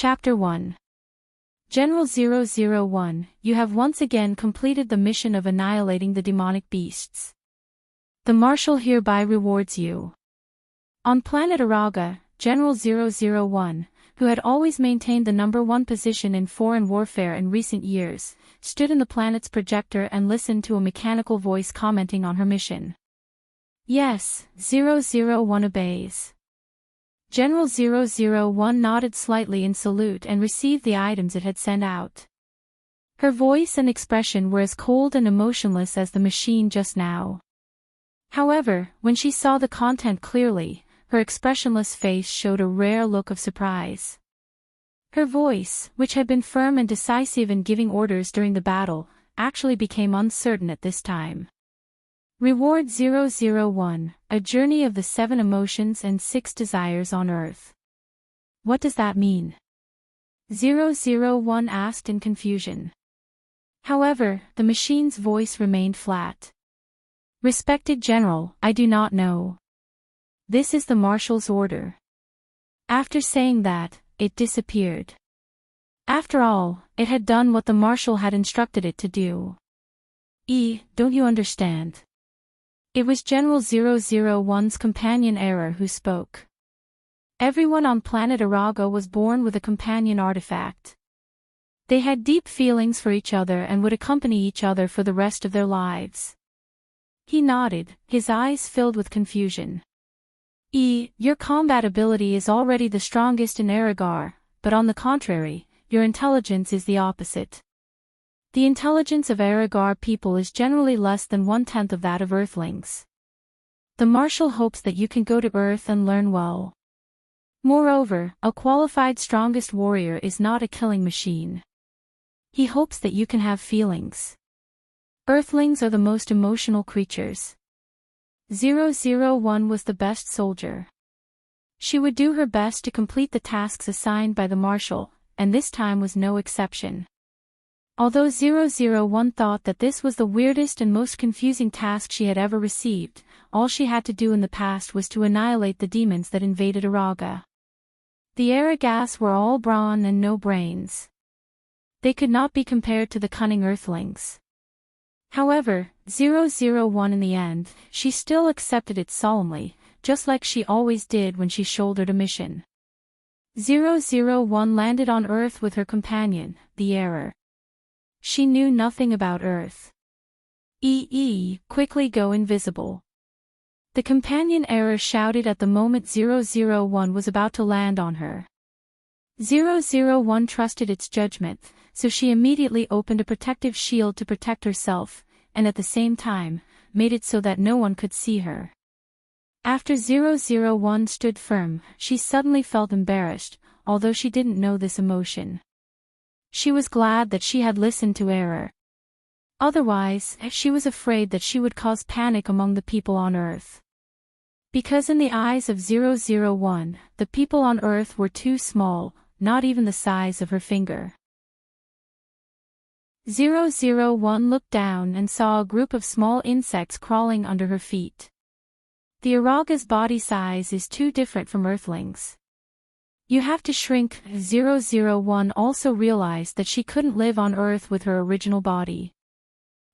Chapter 1. General 001, you have once again completed the mission of annihilating the demonic beasts. The Marshal hereby rewards you. On planet Araga, General 001, who had always maintained the #1 position in foreign warfare in recent years, stood in the planet's projector and listened to a mechanical voice commenting on her mission. Yes, 001 obeys. General 001 nodded slightly in salute and received the items it had sent out. Her voice and expression were as cold and emotionless as the machine just now. However, when she saw the content clearly, her expressionless face showed a rare look of surprise. Her voice, which had been firm and decisive in giving orders during the battle, actually became uncertain at this time. Reward 001, a journey of the 7 emotions and 6 desires on Earth. What does that mean? 001 asked in confusion. However, the machine's voice remained flat. Respected General, I do not know. This is the Marshal's order. After saying that, it disappeared. After all, it had done what the Marshal had instructed it to do. Don't you understand? It was General 001's companion Error who spoke. Everyone on planet Araga was born with a companion artifact. They had deep feelings for each other and would accompany each other for the rest of their lives. He nodded, his eyes filled with confusion. Your combat ability is already the strongest in Aragar, but on the contrary, your intelligence is the opposite. The intelligence of Aragar people is generally less than 1/10 of that of Earthlings. The Marshal hopes that you can go to Earth and learn well. Moreover, a qualified strongest warrior is not a killing machine. He hopes that you can have feelings. Earthlings are the most emotional creatures. 001 was the best soldier. She would do her best to complete the tasks assigned by the Marshal, and this time was no exception. Although 001 thought that this was the weirdest and most confusing task she had ever received, all she had to do in the past was to annihilate the demons that invaded Araga. The Aragas were all brawn and no brains. They could not be compared to the cunning Earthlings. However, 001 in the end, she still accepted it solemnly, just like she always did when she shouldered a mission. 001 landed on Earth with her companion, the Error. She knew nothing about Earth. Quickly go invisible. The companion Error shouted at the moment 001 was about to land on her. 001 trusted its judgment, so she immediately opened a protective shield to protect herself, and at the same time, made it so that no one could see her. After 001 stood firm, she suddenly felt embarrassed, although she didn't know this emotion. She was glad that she had listened to Error. Otherwise, she was afraid that she would cause panic among the people on Earth. Because in the eyes of 001, the people on Earth were too small, not even the size of her finger. 001 looked down and saw a group of small insects crawling under her feet. The Araga's body size is too different from Earthlings. You have to shrink. 001 also realized that she couldn't live on Earth with her original body.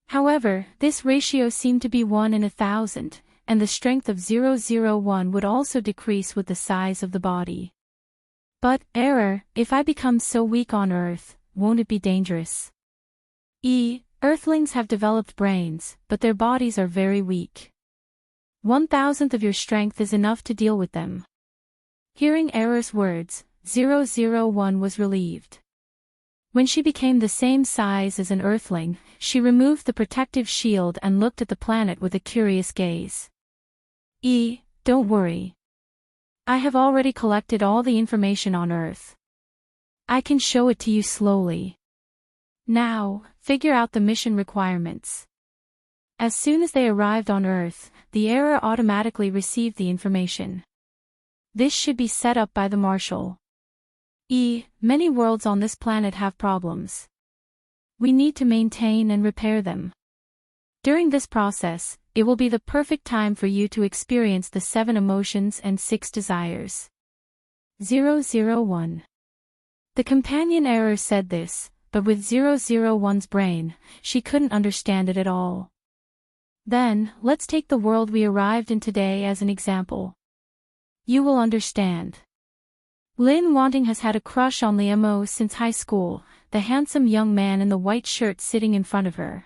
However, this ratio seemed to be 1 in 1,000, and the strength of 001 would also decrease with the size of the body. But, Error, if I become so weak on Earth, won't it be dangerous? Earthlings have developed brains, but their bodies are very weak. 1,000th of your strength is enough to deal with them. Hearing Error's words, 001 was relieved. When she became the same size as an Earthling, she removed the protective shield and looked at the planet with a curious gaze. Don't worry. I have already collected all the information on Earth. I can show it to you slowly. Now, figure out the mission requirements. As soon as they arrived on Earth, the Error automatically received the information. This should be set up by the Marshal. Many worlds on this planet have problems. We need to maintain and repair them. During this process, it will be the perfect time for you to experience the 7 emotions and 6 desires. 001. The companion error said this, but with 001's brain, she couldn't understand it at all. Then, let's take the world we arrived in today as an example. You will understand. Lin Wanting has had a crush on Liam-o since high school, the handsome young man in the white shirt sitting in front of her.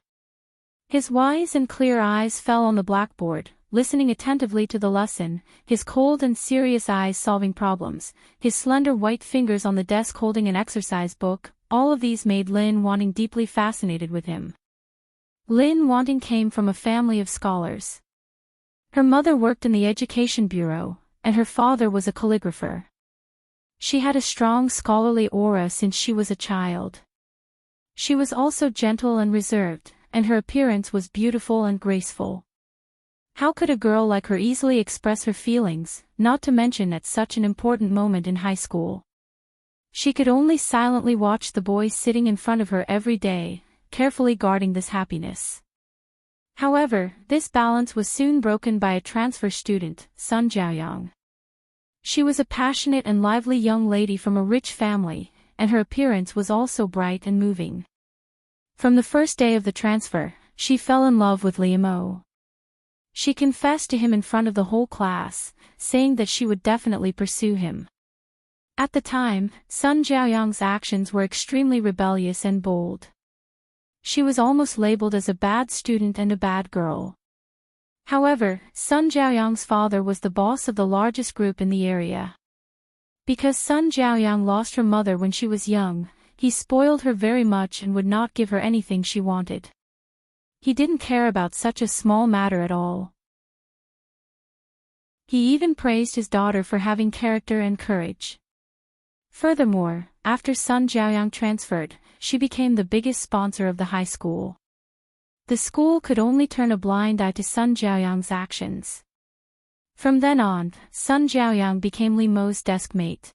His wise and clear eyes fell on the blackboard, listening attentively to the lesson, his cold and serious eyes solving problems, his slender white fingers on the desk holding an exercise book, all of these made Lin Wanting deeply fascinated with him. Lin Wanting came from a family of scholars. Her mother worked in the education bureau, and her father was a calligrapher. She had a strong scholarly aura since she was a child. She was also gentle and reserved, and her appearance was beautiful and graceful. How could a girl like her easily express her feelings, not to mention at such an important moment in high school? She could only silently watch the boy sitting in front of her every day, carefully guarding this happiness. However, this balance was soon broken by a transfer student, Sun Jiaoyang. She was a passionate and lively young lady from a rich family, and her appearance was also bright and moving. From the first day of the transfer, she fell in love with Liam-o. She confessed to him in front of the whole class, saying that she would definitely pursue him. At the time, Sun Jiaoyang's actions were extremely rebellious and bold. She was almost labeled as a bad student and a bad girl. However, Sun Jiaoyang's father was the boss of the largest group in the area. Because Sun Jiaoyang lost her mother when she was young, he spoiled her very much and would not give her anything she wanted. He didn't care about such a small matter at all. He even praised his daughter for having character and courage. Furthermore, after Sun Jiaoyang transferred, she became the biggest sponsor of the high school. The school could only turn a blind eye to Sun Jiaoyang's actions. From then on, Sun Jiaoyang became Liam-o's desk mate.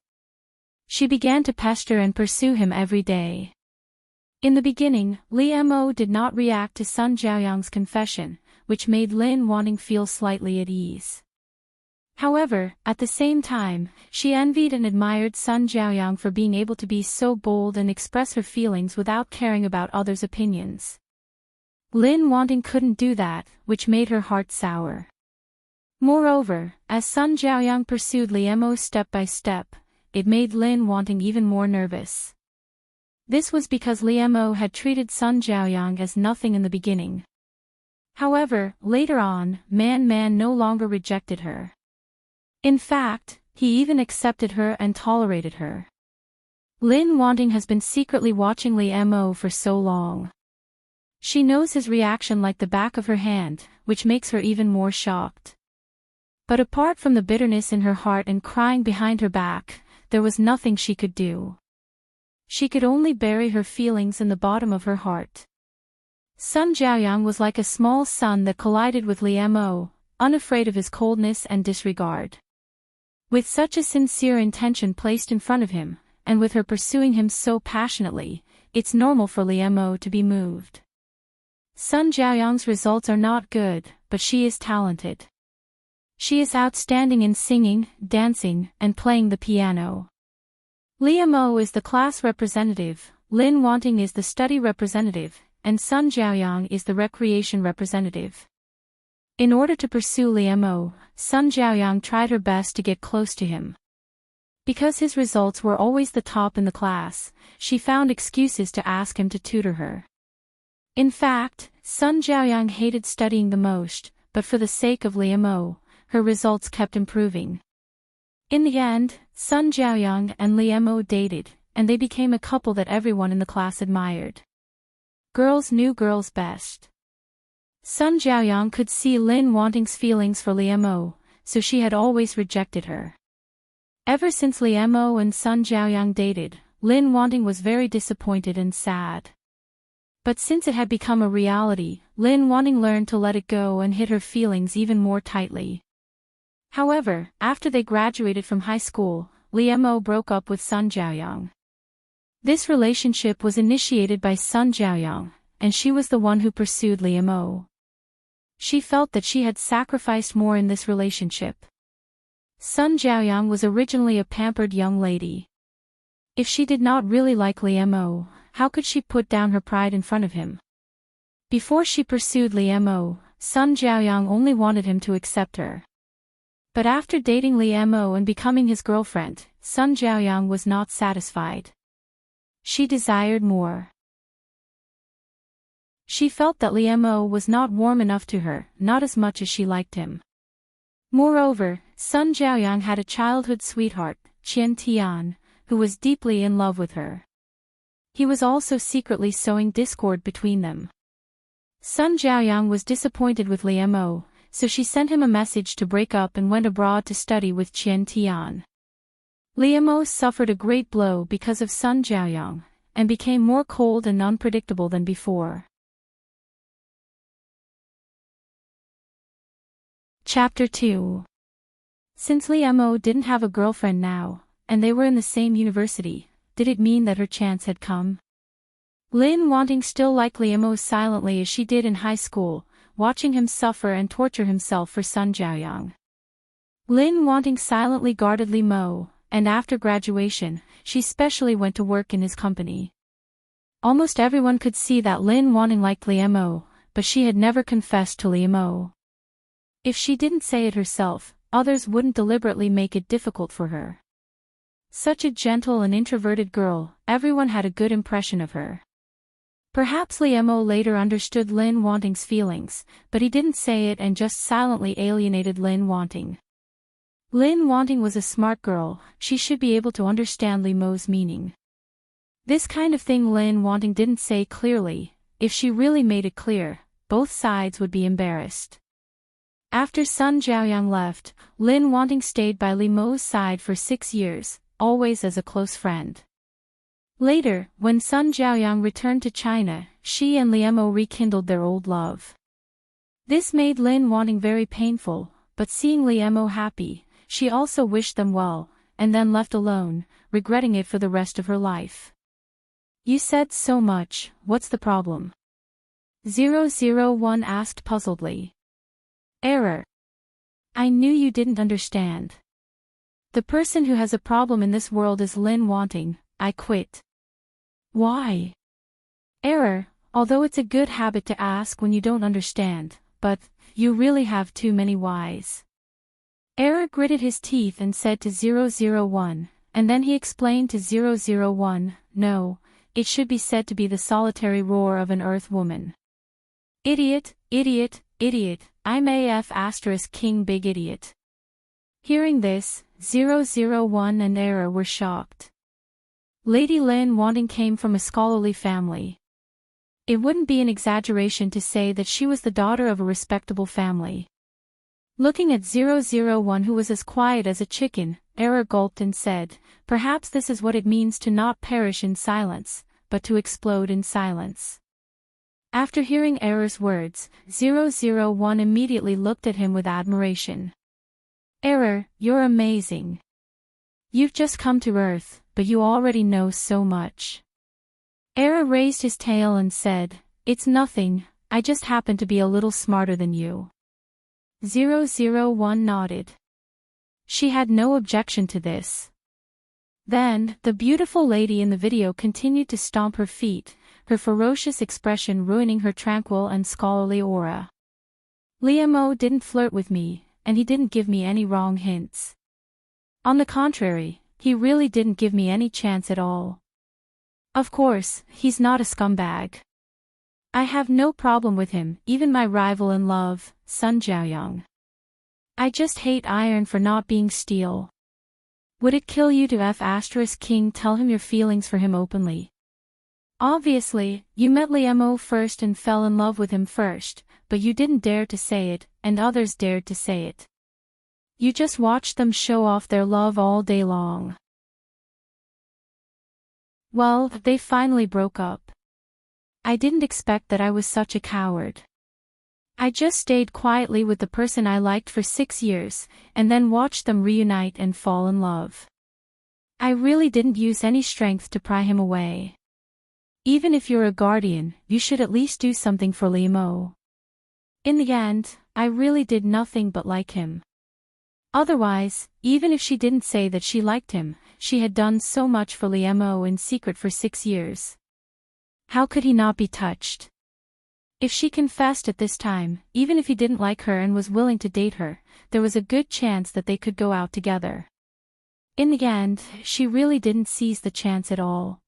She began to pester and pursue him every day. In the beginning, Liam-o did not react to Sun Jiaoyang's confession, which made Lin Wanting feel slightly at ease. However, at the same time, she envied and admired Sun Jiaoyang for being able to be so bold and express her feelings without caring about others' opinions. Lin Wanting couldn't do that, which made her heart sour. Moreover, as Sun Jiaoyang pursued Liam-o step by step, it made Lin Wanting even more nervous. This was because Liam-o had treated Sun Jiaoyang as nothing in the beginning. However, later on, Man no longer rejected her. In fact, he even accepted her and tolerated her. Lin Wanting has been secretly watching Liam-o for so long. She knows his reaction like the back of her hand, which makes her even more shocked. But apart from the bitterness in her heart and crying behind her back, there was nothing she could do. She could only bury her feelings in the bottom of her heart. Sun Jiaoyang was like a small sun that collided with Liam-o, unafraid of his coldness and disregard. With such a sincere intention placed in front of him, and with her pursuing him so passionately, it's normal for Liam-o to be moved. Sun Jiaoyang's results are not good, but she is talented. She is outstanding in singing, dancing, and playing the piano. Liam-o is the class representative, Lin Wanting is the study representative, and Sun Jiaoyang is the recreation representative. In order to pursue Liam-o, Sun Jiaoyang tried her best to get close to him. Because his results were always the top in the class, she found excuses to ask him to tutor her. In fact, Sun Jiaoyang hated studying the most, but for the sake of Liam-o, her results kept improving. In the end, Sun Jiaoyang and Liam-o dated, and they became a couple that everyone in the class admired. Girls knew girls best. Sun Jiaoyang could see Lin Wanting's feelings for Liam-o, so she had always rejected her. Ever since Liam-o and Sun Jiaoyang dated, Lin Wanting was very disappointed and sad. But since it had become a reality, Lin Wanting learned to let it go and hid her feelings even more tightly. However, after they graduated from high school, Liam-o broke up with Sun Jiaoyang. This relationship was initiated by Sun Jiaoyang, and she was the one who pursued Liam-o. She felt that she had sacrificed more in this relationship. Sun Jiaoyang was originally a pampered young lady. If she did not really like Liemo, how could she put down her pride in front of him? Before she pursued Liemo, Sun Jiaoyang only wanted him to accept her. But after dating Liemo and becoming his girlfriend, Sun Jiaoyang was not satisfied. She desired more. She felt that Liemo was not warm enough to her, not as much as she liked him. Moreover, Sun Jiaoyang had a childhood sweetheart, Qian Tian, who was deeply in love with her. He was also secretly sowing discord between them. Sun Jiaoyang was disappointed with Liemo, so she sent him a message to break up and went abroad to study with Qian Tian. Liemo suffered a great blow because of Sun Jiaoyang, and became more cold and unpredictable than before. Chapter 2. Since Liemo didn't have a girlfriend now, and they were in the same university, did it mean that her chance had come? Lin Wanting still liked Liemo silently as she did in high school, watching him suffer and torture himself for Sun Jiaoyang. Lin Wanting silently guarded Liemo, and after graduation, she specially went to work in his company. Almost everyone could see that Lin Wanting liked Liemo, but she had never confessed to Liemo. If she didn't say it herself, others wouldn't deliberately make it difficult for her. Such a gentle and introverted girl, everyone had a good impression of her. Perhaps Liemo later understood Lin Wanting's feelings, but he didn't say it and just silently alienated Lin Wanting. Lin Wanting was a smart girl, she should be able to understand Liemo's meaning. This kind of thing Lin Wanting didn't say clearly. If she really made it clear, both sides would be embarrassed. After Sun Jiaoyang left, Lin Wanting stayed by Liemo's side for 6 years, always as a close friend. Later, when Sun Jiaoyang returned to China, she and Liemo rekindled their old love. This made Lin Wanting very painful, but seeing Liemo happy, she also wished them well, and then left alone, regretting it for the rest of her life. You said so much, what's the problem? 001 asked puzzledly. Error. I knew you didn't understand. The person who has a problem in this world is Lin Wanting, I quit. Why? Error, although it's a good habit to ask when you don't understand, but, you really have too many whys. Error gritted his teeth and said to 001, and then he explained to 001, no, it should be said to be the solitary roar of an earth woman. Idiot, idiot, idiot, I'm AF * king big idiot. Hearing this, 001 and Error were shocked. Lady Lin Wanting came from a scholarly family. It wouldn't be an exaggeration to say that she was the daughter of a respectable family. Looking at 001 who was as quiet as a chicken, Error gulped and said, perhaps this is what it means to not perish in silence, but to explode in silence. After hearing Error's words, 001 immediately looked at him with admiration. Error, you're amazing. You've just come to Earth, but you already know so much. Error raised his tail and said, it's nothing, I just happen to be a little smarter than you. 001 nodded. She had no objection to this. Then, the beautiful lady in the video continued to stomp her feet, her ferocious expression ruining her tranquil and scholarly aura. Liemo didn't flirt with me, and he didn't give me any wrong hints. On the contrary, he really didn't give me any chance at all. Of course, he's not a scumbag. I have no problem with him, even my rival in love, Sun Jiaoyang. I just hate iron for not being steel. Would it kill you to F** king tell him your feelings for him openly? Obviously, you met Liemo first and fell in love with him first, but you didn't dare to say it, and others dared to say it. You just watched them show off their love all day long. Well, they finally broke up. I didn't expect that I was such a coward. I just stayed quietly with the person I liked for 6 years, and then watched them reunite and fall in love. I really didn't use any strength to pry him away. Even if you're a guardian, you should at least do something for Liemo. In the end, I really did nothing but like him. Otherwise, even if she didn't say that she liked him, she had done so much for Liam in secret for 6 years. How could he not be touched? If she confessed at this time, even if he didn't like her and was willing to date her, there was a good chance that they could go out together. In the end, she really didn't seize the chance at all.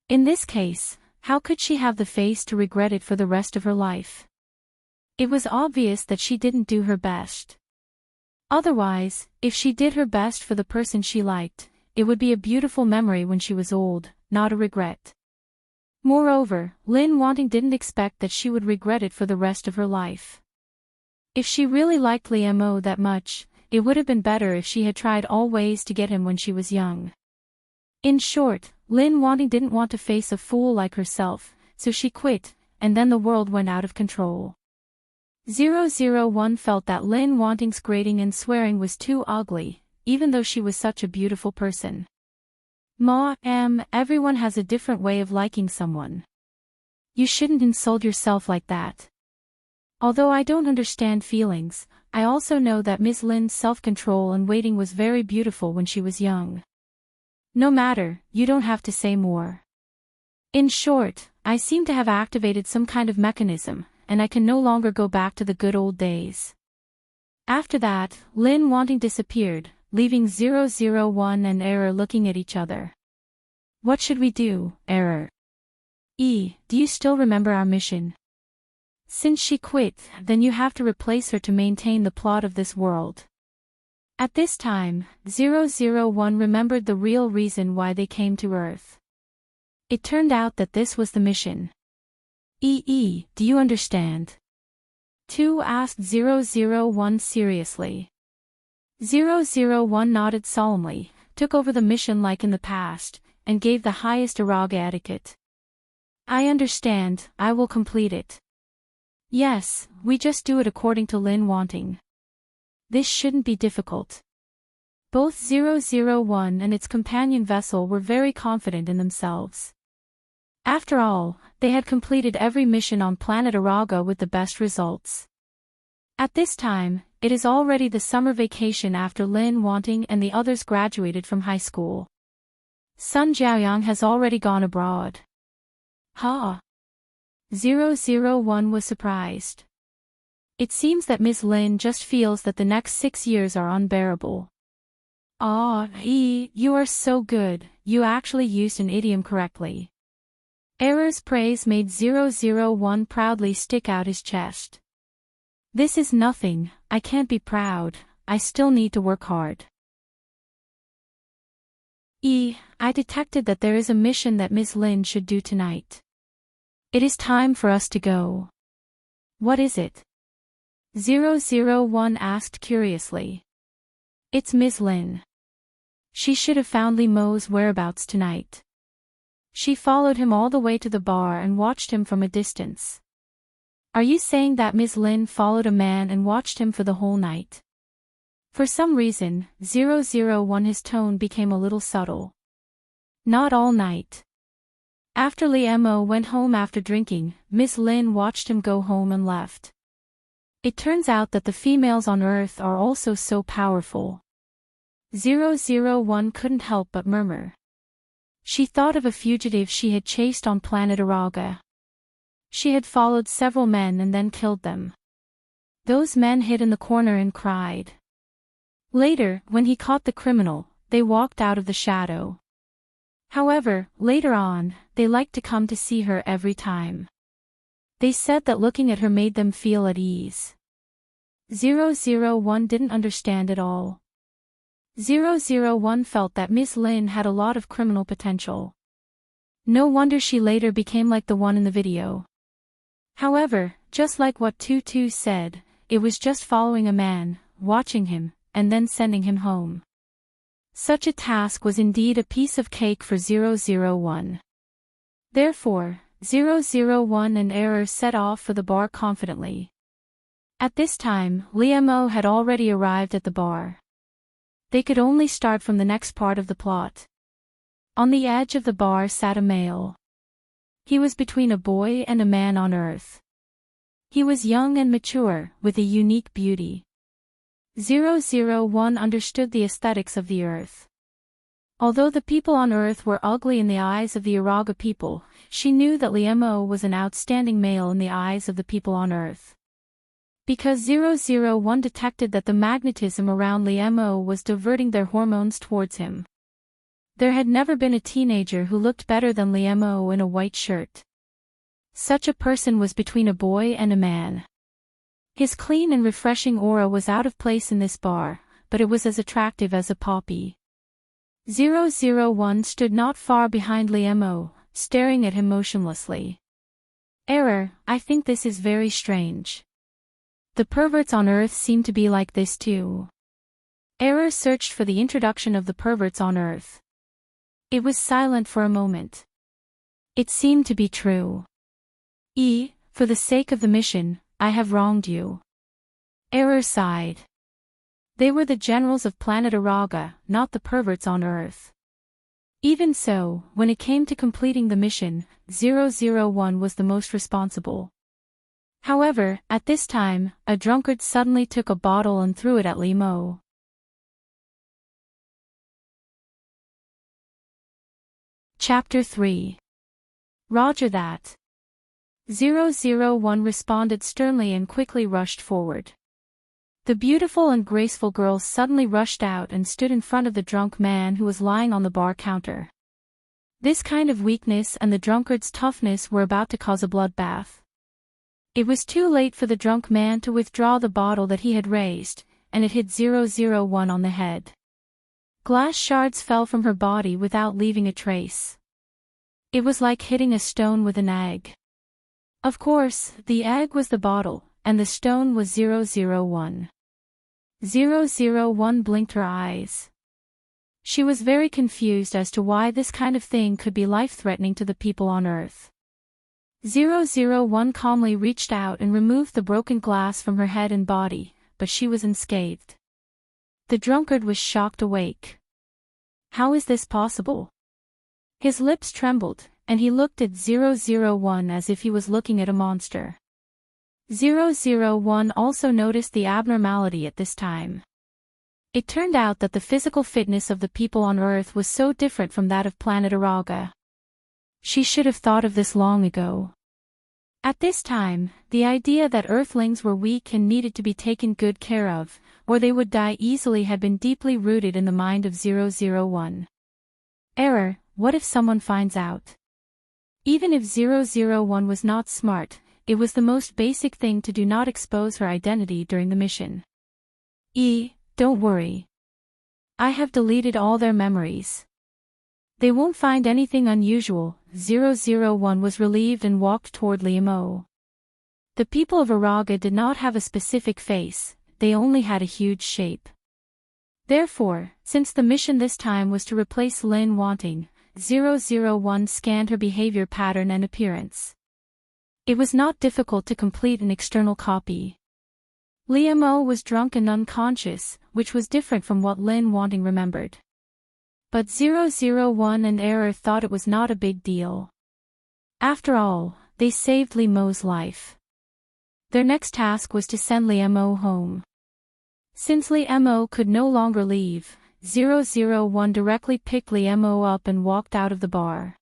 In this case, how could she have the face to regret it for the rest of her life? It was obvious that she didn't do her best. Otherwise, if she did her best for the person she liked, it would be a beautiful memory when she was old, not a regret. Moreover, Lin Wanting didn't expect that she would regret it for the rest of her life. If she really liked Liam that much, it would have been better if she had tried all ways to get him when she was young. In short, Lin Wanting didn't want to face a fool like herself, so she quit, and then the world went out of control. 001 felt that Lin Wanting's grating and swearing was too ugly, even though she was such a beautiful person. Everyone has a different way of liking someone. You shouldn't insult yourself like that. Although I don't understand feelings, I also know that Ms. Lin's self-control and waiting was very beautiful when she was young. No matter, you don't have to say more. In short, I seem to have activated some kind of mechanism, and I can no longer go back to the good old days. After that, Lin Wanting disappeared, leaving 001 and Error looking at each other. What should we do, Error? Do you still remember our mission? Since she quit, then you have to replace her to maintain the plot of this world. At this time, 001 remembered the real reason why they came to Earth. It turned out that this was the mission. Do you understand? 2 asked 001 seriously. 001 nodded solemnly, took over the mission like in the past, and gave the highest Araga etiquette. I understand, I will complete it. Yes, we just do it according to Lin Wanting. This shouldn't be difficult. Both 001 and its companion vessel were very confident in themselves. After all, they had completed every mission on planet Araga with the best results. At this time, it is already the summer vacation after Lin Wanting and the others graduated from high school. Sun Jiaoyang has already gone abroad. 001 was surprised. It seems that Ms. Lin just feels that the next 6 years are unbearable. You are so good, you actually used an idiom correctly. Error's praise made 001 proudly stick out his chest. This is nothing, I can't be proud, I still need to work hard. I detected that there is a mission that Ms. Lin should do tonight. It is time for us to go. What is it? 001 asked curiously. It's Ms. Lin. She should have found Li Mo's whereabouts tonight. She followed him all the way to the bar and watched him from a distance. Are you saying that Ms. Lin followed a man and watched him for the whole night? For some reason, 001 his tone became a little subtle. Not all night. After Liam went home after drinking, Ms. Lin watched him go home and left. It turns out that the females on Earth are also so powerful. 001 couldn't help but murmur. She thought of a fugitive she had chased on planet Araga. She had followed several men and then killed them. Those men hid in the corner and cried. Later, when he caught the criminal, they walked out of the shadow. However, later on, they liked to come to see her every time. They said that looking at her made them feel at ease. 001 didn't understand at all. 001 felt that Miss Lin had a lot of criminal potential. No wonder she later became like the one in the video. However, just like what Tutu said, it was just following a man, watching him, and then sending him home. Such a task was indeed a piece of cake for 001. Therefore, 001 and Error set off for the bar confidently. At this time, Liam had already arrived at the bar. They could only start from the next part of the plot. On the edge of the bar sat a male. He was between a boy and a man on Earth. He was young and mature, with a unique beauty. 001 understood the aesthetics of the earth. Although the people on Earth were ugly in the eyes of the Iraga people, she knew that Liemo was an outstanding male in the eyes of the people on Earth. Because 001 detected that the magnetism around Liemo was diverting their hormones towards him. There had never been a teenager who looked better than Liemo in a white shirt. Such a person was between a boy and a man. His clean and refreshing aura was out of place in this bar, but it was as attractive as a poppy. 001 stood not far behind Liemo, staring at him motionlessly. Error, I think this is very strange. The perverts on Earth seem to be like this too. Error searched for the introduction of the perverts on Earth. It was silent for a moment. It seemed to be true. For the sake of the mission, I have wronged you. Error sighed. They were the generals of planet Iraga, not the perverts on Earth. Even so, when it came to completing the mission, 001 was the most responsible. However, at this time, a drunkard suddenly took a bottle and threw it at Liemo. Chapter 3. Roger that. 001 responded sternly and quickly rushed forward. The beautiful and graceful girl suddenly rushed out and stood in front of the drunk man who was lying on the bar counter. This kind of weakness and the drunkard's toughness were about to cause a bloodbath. It was too late for the drunk man to withdraw the bottle that he had raised, and it hit 001 on the head. Glass shards fell from her body without leaving a trace. It was like hitting a stone with an egg. Of course, the egg was the bottle, and the stone was 001. 001 blinked her eyes. She was very confused as to why this kind of thing could be life-threatening to the people on Earth. 001 calmly reached out and removed the broken glass from her head and body, but she was unscathed. The drunkard was shocked awake. How is this possible? His lips trembled, and he looked at 001 as if he was looking at a monster. 001 also noticed the abnormality at this time. It turned out that the physical fitness of the people on Earth was so different from that of planet Iraga. She should have thought of this long ago. At this time, the idea that Earthlings were weak and needed to be taken good care of, or they would die easily had been deeply rooted in the mind of 001. Error, what if someone finds out? Even if 001 was not smart, it was the most basic thing to do not expose her identity during the mission. Don't worry. I have deleted all their memories. They won't find anything unusual. 001 was relieved and walked toward Liemo. The people of Iraga did not have a specific face, they only had a huge shape. Therefore, since the mission this time was to replace Lin Wanting, 001 scanned her behavior pattern and appearance. It was not difficult to complete an external copy. Liemo was drunk and unconscious, which was different from what Lin Wanting remembered. But 001 and Error thought it was not a big deal. After all, they saved Liemo's life. Their next task was to send Liemo home. Since Liemo could no longer leave, 001 directly picked Liemo up and walked out of the bar.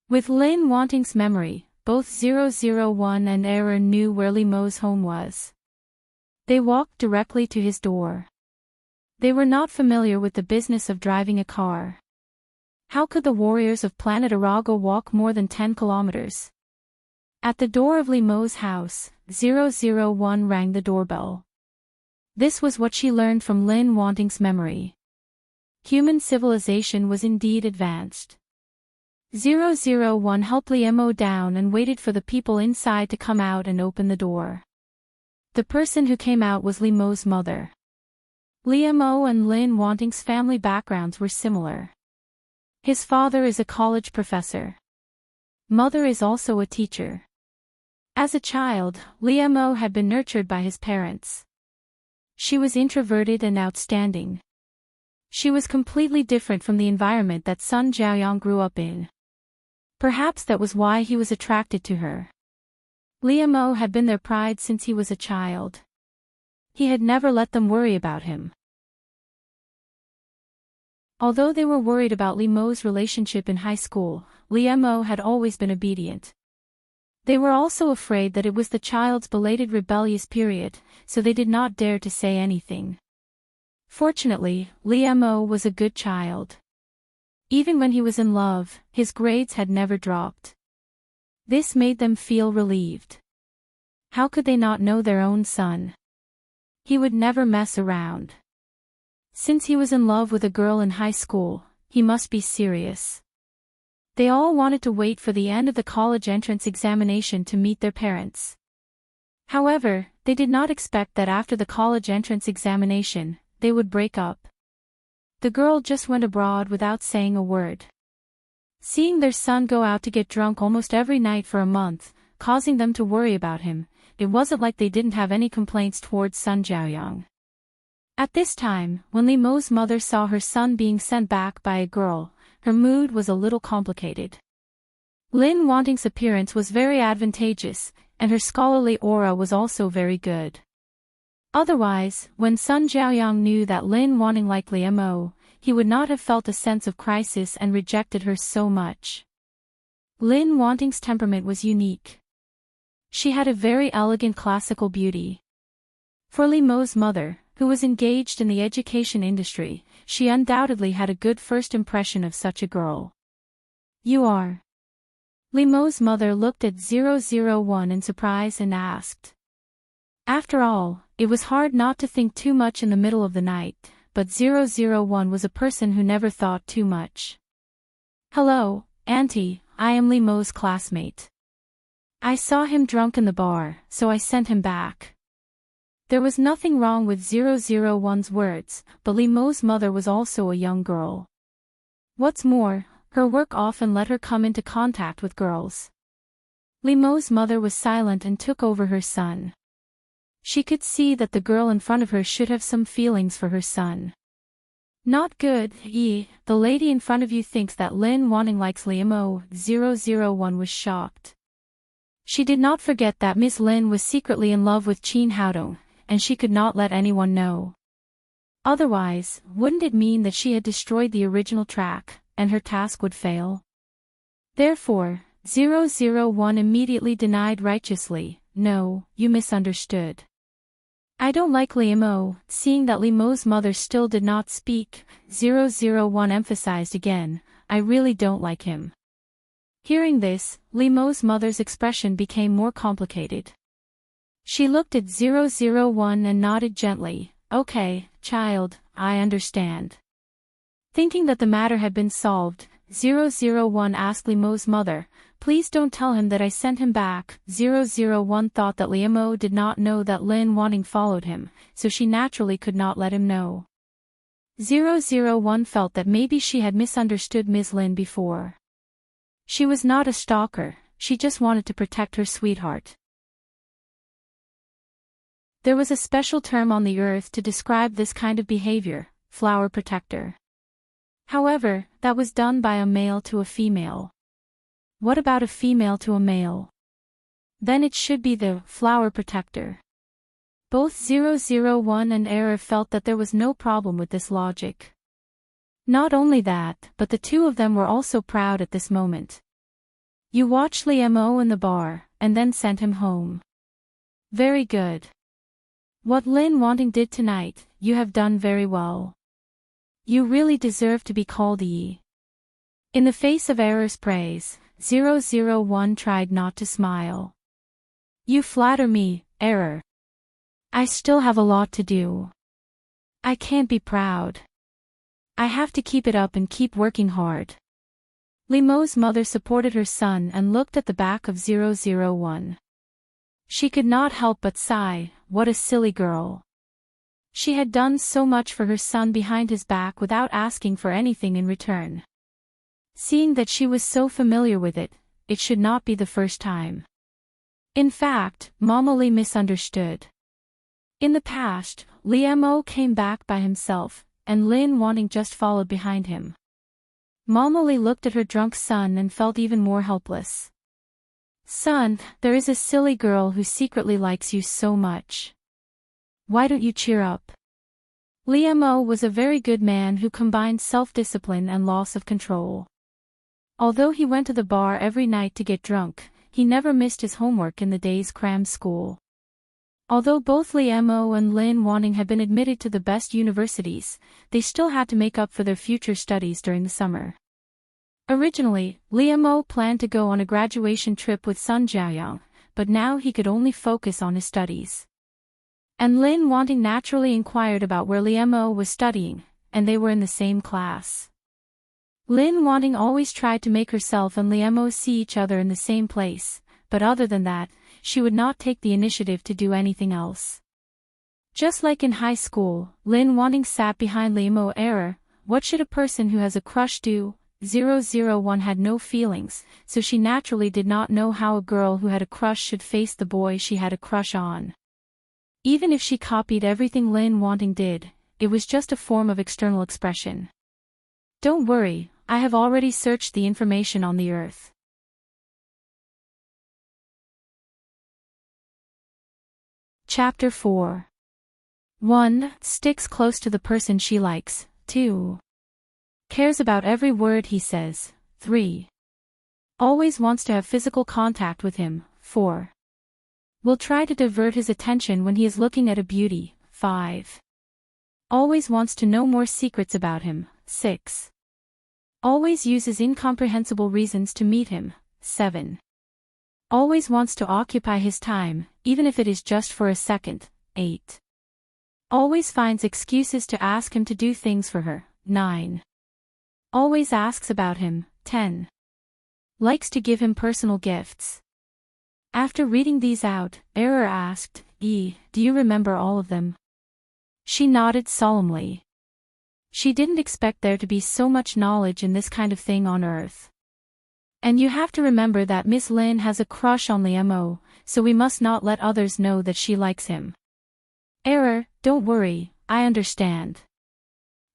With Lin Wanting's memory, both 001 and Error knew where Liemo's home was. They walked directly to his door. They were not familiar with the business of driving a car. How could the warriors of planet Iraga walk more than 10 kilometers? At the door of Liemo's house, 001 rang the doorbell. This was what she learned from Lin Wanting's memory. Human civilization was indeed advanced. 001 helped Liemo down and waited for the people inside to come out and open the door. The person who came out was Liemo's mother. Liemo and Lin Wanting's family backgrounds were similar. His father is a college professor. Mother is also a teacher. As a child, Liemo had been nurtured by his parents. She was introverted and outstanding. She was completely different from the environment that Sun Jiaoyang grew up in. Perhaps that was why he was attracted to her. Liemo had been their pride since he was a child. He had never let them worry about him. Although they were worried about Li Mo's relationship in high school, Li Mo had always been obedient. They were also afraid that it was the child's belated rebellious period, so they did not dare to say anything. Fortunately, Li Mo was a good child. Even when he was in love, his grades had never dropped. This made them feel relieved. How could they not know their own son? He would never mess around. Since he was in love with a girl in high school, he must be serious. They all wanted to wait for the end of the college entrance examination to meet their parents. However, they did not expect that after the college entrance examination, they would break up. The girl just went abroad without saying a word. Seeing their son go out to get drunk almost every night for a month, causing them to worry about him, it wasn't like they didn't have any complaints towards Sun Jiaoyang. At this time, when Li Mo's mother saw her son being sent back by a girl, her mood was a little complicated. Lin Wanting's appearance was very advantageous, and her scholarly aura was also very good. Otherwise, when Sun Jiaoyang knew that Lin Wanting liked Li Mo, he would not have felt a sense of crisis and rejected her so much. Lin Wanting's temperament was unique. She had a very elegant classical beauty. For Li Mo's mother, who was engaged in the education industry, she undoubtedly had a good first impression of such a girl. You are. Li Mo's mother looked at 001 in surprise and asked. After all, it was hard not to think too much in the middle of the night, but 001 was a person who never thought too much. Hello, Auntie, I am Li Mo's classmate. I saw him drunk in the bar, so I sent him back. There was nothing wrong with 001's words, but Li Mo's mother was also a young girl. What's more, her work often let her come into contact with girls. Li Mo's mother was silent and took over her son. She could see that the girl in front of her should have some feelings for her son. Not good, the lady in front of you thinks that Lin Wanting likes Li Mo. 001 was shocked. She did not forget that Miss Lin was secretly in love with Qin Haodong, and she could not let anyone know. Otherwise, wouldn't it mean that she had destroyed the original track, and her task would fail? Therefore, 001 immediately denied righteously, no, you misunderstood. I don't like Li Mo. Seeing that Li Mo's mother still did not speak, 001 emphasized again, I really don't like him. Hearing this, Li Mo's mother's expression became more complicated. She looked at 001 and nodded gently, okay, child, I understand. Thinking that the matter had been solved, 001 asked Li Mo's mother, please don't tell him that I sent him back. 001 thought that Li Mo did not know that Lin Wanting followed him, so she naturally could not let him know. 001 felt that maybe she had misunderstood Ms. Lin before. She was not a stalker, she just wanted to protect her sweetheart. There was a special term on the earth to describe this kind of behavior, flower protector. However, that was done by a male to a female. What about a female to a male? Then it should be the flower protector. Both 001 and Error felt that there was no problem with this logic. Not only that, but the two of them were also proud at this moment. You watched Li Mo in the bar, and then sent him home. Very good. What Lin Wanting did tonight, you have done very well. You really deserve to be called Yi. In the face of Error's praise, 001 tried not to smile. You flatter me, Error. I still have a lot to do. I can't be proud. I have to keep it up and keep working hard. Li Mo's mother supported her son and looked at the back of 001. She could not help but sigh, what a silly girl. She had done so much for her son behind his back without asking for anything in return. Seeing that she was so familiar with it, it should not be the first time. In fact, Mama Li misunderstood. In the past, Li Mo came back by himself, and Lin Wanting just followed behind him. Mama Li looked at her drunk son and felt even more helpless. Son, there is a silly girl who secretly likes you so much. Why don't you cheer up? Liam was a very good man who combined self-discipline and loss of control. Although he went to the bar every night to get drunk, he never missed his homework in the day's cram school. Although both Liam and Lin Wanting had been admitted to the best universities, they still had to make up for their future studies during the summer. Originally, Liam planned to go on a graduation trip with Sun Jiaoyang, but now he could only focus on his studies. And Lin Wanting naturally inquired about where Liam was studying, and they were in the same class. Lin Wanting always tried to make herself and Liam see each other in the same place, but other than that, she would not take the initiative to do anything else. Just like in high school, Lin Wanting sat behind Liam. Error, what should a person who has a crush do? 001 had no feelings, so she naturally did not know how a girl who had a crush should face the boy she had a crush on. Even if she copied everything Lin Wanting did, it was just a form of external expression. Don't worry, I have already searched the information on the earth. Chapter 4. 1. Sticks close to the person she likes. 2. Cares about every word he says. 3. Always wants to have physical contact with him. 4. Will try to divert his attention when he is looking at a beauty. 5. Always wants to know more secrets about him. 6. Always uses incomprehensible reasons to meet him. 7. Always wants to occupy his time, even if it is just for a second. 8. Always finds excuses to ask him to do things for her. 9. Always asks about him. 10. Likes to give him personal gifts. After reading these out, Error asked, do you remember all of them? She nodded solemnly. She didn't expect there to be so much knowledge in this kind of thing on Earth. And you have to remember that Miss Lin has a crush on Liam, so we must not let others know that she likes him. Error, don't worry, I understand.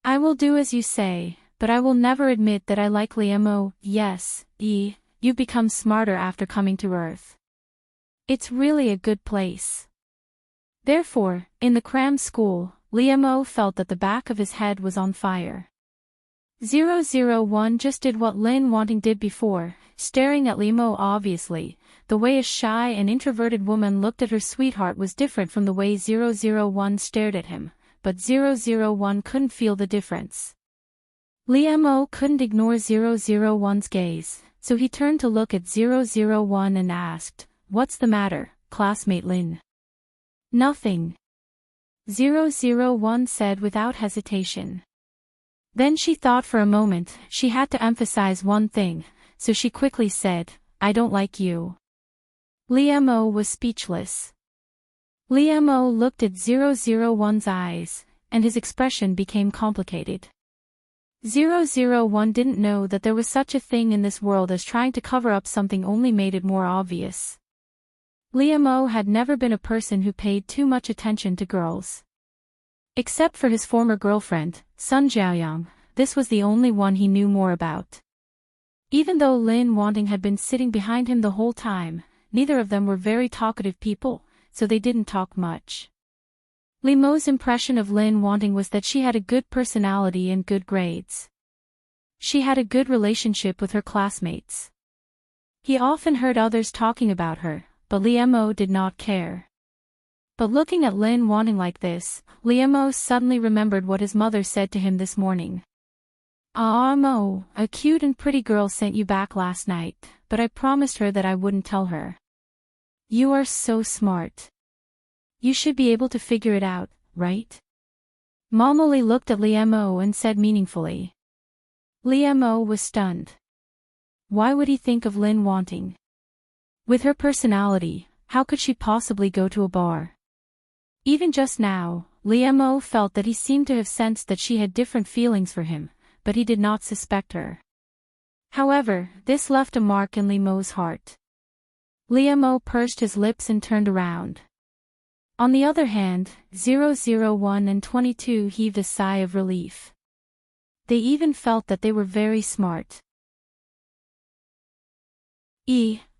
I will do as you say, but I will never admit that I like Liam. Yes, you've become smarter after coming to Earth. It's really a good place. Therefore, in the cram school, Liam felt that the back of his head was on fire. 001 just did what Lin Wanting did before, staring at Liam. Obviously, the way a shy and introverted woman looked at her sweetheart was different from the way 001 stared at him, but 001 couldn't feel the difference. Liam couldn't ignore 001's gaze, so he turned to look at 001 and asked, "What's the matter, classmate Lin?" "Nothing," 001 said without hesitation. Then she thought for a moment. She had to emphasize one thing, so she quickly said, "I don't like you." Liam was speechless. Liam looked at 001's eyes, and his expression became complicated. 001 didn't know that there was such a thing in this world as trying to cover up something only made it more obvious. Liam had never been a person who paid too much attention to girls. Except for his former girlfriend, Sun Jiaoyang, this was the only one he knew more about. Even though Lin Wanting had been sitting behind him the whole time, neither of them were very talkative people, so they didn't talk much. Liam's impression of Lin Wanting was that she had a good personality and good grades. She had a good relationship with her classmates. He often heard others talking about her, but Liam did not care. But looking at Lin Wanting like this, Liam suddenly remembered what his mother said to him this morning. Mo, a cute and pretty girl sent you back last night, but I promised her that I wouldn't tell her. You are so smart. You should be able to figure it out, right? Momoli looked at Liam and said meaningfully. Liam was stunned. Why would he think of Lin Wanting? With her personality, how could she possibly go to a bar? Even just now, Liam felt that he seemed to have sensed that she had different feelings for him, but he did not suspect her. However, this left a mark in Liam's heart. Liam pursed his lips and turned around. On the other hand, 001 and 22 heaved a sigh of relief. They even felt that they were very smart.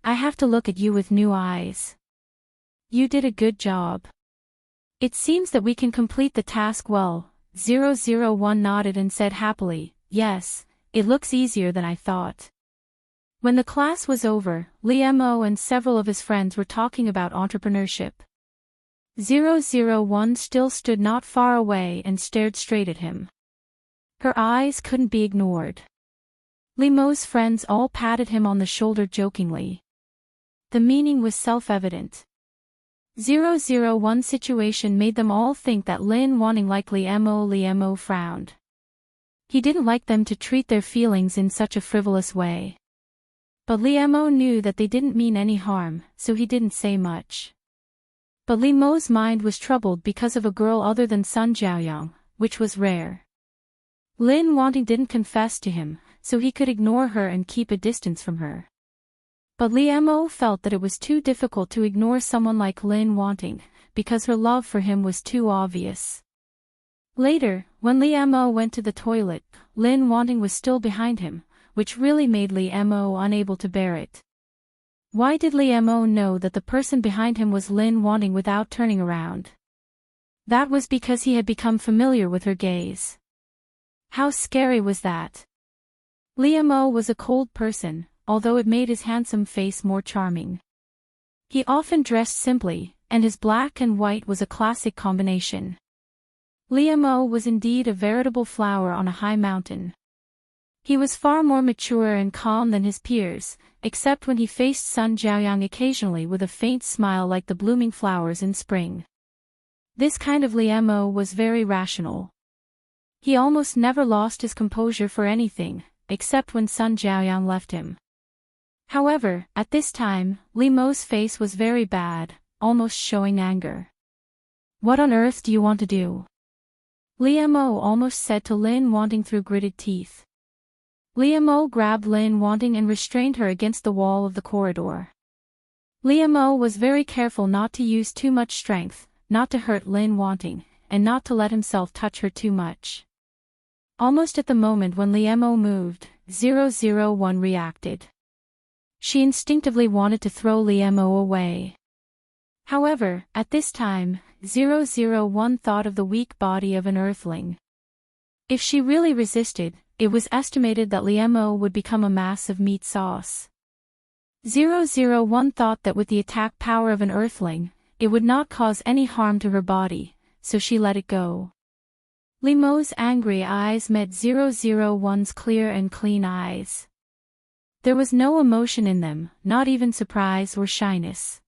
I have to look at you with new eyes. You did a good job. It seems that we can complete the task well. 001 nodded and said happily, yes, it looks easier than I thought. When the class was over, Liemo and several of his friends were talking about entrepreneurship. 001 still stood not far away and stared straight at him. Her eyes couldn't be ignored. Liemo's friends all patted him on the shoulder jokingly. The meaning was self-evident. 001's situation made them all think that Lin wanting like Liemo frowned. He didn't like them to treat their feelings in such a frivolous way. But Liemo knew that they didn't mean any harm, so he didn't say much. But Liemo's mind was troubled because of a girl other than Sun Jiaoyang, which was rare. Lin wanting didn't confess to him, so he could ignore her and keep a distance from her. But Liemo felt that it was too difficult to ignore someone like Lin wanting, because her love for him was too obvious. Later, when Liemo went to the toilet, Lin wanting was still behind him, which really made Liemo unable to bear it. Why did Liemo know that the person behind him was Lin wanting without turning around? That was because he had become familiar with her gaze. How scary was that? Liemo was a cold person, although it made his handsome face more charming. He often dressed simply, and his black and white was a classic combination. Liemo was indeed a veritable flower on a high mountain. He was far more mature and calm than his peers, except when he faced Sun Jiaoyang occasionally with a faint smile like the blooming flowers in spring. This kind of Liemo was very rational. He almost never lost his composure for anything, except when Sun Jiaoyang left him. However, at this time, Liemo's face was very bad, almost showing anger. What on earth do you want to do? Liemo almost said to Lin wanting through gritted teeth. Liemo grabbed Lin wanting and restrained her against the wall of the corridor. Liemo was very careful not to use too much strength, not to hurt Lin wanting, and not to let himself touch her too much. Almost at the moment when Liemo moved, 001 reacted. She instinctively wanted to throw Liemo away. However, at this time, 001 thought of the weak body of an earthling. If she really resisted, it was estimated that Liemo would become a mass of meat sauce. 001 thought that with the attack power of an earthling, it would not cause any harm to her body, so she let it go. Liemo's angry eyes met 001's clear and clean eyes. There was no emotion in them, not even surprise or shyness.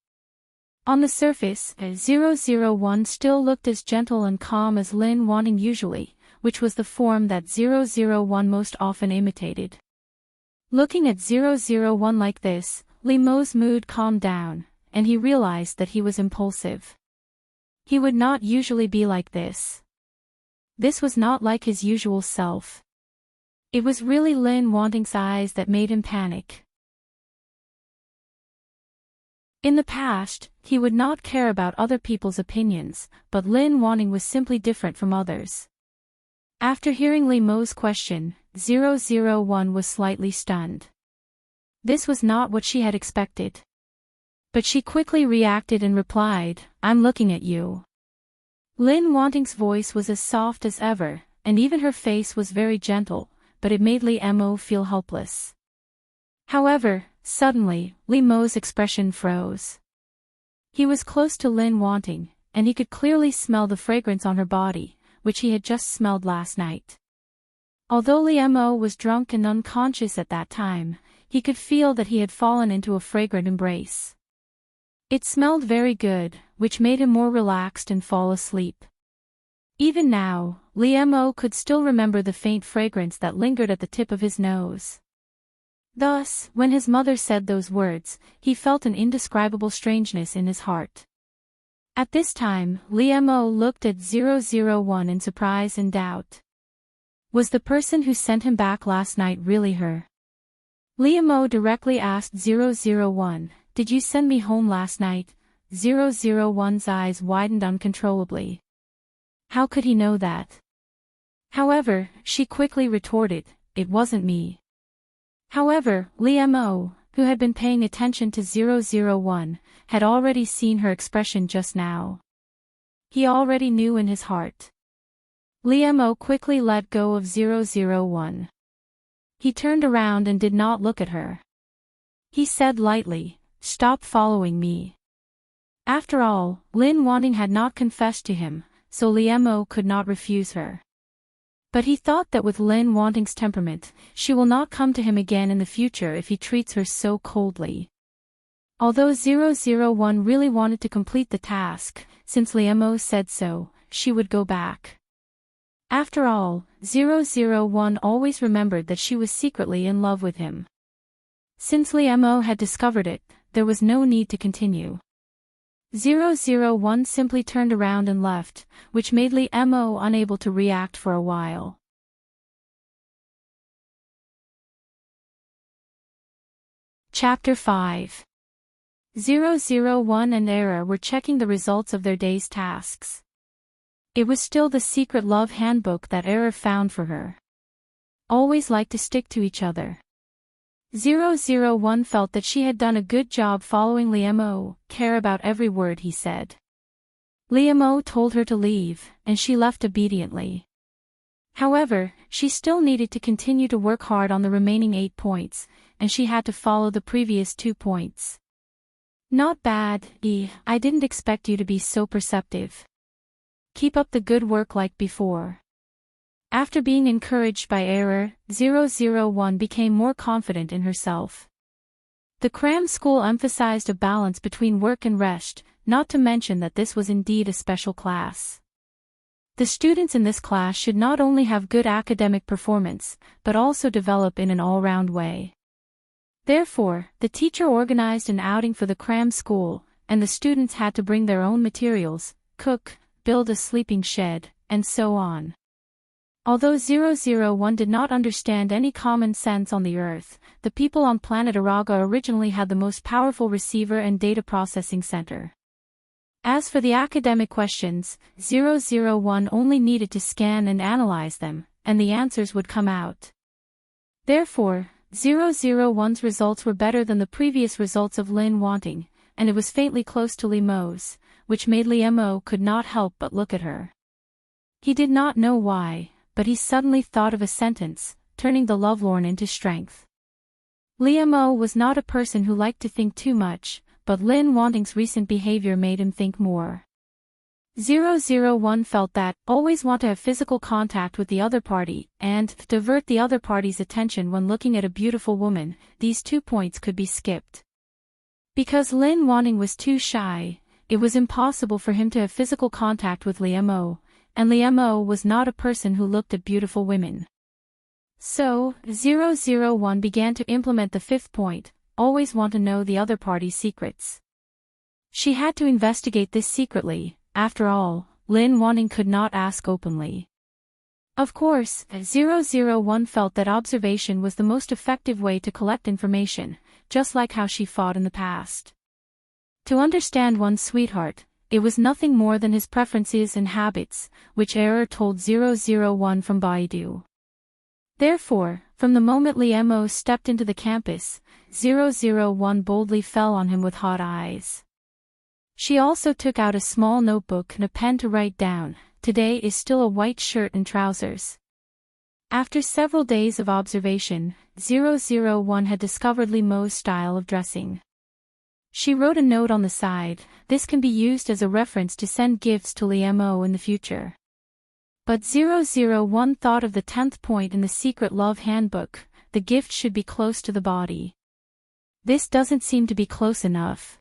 On the surface, 001 still looked as gentle and calm as Lin wanting usually, which was the form that 001 most often imitated. Looking at 001 like this, Liemo's mood calmed down, and he realized that he was impulsive. He would not usually be like this. This was not like his usual self. It was really Lin wanting's eyes that made him panic. In the past, he would not care about other people's opinions, but Lin wanting was simply different from others. After hearing Liemo's question, 001 was slightly stunned. This was not what she had expected. But she quickly reacted and replied, "I'm looking at you." Lin wanting's voice was as soft as ever, and even her face was very gentle, but it made Liemo feel helpless. However, suddenly, Liemo's expression froze. He was close to Lin wanting, and he could clearly smell the fragrance on her body, which he had just smelled last night. Although Liemo was drunk and unconscious at that time, he could feel that he had fallen into a fragrant embrace. It smelled very good, which made him more relaxed and fall asleep. Even now, Liemo could still remember the faint fragrance that lingered at the tip of his nose. Thus, when his mother said those words, he felt an indescribable strangeness in his heart. At this time, Liemo looked at 001 in surprise and doubt. Was the person who sent him back last night really her? Liemo directly asked 001, "Did you send me home last night?" 001's eyes widened uncontrollably. How could he know that? However, she quickly retorted, "It wasn't me." However, Liemo, who had been paying attention to 001, had already seen her expression just now. He already knew in his heart. Liemo quickly let go of 001. He turned around and did not look at her. He said lightly, "Stop following me." After all, Lin Wanting had not confessed to him, so Liemo could not refuse her. But he thought that with Lin Wanting's temperament, she will not come to him again in the future if he treats her so coldly. Although 001 really wanted to complete the task, since Liemo said so, she would go back. After all, 001 always remembered that she was secretly in love with him. Since Liemo had discovered it, there was no need to continue. 001 simply turned around and left, which made Liemo unable to react for a while. Chapter 5. 001 and Era were checking the results of their day's tasks. It was still the secret love handbook that Era found for her. Always liked to stick to each other. 001 felt that she had done a good job following Liemo, care about every word he said. Liemo told her to leave, and she left obediently. However, she still needed to continue to work hard on the remaining 8 points, and she had to follow the previous 2 points. Not bad, I didn't expect you to be so perceptive. Keep up the good work like before. After being encouraged by Error, 001 became more confident in herself. The cram school emphasized a balance between work and rest, not to mention that this was indeed a special class. The students in this class should not only have good academic performance, but also develop in an all-round way. Therefore, the teacher organized an outing for the cram school, and the students had to bring their own materials, cook, build a sleeping shed, and so on. Although 001 did not understand any common sense on the Earth, the people on planet Araga originally had the most powerful receiver and data processing center. As for the academic questions, 001 only needed to scan and analyze them, and the answers would come out. Therefore, 001's results were better than the previous results of Lin Wanting, and it was faintly close to Liemo's, which made Liemo could not help but look at her. He did not know why, but he suddenly thought of a sentence, turning the lovelorn into strength. Liemo was not a person who liked to think too much, but Lin Wanting's recent behavior made him think more. 001 felt that, always want to have physical contact with the other party, and divert the other party's attention when looking at a beautiful woman, these 2 points could be skipped. Because Lin Wanting was too shy, it was impossible for him to have physical contact with Liemo, and Liemo was not a person who looked at beautiful women. So, 001 began to implement the 5th point, always want to know the other party's secrets. She had to investigate this secretly, after all, Lin Wanting could not ask openly. Of course, 001 felt that observation was the most effective way to collect information, just like how she fought in the past. To understand one's sweetheart, it was nothing more than his preferences and habits, which Error told 001 from Baidu. Therefore, from the moment Liemo stepped into the campus, 001 boldly fell on him with hot eyes. She also took out a small notebook and a pen to write down, "Today is still a white shirt and trousers." After several days of observation, 001 had discovered Liemo's style of dressing. She wrote a note on the side, this can be used as a reference to send gifts to Liemo in the future. But 001 thought of the 10th point in the secret love handbook, the gift should be close to the body. This doesn't seem to be close enough.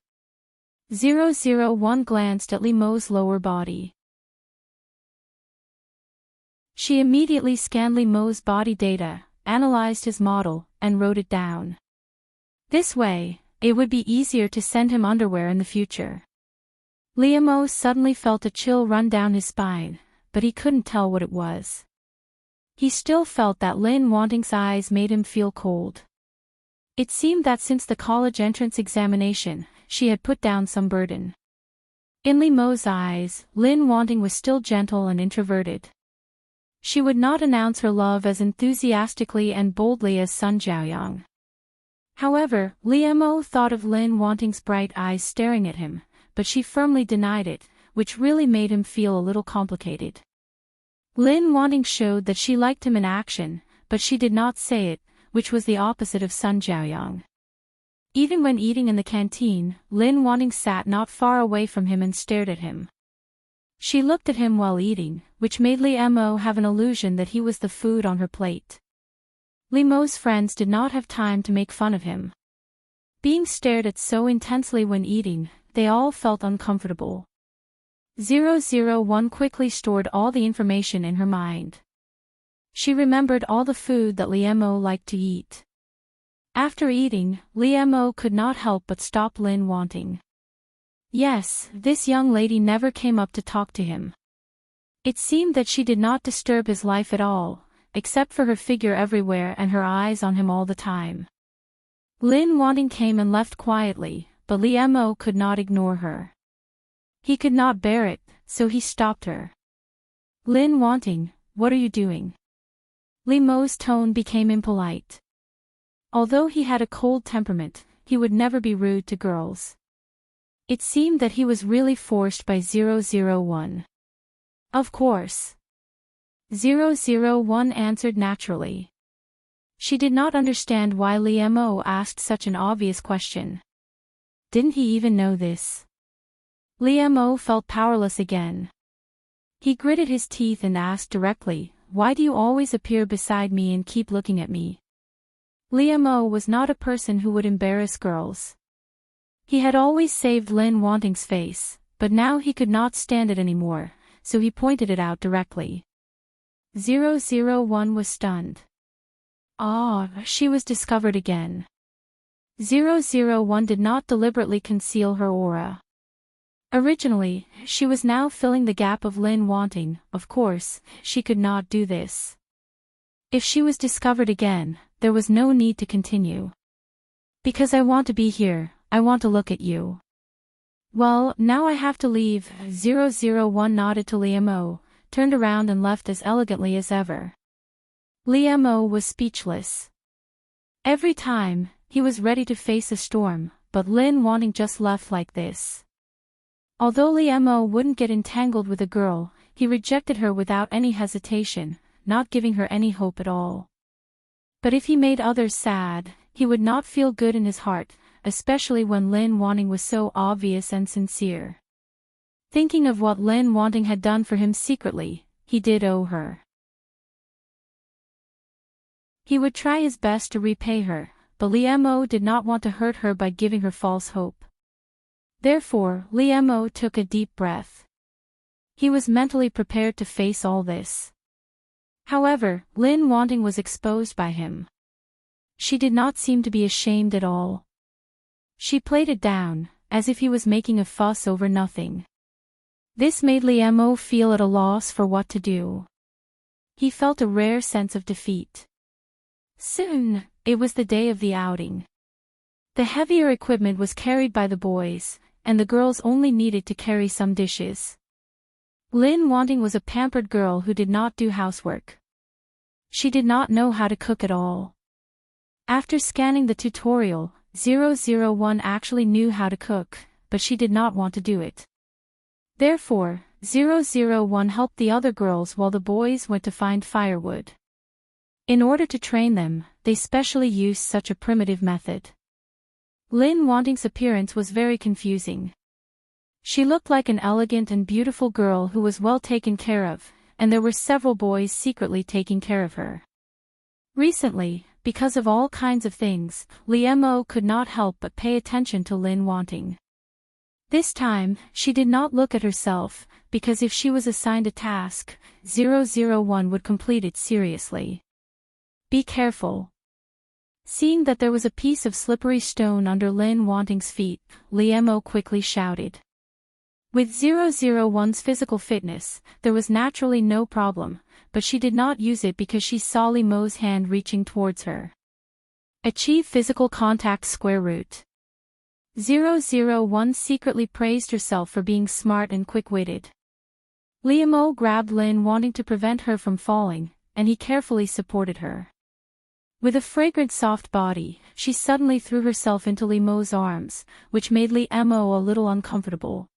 001 glanced at Liemo's lower body. She immediately scanned Liemo's body data, analyzed his model, and wrote it down. This way, it would be easier to send him underwear in the future. Liemo suddenly felt a chill run down his spine, but he couldn't tell what it was. He still felt that Lin Wanting's eyes made him feel cold. It seemed that since the college entrance examination, she had put down some burden. In Liemo's eyes, Lin Wanting was still gentle and introverted. She would not announce her love as enthusiastically and boldly as Sun Jiaoyang. However, Liemo thought of Lin Wanting's bright eyes staring at him, but she firmly denied it, which really made him feel a little complicated. Lin Wanting showed that she liked him in action, but she did not say it, which was the opposite of Sun Jiaoyang. Even when eating in the canteen, Lin Wanting sat not far away from him and stared at him. She looked at him while eating, which made Li Mo have an illusion that he was the food on her plate. Li Mo's friends did not have time to make fun of him. Being stared at so intensely when eating, they all felt uncomfortable. 001 quickly stored all the information in her mind. She remembered all the food that Li Mo liked to eat. After eating, Li Mo could not help but stop Lin Wanting. Yes, this young lady never came up to talk to him. It seemed that she did not disturb his life at all, except for her figure everywhere and her eyes on him all the time. Lin Wanting came and left quietly, but Li Mo could not ignore her. He could not bear it, so he stopped her. Lin Wanting, what are you doing? Li Mo's tone became impolite. Although he had a cold temperament, he would never be rude to girls. It seemed that he was really forced by 001. Of course. 001 answered naturally. She did not understand why Li Mo asked such an obvious question. Didn't he even know this? Li Mo felt powerless again. He gritted his teeth and asked directly, why do you always appear beside me and keep looking at me? Li Mo was not a person who would embarrass girls. He had always saved Lin Wanting's face, but now he could not stand it anymore, so he pointed it out directly. 001 was stunned. Ah, she was discovered again. 001 did not deliberately conceal her aura. Originally, she was now filling the gap of Lin Wanting. Of course, she could not do this. If she was discovered again, there was no need to continue. Because I want to be here, I want to look at you. Well, now I have to leave. 001 nodded to Li Mo, turned around and left as elegantly as ever. Li Mo was speechless. Every time, he was ready to face a storm, but Lin Wanting just left like this. Although Li Mo wouldn't get entangled with a girl, he rejected her without any hesitation, not giving her any hope at all. But if he made others sad, he would not feel good in his heart, especially when Lin Wanting was so obvious and sincere. Thinking of what Lin Wanting had done for him secretly, he did owe her. He would try his best to repay her, but Li Mo did not want to hurt her by giving her false hope. Therefore, Li Mo took a deep breath. He was mentally prepared to face all this. However, Lin Wanting was exposed by him. She did not seem to be ashamed at all. She played it down, as if he was making a fuss over nothing. This made Li Mo feel at a loss for what to do. He felt a rare sense of defeat. Soon, it was the day of the outing. The heavier equipment was carried by the boys, and the girls only needed to carry some dishes. Lin Wanting was a pampered girl who did not do housework. She did not know how to cook at all. After scanning the tutorial, 001 actually knew how to cook, but she did not want to do it. Therefore, 001 helped the other girls while the boys went to find firewood. In order to train them, they specially used such a primitive method. Lin Wanting's appearance was very confusing. She looked like an elegant and beautiful girl who was well taken care of, and there were several boys secretly taking care of her. Recently, because of all kinds of things, Li Mo could not help but pay attention to Lin Wanting. This time, she did not look at herself, because if she was assigned a task, 001 would complete it seriously. Be careful. Seeing that there was a piece of slippery stone under Lin Wanting's feet, Li Mo quickly shouted. With 001's physical fitness, there was naturally no problem, but she did not use it because she saw Li Mo's hand reaching towards her. Achieve physical contact square root. 001 secretly praised herself for being smart and quick-witted. Li Mo grabbed Lin Wanting to prevent her from falling, and he carefully supported her. With a fragrant soft body, she suddenly threw herself into Li Mo's arms, which made Li Mo a little uncomfortable.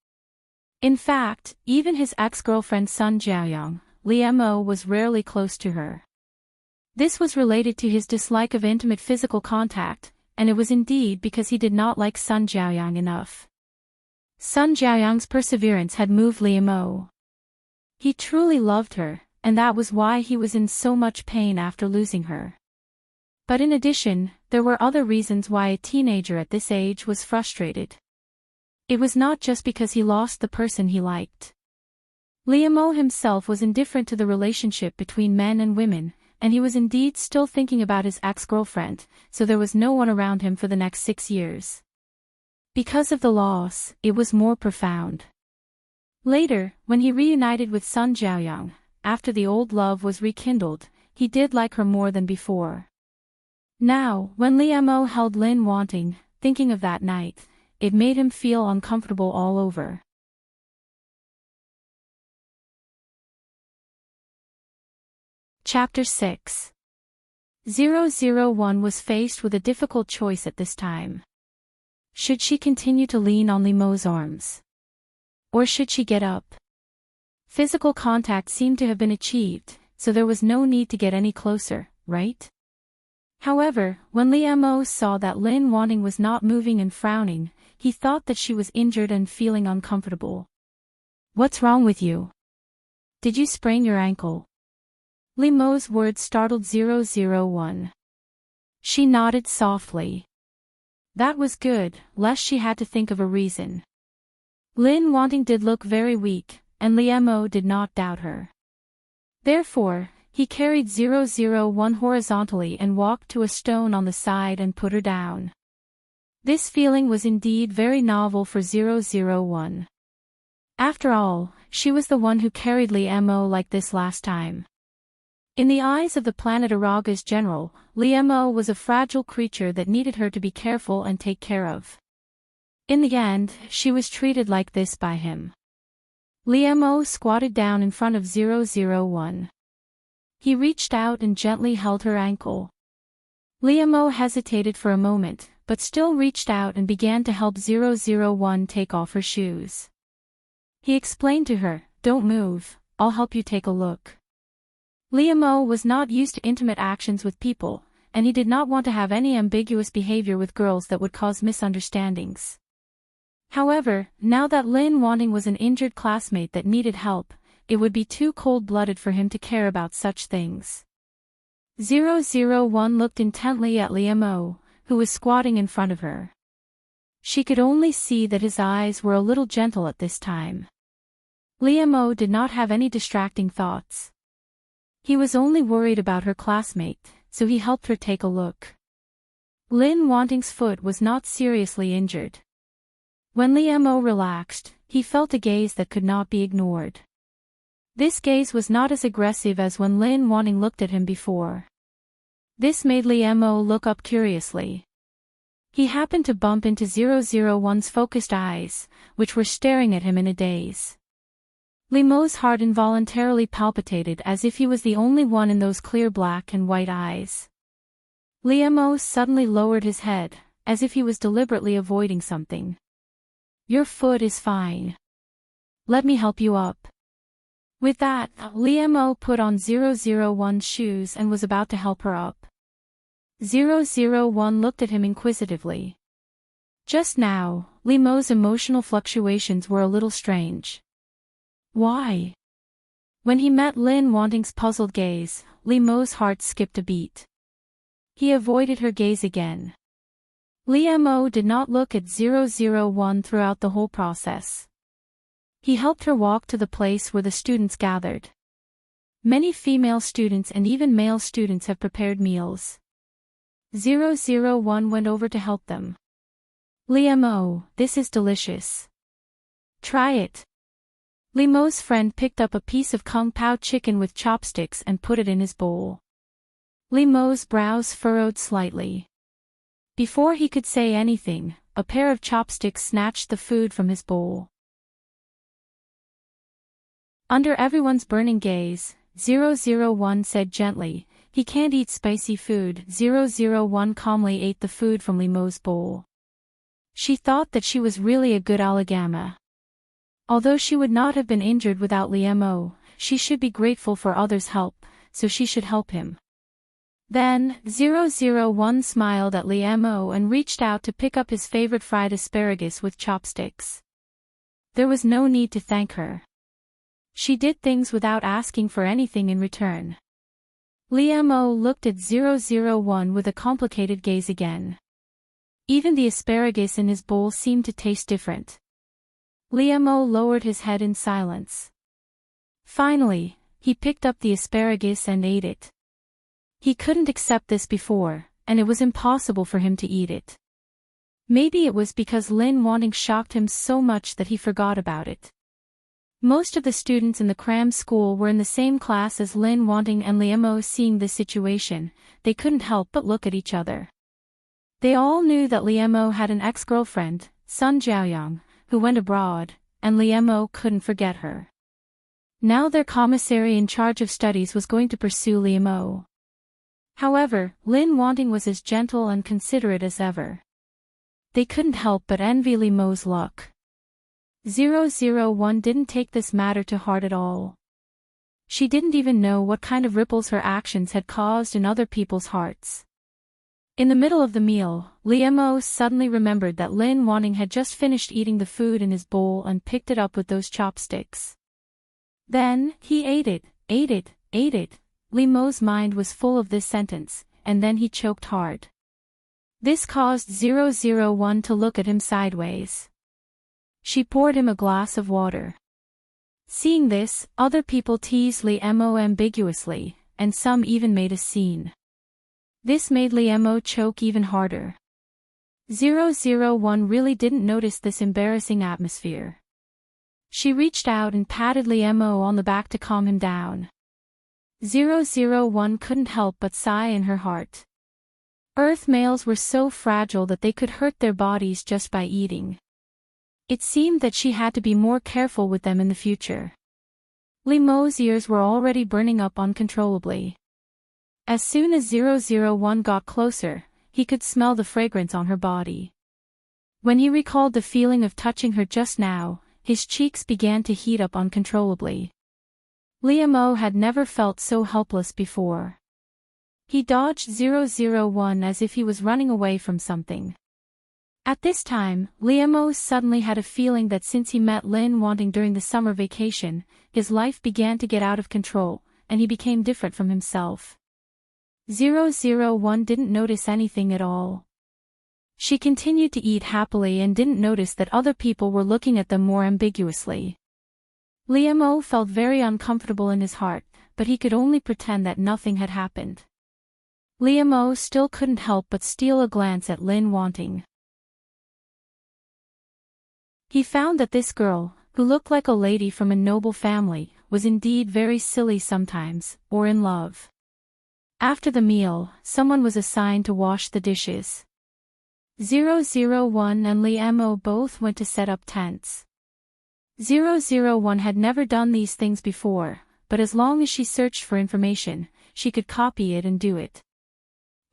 In fact, even his ex-girlfriend Sun Jiaoyang, Li Mo was rarely close to her. This was related to his dislike of intimate physical contact, and it was indeed because he did not like Sun Jiaoyang enough. Sun Jiaoyang's perseverance had moved Li Mo. He truly loved her, and that was why he was in so much pain after losing her. But in addition, there were other reasons why a teenager at this age was frustrated. It was not just because he lost the person he liked. Li Mo himself was indifferent to the relationship between men and women, and he was indeed still thinking about his ex-girlfriend, so there was no one around him for the next 6 years. Because of the loss, it was more profound. Later, when he reunited with Sun Jiaoyang, after the old love was rekindled, he did like her more than before. Now, when Li Mo held Lin Wanting, thinking of that night, it made him feel uncomfortable all over. Chapter 6. 001 was faced with a difficult choice at this time. Should she continue to lean on Li Mo's arms? Or should she get up? Physical contact seemed to have been achieved, so there was no need to get any closer, right? However, when Li Mo saw that Lin Wanting was not moving and frowning, he thought that she was injured and feeling uncomfortable. "What's wrong with you? Did you sprain your ankle?" Li Mo's words startled 001. She nodded softly. That was good, lest she had to think of a reason. Lin Wanting did look very weak, and Li Mo did not doubt her. Therefore, he carried 001 horizontally and walked to a stone on the side and put her down. This feeling was indeed very novel for 001. After all, she was the one who carried Li Mo like this last time. In the eyes of the planet Araga's general, Li Mo was a fragile creature that needed her to be careful and take care of. In the end, she was treated like this by him. Li Mo squatted down in front of 001. He reached out and gently held her ankle. Li Mo hesitated for a moment, but still reached out and began to help 001 take off her shoes. He explained to her, "Don't move, I'll help you take a look." Li Mo was not used to intimate actions with people, and he did not want to have any ambiguous behavior with girls that would cause misunderstandings. However, now that Lin Wanting was an injured classmate that needed help, it would be too cold-blooded for him to care about such things. 001 looked intently at Li Mo, who was squatting in front of her. She could only see that his eyes were a little gentle at this time. Li Mo did not have any distracting thoughts. He was only worried about her classmate, so he helped her take a look. Lin Wanting's foot was not seriously injured. When Li Mo relaxed, he felt a gaze that could not be ignored. This gaze was not as aggressive as when Lin Wanting looked at him before. This made Li Mo look up curiously. He happened to bump into 001's focused eyes, which were staring at him in a daze. Li Mo's heart involuntarily palpitated as if he was the only one in those clear black and white eyes. Li Mo suddenly lowered his head, as if he was deliberately avoiding something. "Your foot is fine. Let me help you up." With that, Li Mo put on 001's shoes and was about to help her up. 001 looked at him inquisitively. Just now, Li Mo's emotional fluctuations were a little strange. Why? When he met Lin Wanting's puzzled gaze, Li Mo's heart skipped a beat. He avoided her gaze again. Li Mo did not look at 001 throughout the whole process. He helped her walk to the place where the students gathered. Many female students and even male students have prepared meals. 001 went over to help them. "Li Mo, this is delicious. Try it." Li Mo's friend picked up a piece of kung pao chicken with chopsticks and put it in his bowl. Li Mo's brows furrowed slightly. Before he could say anything, a pair of chopsticks snatched the food from his bowl. Under everyone's burning gaze, 001 said gently, "He can't eat spicy food." 001 calmly ate the food from Li Mo's bowl. She thought that she was really a good alagama. Although she would not have been injured without Liemo, she should be grateful for others' help, so she should help him. Then, 001 smiled at Liemo and reached out to pick up his favorite fried asparagus with chopsticks. There was no need to thank her. She did things without asking for anything in return. Liemo looked at 001 with a complicated gaze again. Even the asparagus in his bowl seemed to taste different. Liemo lowered his head in silence. Finally, he picked up the asparagus and ate it. He couldn't accept this before, and it was impossible for him to eat it. Maybe it was because Lin Wanting shocked him so much that he forgot about it. Most of the students in the cram school were in the same class as Lin Wanting, and Liemo, seeing this situation, they couldn't help but look at each other. They all knew that Liemo had an ex-girlfriend, Sun Jiaoyang, who went abroad, and Liemo couldn't forget her. Now their commissary in charge of studies was going to pursue Liemo. However, Lin Wanting was as gentle and considerate as ever. They couldn't help but envy Liemo's luck. 001 didn't take this matter to heart at all. She didn't even know what kind of ripples her actions had caused in other people's hearts. In the middle of the meal, Liemo suddenly remembered that Lin Wanting had just finished eating the food in his bowl and picked it up with those chopsticks. Then, he ate it. Liemo's mind was full of this sentence, and then he choked hard. This caused 001 to look at him sideways. She poured him a glass of water. Seeing this, other people teased Liemo ambiguously, and some even made a scene. This made Liemo choke even harder. 001 really didn't notice this embarrassing atmosphere. She reached out and patted Liemo on the back to calm him down. 001 couldn't help but sigh in her heart. Earth males were so fragile that they could hurt their bodies just by eating. It seemed that she had to be more careful with them in the future. Liemo's ears were already burning up uncontrollably. As soon as 001 got closer, he could smell the fragrance on her body. When he recalled the feeling of touching her just now, his cheeks began to heat up uncontrollably. Liemo had never felt so helpless before. He dodged 001 as if he was running away from something. At this time, Liemo suddenly had a feeling that since he met Lin Wanting during the summer vacation, his life began to get out of control, and he became different from himself. 001 didn't notice anything at all. She continued to eat happily and didn't notice that other people were looking at them more ambiguously. Liemo felt very uncomfortable in his heart, but he could only pretend that nothing had happened. Liemo still couldn't help but steal a glance at Lin Wanting. He found that this girl, who looked like a lady from a noble family, was indeed very silly sometimes, or in love. After the meal, someone was assigned to wash the dishes. 001 and Liemo both went to set up tents. 001 had never done these things before, but as long as she searched for information, she could copy it and do it.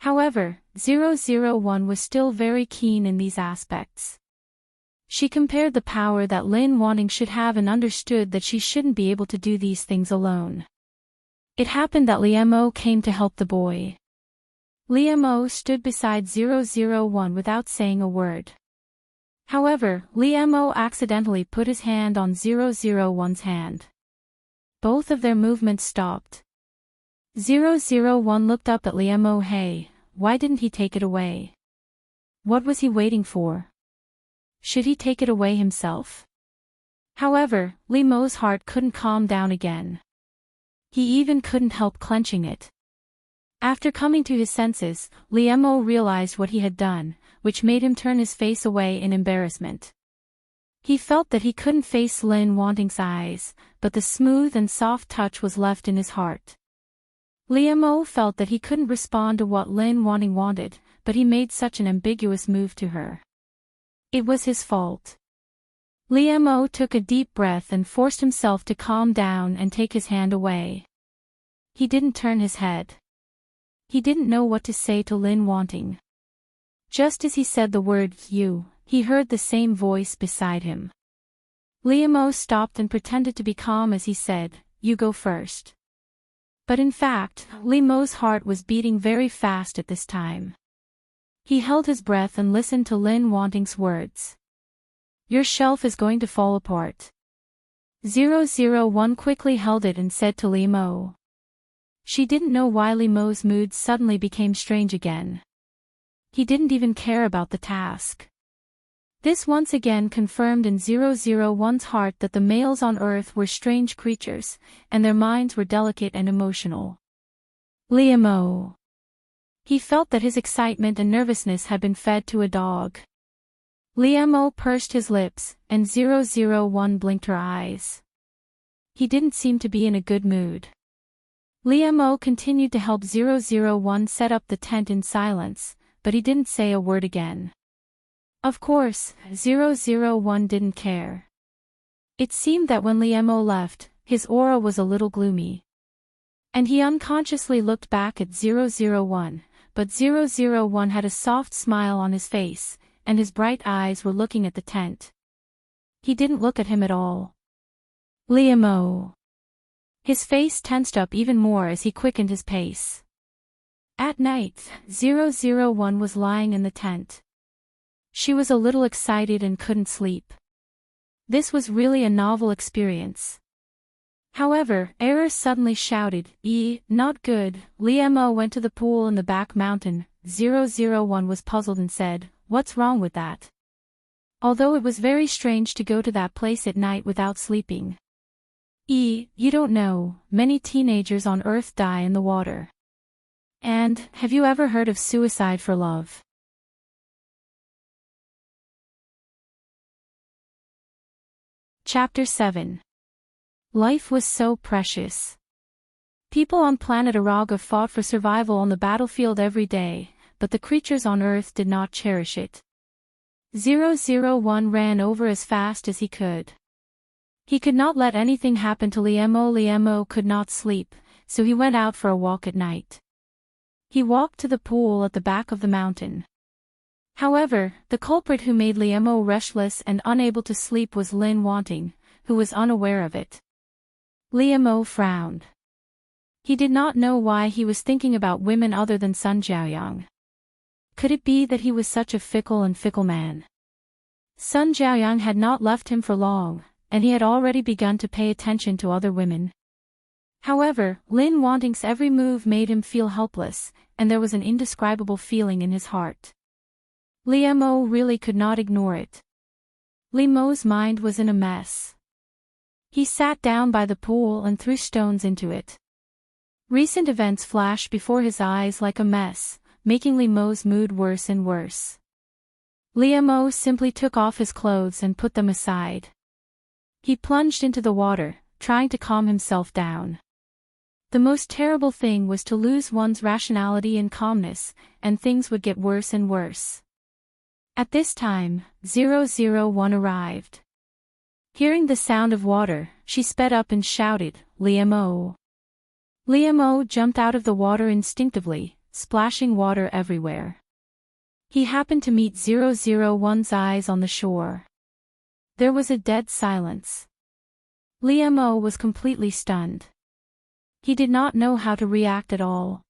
However, 001 was still very keen in these aspects. She compared the power that Lin Wanting should have and understood that she shouldn't be able to do these things alone. It happened that Liemo came to help the boy. Liemo stood beside 001 without saying a word. However, Liemo accidentally put his hand on 001's hand. Both of their movements stopped. 001 looked up at Liemo. Hey, why didn't he take it away? What was he waiting for? Should he take it away himself? However, Liemo's heart couldn't calm down again. He even couldn't help clenching it. After coming to his senses, Liemo realized what he had done, which made him turn his face away in embarrassment. He felt that he couldn't face Lin Wanting's eyes, but the smooth and soft touch was left in his heart. Liemo felt that he couldn't respond to what Lin Wanting wanted, but he made such an ambiguous move to her. It was his fault. Liemo took a deep breath and forced himself to calm down and take his hand away. He didn't turn his head. He didn't know what to say to Lin Wanting. Just as he said the word "you," he heard the same voice beside him. Liam stopped and pretended to be calm as he said, "You go first." But in fact, Liam's heart was beating very fast at this time. He held his breath and listened to Lin Wanting's words. "Your shelf is going to fall apart." 001 quickly held it and said to Liam. She didn't know why Liam's mood suddenly became strange again. He didn't even care about the task. This once again confirmed in 001's heart that the males on Earth were strange creatures, and their minds were delicate and emotional. Liam. He felt that his excitement and nervousness had been fed to a dog. Liam pursed his lips, and 001 blinked her eyes. He didn't seem to be in a good mood. Liam continued to help 001 set up the tent in silence, but he didn't say a word again. Of course, 001 didn't care. It seemed that when Liam left, his aura was a little gloomy. And he unconsciously looked back at 001, but 001 had a soft smile on his face, and his bright eyes were looking at the tent. He didn't look at him at all. Liam. His face tensed up even more as he quickened his pace. At night, 001 was lying in the tent. She was a little excited and couldn't sleep. This was really a novel experience. However, Eris suddenly shouted, not good." Liam went to the pool in the back mountain. 001 was puzzled and said, "What's wrong with that?" Although it was very strange to go to that place at night without sleeping. You don't know, many teenagers on Earth die in the water. And, have you ever heard of suicide for love? Chapter 7. Life was so precious. People on planet Araga fought for survival on the battlefield every day, but the creatures on Earth did not cherish it. 001 ran over as fast as he could. He could not let anything happen to Liam. Liam could not sleep, so he went out for a walk at night. He walked to the pool at the back of the mountain. However, the culprit who made Liam restless and unable to sleep was Lin Wanting, who was unaware of it. Liam frowned. He did not know why he was thinking about women other than Sun Jiaoyang. Could it be that he was such a fickle man? Sun Jiaoyang had not left him for long, and he had already begun to pay attention to other women. However, Lin Wanting's every move made him feel helpless, and there was an indescribable feeling in his heart. Liam really could not ignore it. Liam's mind was in a mess. He sat down by the pool and threw stones into it. Recent events flashed before his eyes like a mess, making Liam's mood worse and worse. Liam simply took off his clothes and put them aside. He plunged into the water, trying to calm himself down. The most terrible thing was to lose one's rationality and calmness, and things would get worse and worse. At this time, 001 arrived. Hearing the sound of water, she sped up and shouted, "Liam." Liam jumped out of the water instinctively, splashing water everywhere. He happened to meet 001's eyes on the shore. There was a dead silence. Liam was completely stunned. He did not know how to react at all.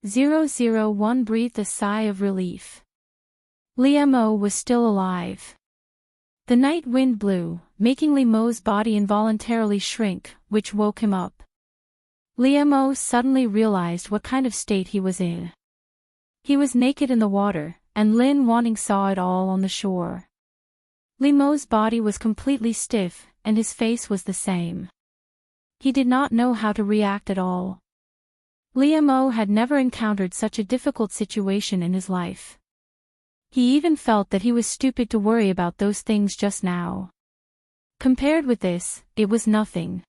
001 breathed a sigh of relief. Liam was still alive. The night wind blew, making Liam's body involuntarily shrink, which woke him up. Liam suddenly realized what kind of state he was in. He was naked in the water, and Lin Wanting saw it all on the shore. Liam's body was completely stiff, and his face was the same. He did not know how to react at all. Liam had never encountered such a difficult situation in his life. He even felt that he was stupid to worry about those things just now. Compared with this, it was nothing.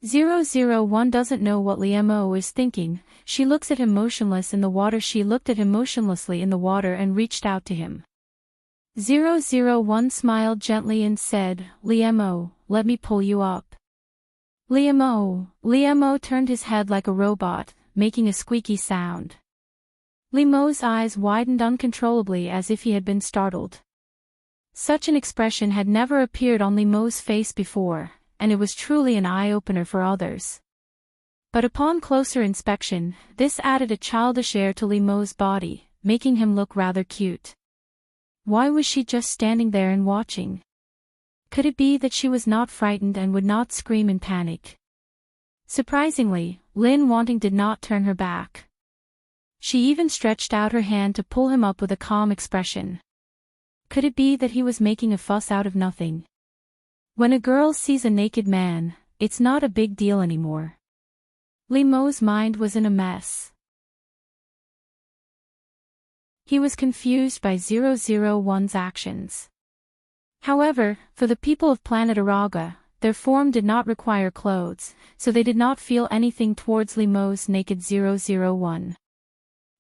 001 doesn't know what Liam is thinking. She looks at him motionless in the water. She looked at him motionlessly in the water and reached out to him. 001 smiled gently and said, "Liam, let me pull you up." Liam turned his head like a robot, making a squeaky sound. Liam's eyes widened uncontrollably as if he had been startled. Such an expression had never appeared on Limo's face before, and it was truly an eye-opener for others. But upon closer inspection, this added a childish air to Limo's body, making him look rather cute. Why was she just standing there and watching? Could it be that she was not frightened and would not scream in panic? Surprisingly, Lin Wanting did not turn her back. She even stretched out her hand to pull him up with a calm expression. Could it be that he was making a fuss out of nothing? When a girl sees a naked man, it's not a big deal anymore. Limo's mind was in a mess. He was confused by 001's actions. However, for the people of planet Araga, their form did not require clothes, so they did not feel anything towards Limo's naked 001.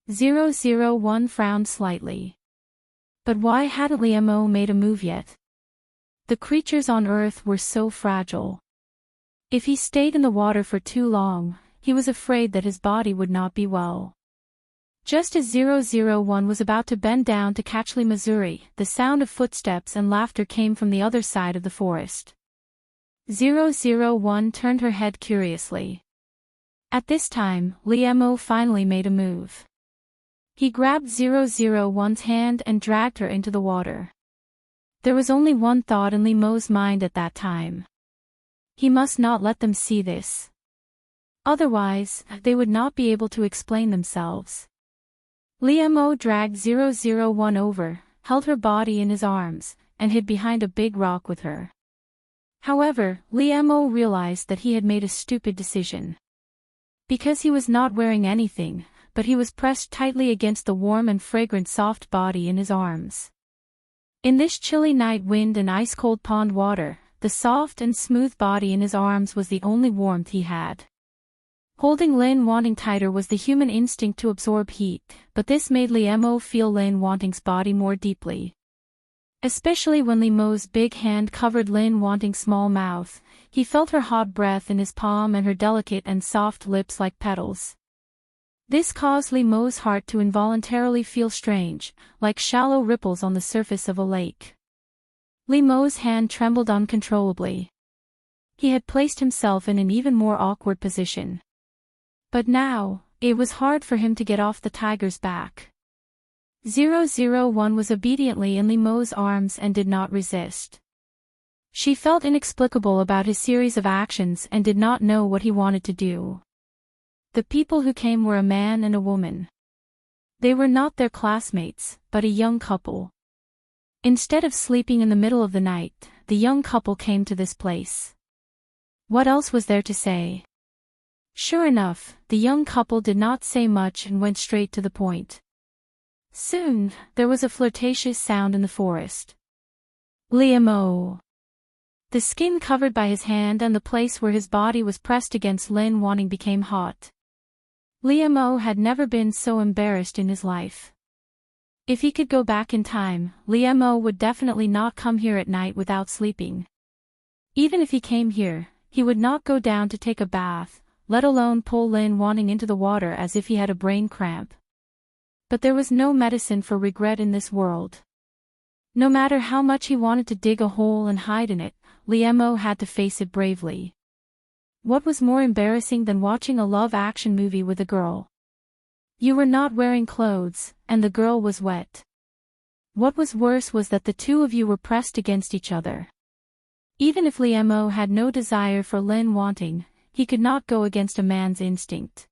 001 frowned slightly. But why hadn't Limo made a move yet? The creatures on Earth were so fragile. If he stayed in the water for too long, he was afraid that his body would not be well. Just as 001 was about to bend down to catch Lee Missouri, the sound of footsteps and laughter came from the other side of the forest. 001 turned her head curiously. At this time, Limo finally made a move. He grabbed 001's hand and dragged her into the water. There was only one thought in Limo's mind at that time. He must not let them see this. Otherwise, they would not be able to explain themselves. Limo dragged 001 over, held her body in his arms, and hid behind a big rock with her. However, Limo realized that he had made a stupid decision. Because he was not wearing anything, but he was pressed tightly against the warm and fragrant soft body in his arms. In this chilly night wind and ice-cold pond water, the soft and smooth body in his arms was the only warmth he had. Holding Lin Wanting tighter was the human instinct to absorb heat, but this made Limo feel Lin Wanting's body more deeply. Especially when Limo's big hand covered Lin Wanting's small mouth, he felt her hot breath in his palm and her delicate and soft lips like petals. This caused Limo's heart to involuntarily feel strange, like shallow ripples on the surface of a lake. Limo's hand trembled uncontrollably. He had placed himself in an even more awkward position. But now, it was hard for him to get off the tiger's back. 001 was obediently in Limo's arms and did not resist. She felt inexplicable about his series of actions and did not know what he wanted to do. The people who came were a man and a woman. They were not their classmates, but a young couple. Instead of sleeping in the middle of the night, the young couple came to this place. What else was there to say? Sure enough, the young couple did not say much and went straight to the point. Soon, there was a flirtatious sound in the forest. Limo. The skin covered by his hand and the place where his body was pressed against Lin Wanting became hot. Limo had never been so embarrassed in his life. If he could go back in time, Limo would definitely not come here at night without sleeping. Even if he came here, he would not go down to take a bath, let alone pull Lin Wanting into the water as if he had a brain cramp. But there was no medicine for regret in this world. No matter how much he wanted to dig a hole and hide in it, Limo had to face it bravely. What was more embarrassing than watching a love action movie with a girl? You were not wearing clothes, and the girl was wet. What was worse was that the two of you were pressed against each other. Even if Limo had no desire for Lin Wanting, he could not go against a man's instinct.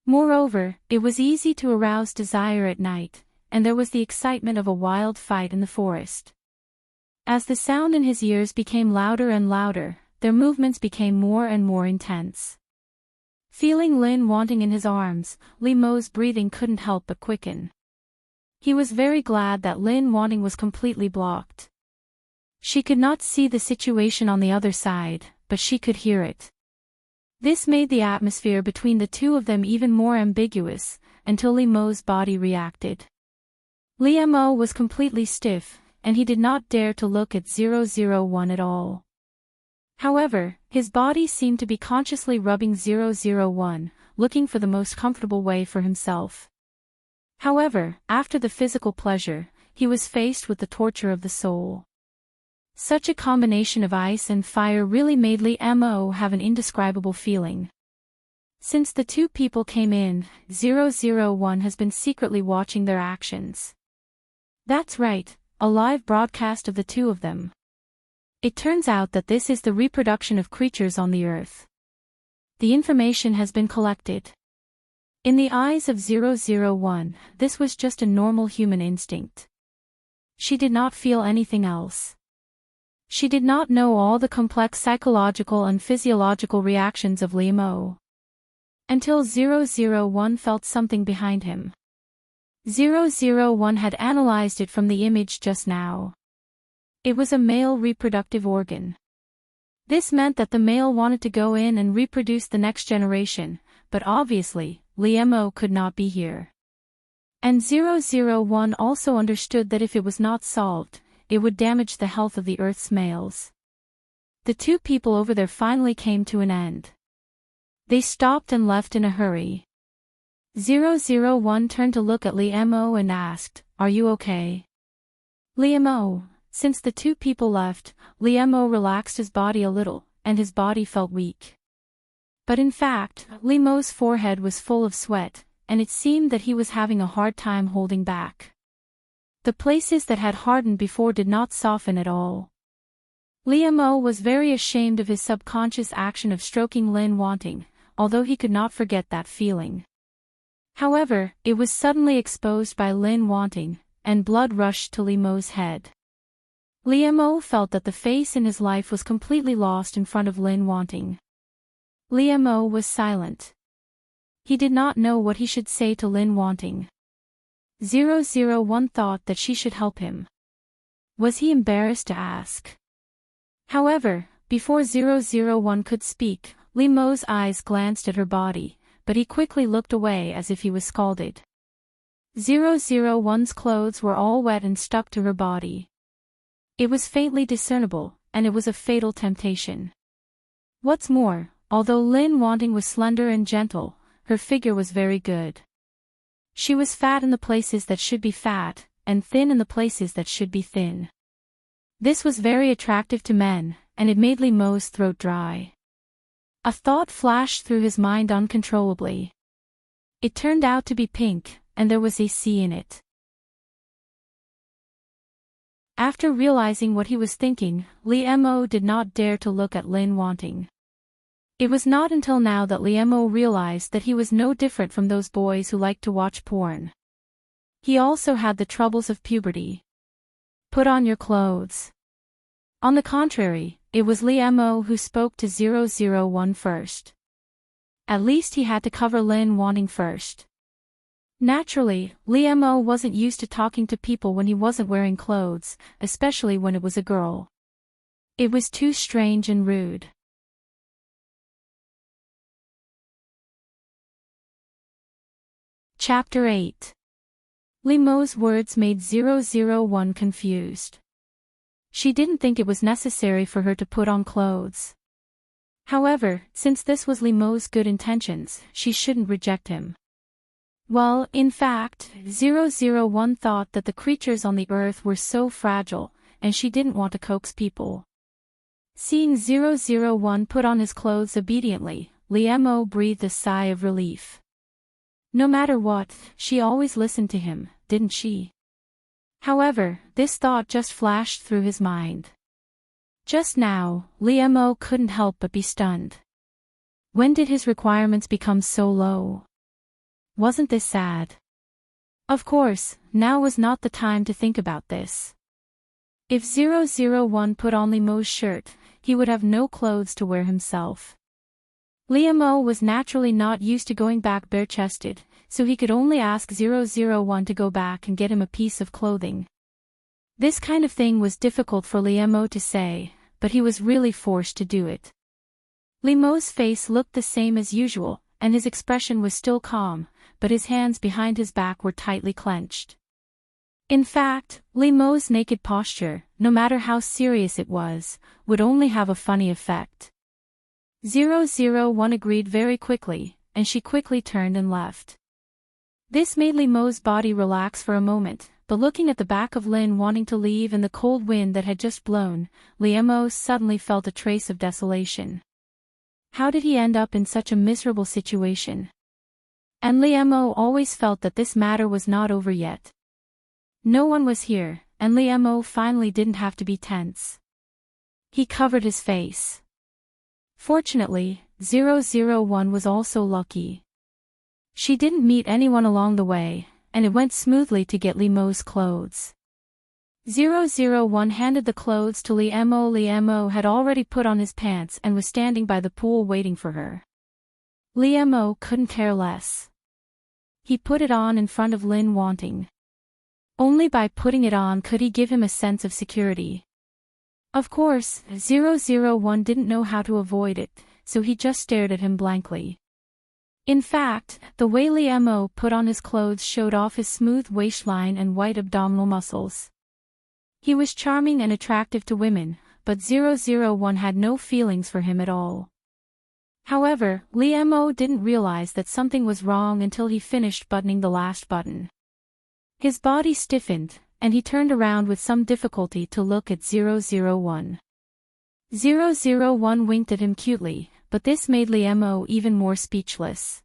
Moreover, it was easy to arouse desire at night, and there was the excitement of a wild fight in the forest. As the sound in his ears became louder and louder, their movements became more and more intense. Feeling Lin Wanting in his arms, Limo's breathing couldn't help but quicken. He was very glad that Lin Wanting was completely blocked. She could not see the situation on the other side, but she could hear it. This made the atmosphere between the two of them even more ambiguous, until Limo's body reacted. Limo was completely stiff, and he did not dare to look at 001 at all. However, his body seemed to be consciously rubbing 001, looking for the most comfortable way for himself. However, after the physical pleasure, he was faced with the torture of the soul. Such a combination of ice and fire really made Li Mo have an indescribable feeling. Since the two people came in, 001 has been secretly watching their actions. That's right, a live broadcast of the two of them. It turns out that this is the reproduction of creatures on the Earth. The information has been collected. In the eyes of 001, this was just a normal human instinct. She did not feel anything else. She did not know all the complex psychological and physiological reactions of Li Mo. Until 001 felt something behind him. 001 had analyzed it from the image just now. It was a male reproductive organ. This meant that the male wanted to go in and reproduce the next generation, but obviously, Li Mo could not be here. And 001 also understood that if it was not solved, it would damage the health of the Earth's males. The two people over there finally came to an end. They stopped and left in a hurry. 001 turned to look at Li Mo and asked, "Are you okay?" Li Mo. Since the two people left, Li Mo relaxed his body a little, and his body felt weak. But in fact, Li Mo's forehead was full of sweat, and it seemed that he was having a hard time holding back. The places that had hardened before did not soften at all. Li Mo was very ashamed of his subconscious action of stroking Lin Wanting, although he could not forget that feeling. However, it was suddenly exposed by Lin Wanting, and blood rushed to Li Mo's head. Li Mo felt that the face in his life was completely lost in front of Lin Wanting. Li Mo was silent. He did not know what he should say to Lin Wanting. 001 thought that she should help him. Was he embarrassed to ask? However, before 001 could speak, Li Mo's eyes glanced at her body, but he quickly looked away as if he was scalded. 001's clothes were all wet and stuck to her body. It was faintly discernible, and it was a fatal temptation. What's more, although Lin Wanting was slender and gentle, her figure was very good. She was fat in the places that should be fat, and thin in the places that should be thin. This was very attractive to men, and it made Li Mo's throat dry. A thought flashed through his mind uncontrollably. It turned out to be pink, and there was a C in it. After realizing what he was thinking, Li Mo did not dare to look at Lin Wanting. It was not until now that Li Mo realized that he was no different from those boys who liked to watch porn. He also had the troubles of puberty. Put on your clothes. On the contrary, it was Li Mo who spoke to 001 first. At least he had to cover Lin Wanting first. Naturally, Li Mo wasn't used to talking to people when he wasn't wearing clothes, especially when it was a girl. It was too strange and rude. Chapter 8. Li Mo's words made 001 confused. She didn't think it was necessary for her to put on clothes. However, since this was Li Mo's good intentions, she shouldn't reject him. Well, in fact, 001 thought that the creatures on the Earth were so fragile, and she didn't want to coax people. Seeing 001 put on his clothes obediently, Li Mo breathed a sigh of relief. No matter what, she always listened to him, didn't she? However, this thought just flashed through his mind. Just now, Li Mo couldn't help but be stunned. When did his requirements become so low? Wasn't this sad? Of course, now was not the time to think about this. If 001 put on Li Mo's shirt, he would have no clothes to wear himself. Li Mo was naturally not used to going back bare-chested, so he could only ask 001 to go back and get him a piece of clothing. This kind of thing was difficult for Li Mo to say, but he was really forced to do it. Li Mo's face looked the same as usual, and his expression was still calm, but his hands behind his back were tightly clenched. In fact, Li Mo's naked posture, no matter how serious it was, would only have a funny effect. 001 agreed very quickly, and she quickly turned and left. This made Li Mo's body relax for a moment, but looking at the back of Lin wanting to leave and the cold wind that had just blown, Liemo suddenly felt a trace of desolation. How did he end up in such a miserable situation? And Liemo always felt that this matter was not over yet. No one was here, and Liemo finally didn't have to be tense. He covered his face. Fortunately, 001 was also lucky. She didn't meet anyone along the way, and it went smoothly to get Liemo's clothes. 001 handed the clothes to Liemo. Liemo had already put on his pants and was standing by the pool waiting for her. Liemo couldn't care less. He put it on in front of Lin wanting. Only by putting it on could he give him a sense of security. Of course, 001 didn't know how to avoid it, so he just stared at him blankly. In fact, the way Liemo put on his clothes showed off his smooth waistline and white abdominal muscles. He was charming and attractive to women, but 001 had no feelings for him at all. However, Liemo didn't realize that something was wrong until he finished buttoning the last button. His body stiffened, and he turned around with some difficulty to look at 001. 001 winked at him cutely, but this made Liemo even more speechless.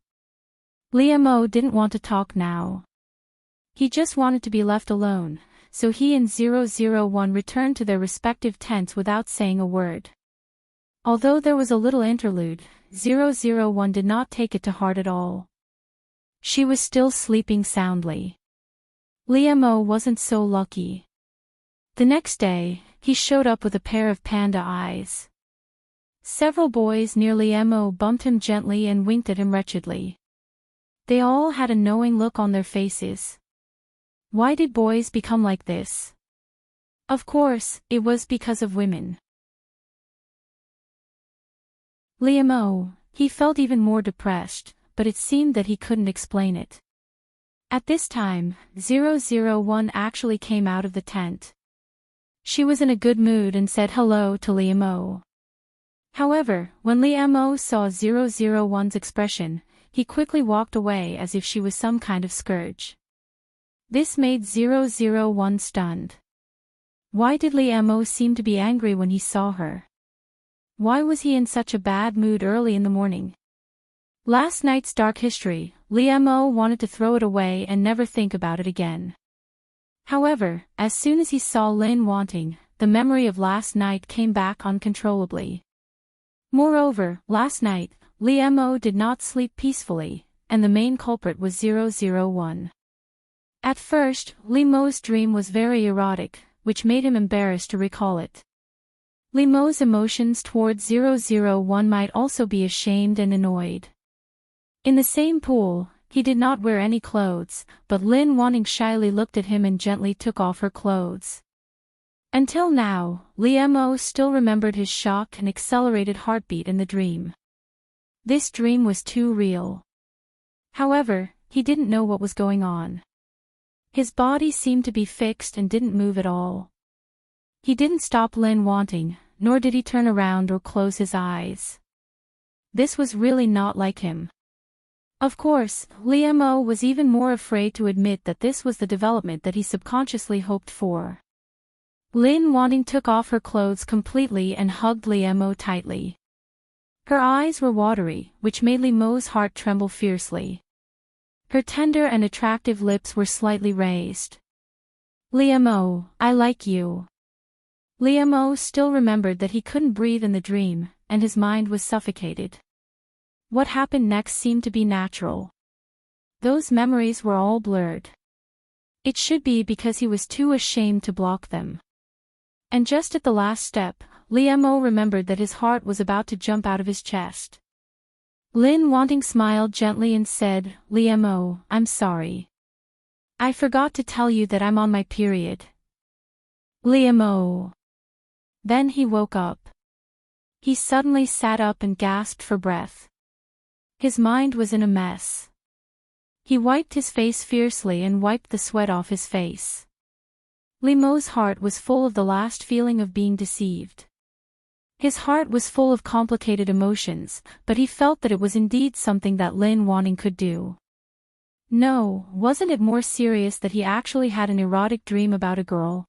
Liemo didn't want to talk now. He just wanted to be left alone, so he and 001 returned to their respective tents without saying a word. Although there was a little interlude, 001 did not take it to heart at all. She was still sleeping soundly. Liemo wasn't so lucky. The next day, he showed up with a pair of panda eyes. Several boys near Liemo bumped him gently and winked at him wretchedly. They all had a knowing look on their faces. Why did boys become like this? Of course, it was because of women. Liemo, he felt even more depressed, but it seemed that he couldn't explain it. At this time, 001 actually came out of the tent. She was in a good mood and said hello to Liemo. However, when Liemo saw 001's expression, he quickly walked away as if she was some kind of scourge. This made 001 stunned. Why did Liemo seem to be angry when he saw her? Why was he in such a bad mood early in the morning? Last night's dark history, Liemo wanted to throw it away and never think about it again. However, as soon as he saw Lin wanting, the memory of last night came back uncontrollably. Moreover, last night, Liemo did not sleep peacefully, and the main culprit was 001. At first, Liemo's dream was very erotic, which made him embarrassed to recall it. Liemo's emotions towards 001 might also be ashamed and annoyed. In the same pool, he did not wear any clothes, but Lin wanting shyly looked at him and gently took off her clothes. Until now, Liemo still remembered his shock and accelerated heartbeat in the dream. This dream was too real. However, he didn't know what was going on. His body seemed to be fixed and didn't move at all. He didn't stop Lin wanting, nor did he turn around or close his eyes. This was really not like him. Of course, Liemo was even more afraid to admit that this was the development that he subconsciously hoped for. Lin wanting took off her clothes completely and hugged Liemo tightly. Her eyes were watery, which made Liemo's heart tremble fiercely. Her tender and attractive lips were slightly raised. Liemo, I like you. Liemo still remembered that he couldn't breathe in the dream, and his mind was suffocated. What happened next seemed to be natural. Those memories were all blurred. It should be because he was too ashamed to block them. And just at the last step, Liemo remembered that his heart was about to jump out of his chest. Lin wanting smiled gently and said, Liemo, I'm sorry. I forgot to tell you that I'm on my period. Liemo. Then he woke up. He suddenly sat up and gasped for breath. His mind was in a mess. He wiped his face fiercely and wiped the sweat off his face. Liemo's heart was full of the last feeling of being deceived. His heart was full of complicated emotions, but he felt that it was indeed something that Lin wanting could do. No, wasn't it more serious that he actually had an erotic dream about a girl?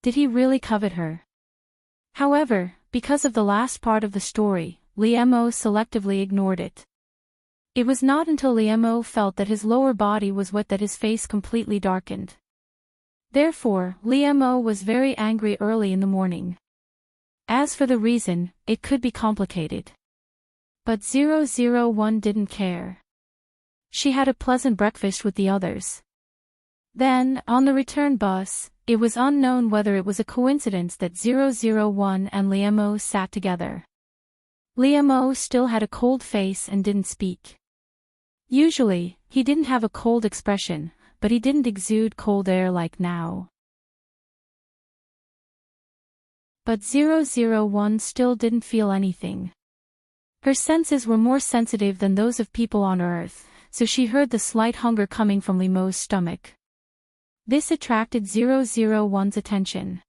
Did he really covet her? However, because of the last part of the story, Liemo selectively ignored it. It was not until Liemo felt that his lower body was wet that his face completely darkened. Therefore, Liemo was very angry early in the morning. As for the reason, it could be complicated. But 001 didn't care. She had a pleasant breakfast with the others. Then, on the return bus, it was unknown whether it was a coincidence that 001 and Liemo sat together. Liemo still had a cold face and didn't speak. Usually, he didn't have a cold expression, but he didn't exude cold air like now. But 001 still didn't feel anything. Her senses were more sensitive than those of people on Earth, so she heard the slight hunger coming from Liemo's stomach. This attracted 001's attention.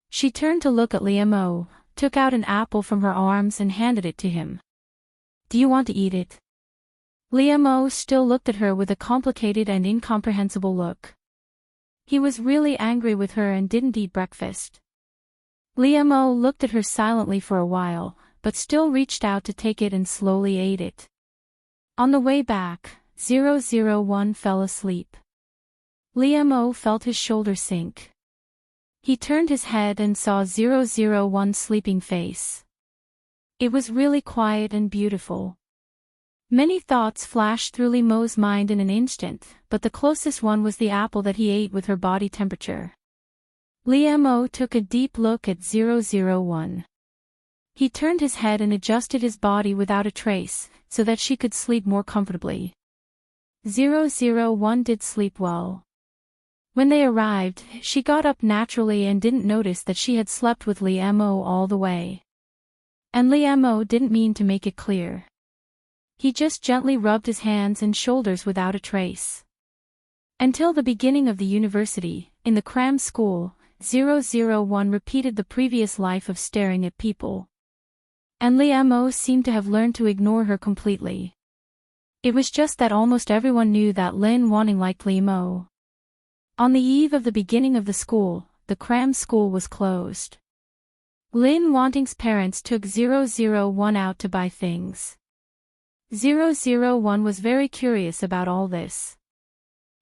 She turned to look at Liemo, took out an apple from her arms and handed it to him. "Do you want to eat it?" Liemo still looked at her with a complicated and incomprehensible look. He was really angry with her and didn't eat breakfast. Liemo looked at her silently for a while, but still reached out to take it and slowly ate it. On the way back, 001 fell asleep. Liemo felt his shoulder sink. He turned his head and saw 001's sleeping face. It was really quiet and beautiful. Many thoughts flashed through Liemo's mind in an instant, but the closest one was the apple that he ate with her body temperature. Liemo took a deep look at 001. He turned his head and adjusted his body without a trace, so that she could sleep more comfortably. 001 did sleep well. When they arrived, she got up naturally and didn't notice that she had slept with Liemo all the way. And Liemo didn't mean to make it clear. He just gently rubbed his hands and shoulders without a trace. Until the beginning of the university, in the cram school, 001 repeated the previous life of staring at people. And Liemo seemed to have learned to ignore her completely. It was just that almost everyone knew that Lin Wanting liked Liemo. On the eve of the beginning of the school, the cram school was closed. Lin Wanting's parents took 001 out to buy things. 001 was very curious about all this.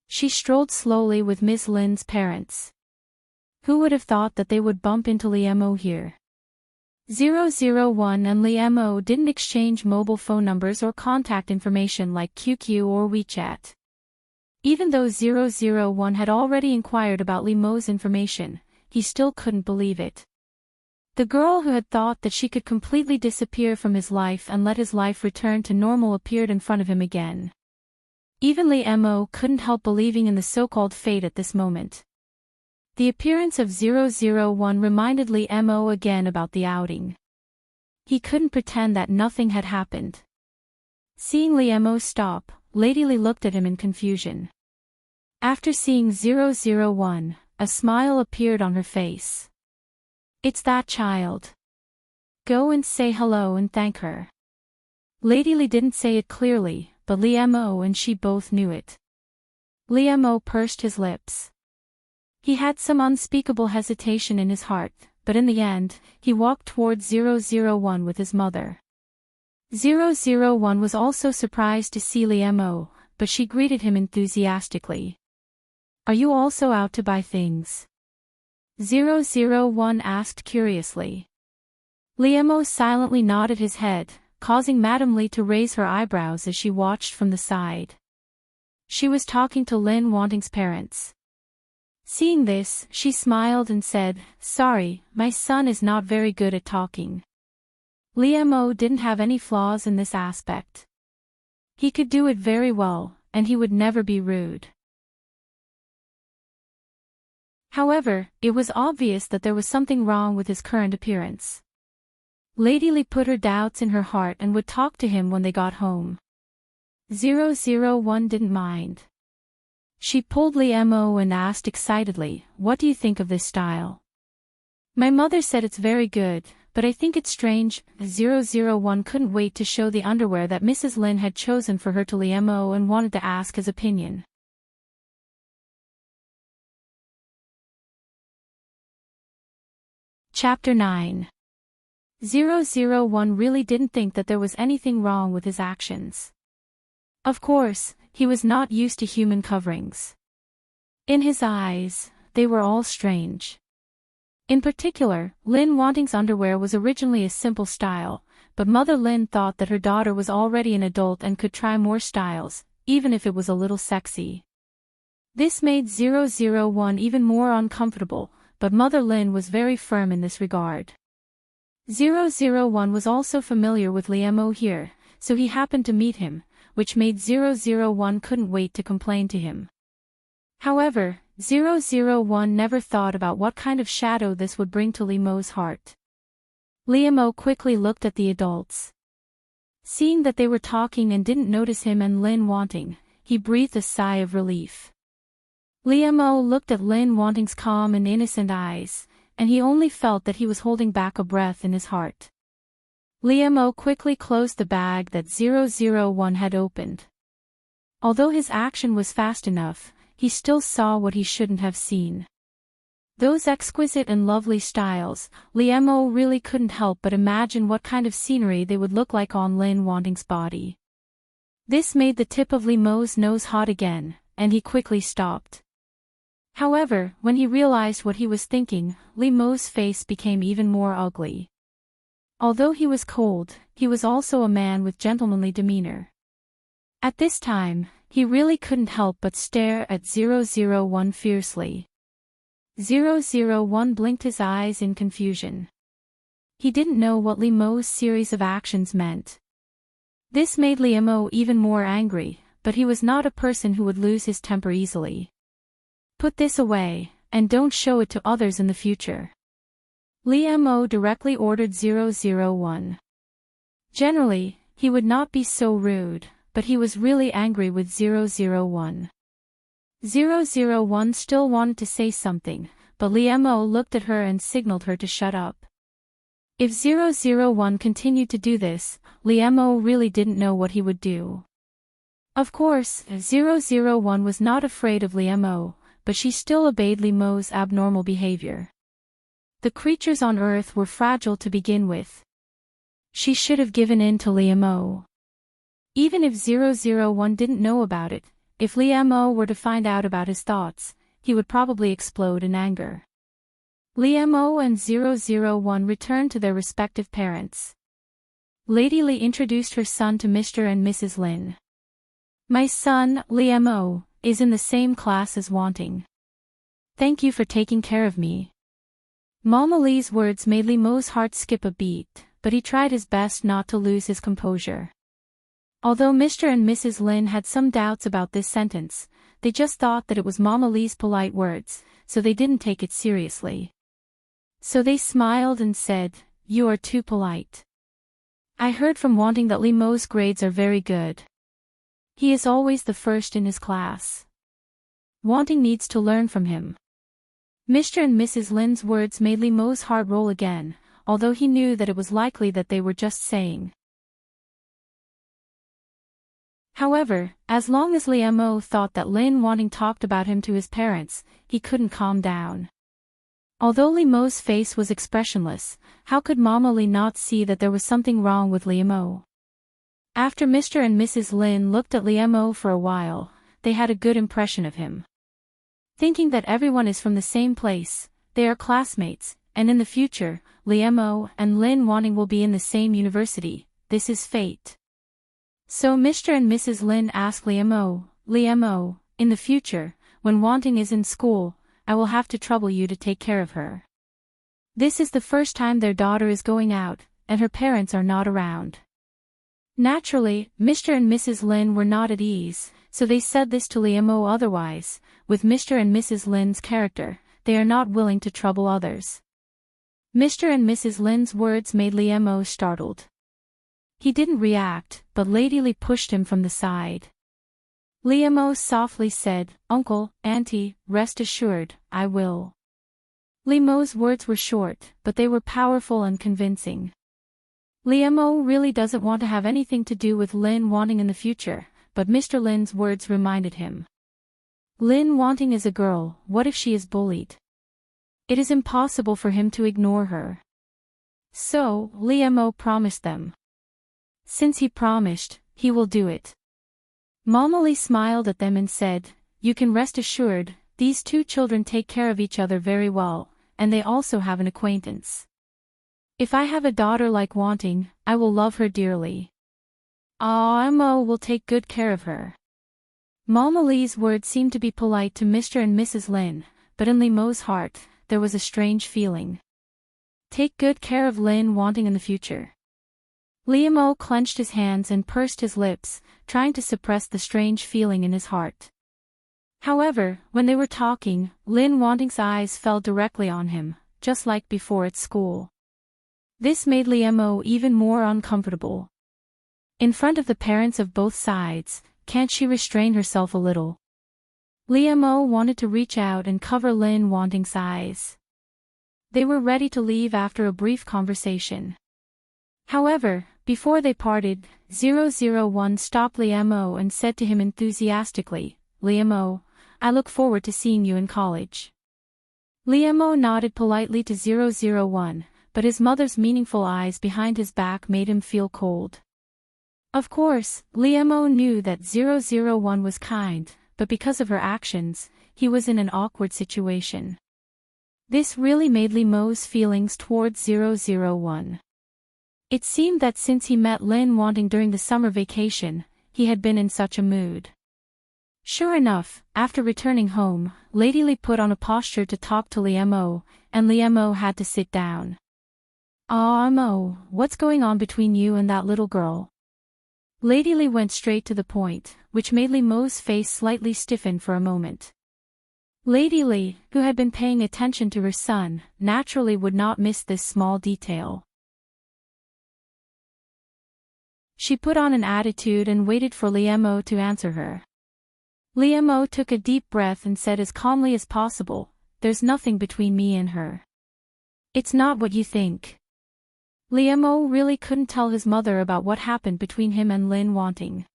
She strolled slowly with Miss Lin's parents. Who would have thought that they would bump into Liemo here? 001 and Liemo didn't exchange mobile phone numbers or contact information like QQ or WeChat. Even though 001 had already inquired about Liemo's information, he still couldn't believe it. The girl who had thought that she could completely disappear from his life and let his life return to normal appeared in front of him again. Even Liemo couldn't help believing in the so-called fate at this moment. The appearance of 001 reminded Liemo again about the outing. He couldn't pretend that nothing had happened. Seeing Liemo stop, Lady Li looked at him in confusion. After seeing 001, a smile appeared on her face. "It's that child. Go and say hello and thank her." Lady Li didn't say it clearly, but Liemo and she both knew it. Liemo pursed his lips. He had some unspeakable hesitation in his heart, but in the end, he walked toward 001 with his mother. 001 was also surprised to see Liemo, but she greeted him enthusiastically. "Are you also out to buy things?" 001 asked curiously. Liemo silently nodded his head, causing Madame Li to raise her eyebrows as she watched from the side. She was talking to Lin Wanting's parents. Seeing this, she smiled and said, "Sorry, my son is not very good at talking." Liemo didn't have any flaws in this aspect. He could do it very well, and he would never be rude. However, it was obvious that there was something wrong with his current appearance. Lady Li put her doubts in her heart and would talk to him when they got home. 001 didn't mind. She pulled Liemo and asked excitedly, "What do you think of this style?" "My mother said it's very good, but I think it's strange. 001 couldn't wait to show the underwear that Mrs. Lin had chosen for her to Liam-o and wanted to ask his opinion. Chapter 9. 001 really didn't think that there was anything wrong with his actions. Of course, he was not used to human coverings. In his eyes, they were all strange. In particular, Lin Wanting's underwear was originally a simple style, but Mother Lin thought that her daughter was already an adult and could try more styles, even if it was a little sexy. This made 001 even more uncomfortable, but Mother Lin was very firm in this regard. 001 was also familiar with Liam-o here, so he happened to meet him, which made 001 couldn't wait to complain to him. However, 001 never thought about what kind of shadow this would bring to Liam-o's heart. Liam-o quickly looked at the adults. Seeing that they were talking and didn't notice him and Lin Wanting, he breathed a sigh of relief. Liam-o looked at Lin Wanting's calm and innocent eyes, and he only felt that he was holding back a breath in his heart. Liam-o quickly closed the bag that 001 had opened. Although his action was fast enough, he still saw what he shouldn't have seen. Those exquisite and lovely styles, Liam-o really couldn't help but imagine what kind of scenery they would look like on Lin Wanting's body. This made the tip of Liam-o's nose hot again, and he quickly stopped. However, when he realized what he was thinking, Liam-o's face became even more ugly. Although he was cold, he was also a man with gentlemanly demeanor. At this time, he really couldn't help but stare at 001 fiercely. 001 blinked his eyes in confusion. He didn't know what Liam-o's series of actions meant. This made Liam-o even more angry, but he was not a person who would lose his temper easily. Put this away, and don't show it to others in the future. Liam-o directly ordered 001. Generally, he would not be so rude, but he was really angry with 001. 001 still wanted to say something, but Liam-o looked at her and signaled her to shut up. If 001 continued to do this, Liam-o really didn't know what he would do. Of course, 001 was not afraid of Liam-o, but she still obeyed Liam-o's abnormal behavior. The creatures on Earth were fragile to begin with. She should have given in to Liam-o. Even if 001 didn't know about it, if Liam-o were to find out about his thoughts, he would probably explode in anger. Liam-o and 001 returned to their respective parents. Lady Li introduced her son to Mr. and Mrs. Lin. My son, Liam-o, is in the same class as Wanting. Thank you for taking care of me. Mama Li's words made Liam-o's heart skip a beat, but he tried his best not to lose his composure. Although Mr. and Mrs. Lin had some doubts about this sentence, they just thought that it was Mama Li's polite words, so they didn't take it seriously. So they smiled and said, "You are too polite. I heard from Wanting that Liam-o's grades are very good. He is always the first in his class. Wanting needs to learn from him." Mr. and Mrs. Lin's words made Liam-o's heart roll again, although he knew that it was likely that they were just saying. However, as long as Liam-o thought that Lin Wanting talked about him to his parents, he couldn't calm down. Although Liam-o's face was expressionless, how could Mama Li not see that there was something wrong with Liam-o? After Mr. and Mrs. Lin looked at Liam-o for a while, they had a good impression of him. Thinking that everyone is from the same place, they are classmates, and in the future, Liam-o and Lin Wanting will be in the same university, this is fate. So Mr. and Mrs. Lin asked Liam-o, "Liam-o, in the future, when Wanting is in school, I will have to trouble you to take care of her." This is the first time their daughter is going out, and her parents are not around. Naturally, Mr. and Mrs. Lin were not at ease, so they said this to Liam-o. Otherwise, with Mr. and Mrs. Lin's character, they are not willing to trouble others. Mr. and Mrs. Lin's words made Liam-o startled. He didn't react, but Lady Li pushed him from the side. Liam-o softly said, "Uncle, Auntie, rest assured, I will." Li Mo's words were short, but they were powerful and convincing. Li Mo really doesn't want to have anything to do with Lin Wanting in the future, but Mr. Lin's words reminded him. Lin Wanting is a girl, what if she is bullied? It is impossible for him to ignore her. So, Li Mo promised them. Since he promised, he will do it. Mama Li smiled at them and said, "You can rest assured, these two children take care of each other very well, and they also have an acquaintance. If I have a daughter like Wanting, I will love her dearly. Mo will take good care of her." Mama Li's words seemed to be polite to Mr. and Mrs. Lin, but in Li Mo's heart, there was a strange feeling. Take good care of Lin Wanting in the future. Li Mo clenched his hands and pursed his lips, trying to suppress the strange feeling in his heart. However, when they were talking, Lin Wanting's eyes fell directly on him, just like before at school. This made Li Mo even more uncomfortable. In front of the parents of both sides, can't she restrain herself a little? Li Mo wanted to reach out and cover Lin Wanting's eyes. They were ready to leave after a brief conversation. However, before they parted, 001 stopped Li Mo and said to him enthusiastically, "Li Mo, I look forward to seeing you in college." Li Mo nodded politely to 001, but his mother's meaningful eyes behind his back made him feel cold. Of course, Li Mo knew that 001 was kind, but because of her actions, he was in an awkward situation. This really made Li Mo's feelings towards 001. It seemed that since he met Lin Wanting during the summer vacation, he had been in such a mood. Sure enough, after returning home, Lady Li put on a posture to talk to Li Mo, and Li Mo had to sit down. Mo, what's going on between you and that little girl?" Lady Li went straight to the point, which made Li Mo's face slightly stiffen for a moment. Lady Li, who had been paying attention to her son, naturally would not miss this small detail. She put on an attitude and waited for Li Mo to answer her. Li Mo took a deep breath and said as calmly as possible, "There's nothing between me and her. It's not what you think." Li Mo really couldn't tell his mother about what happened between him and Lin Wanting.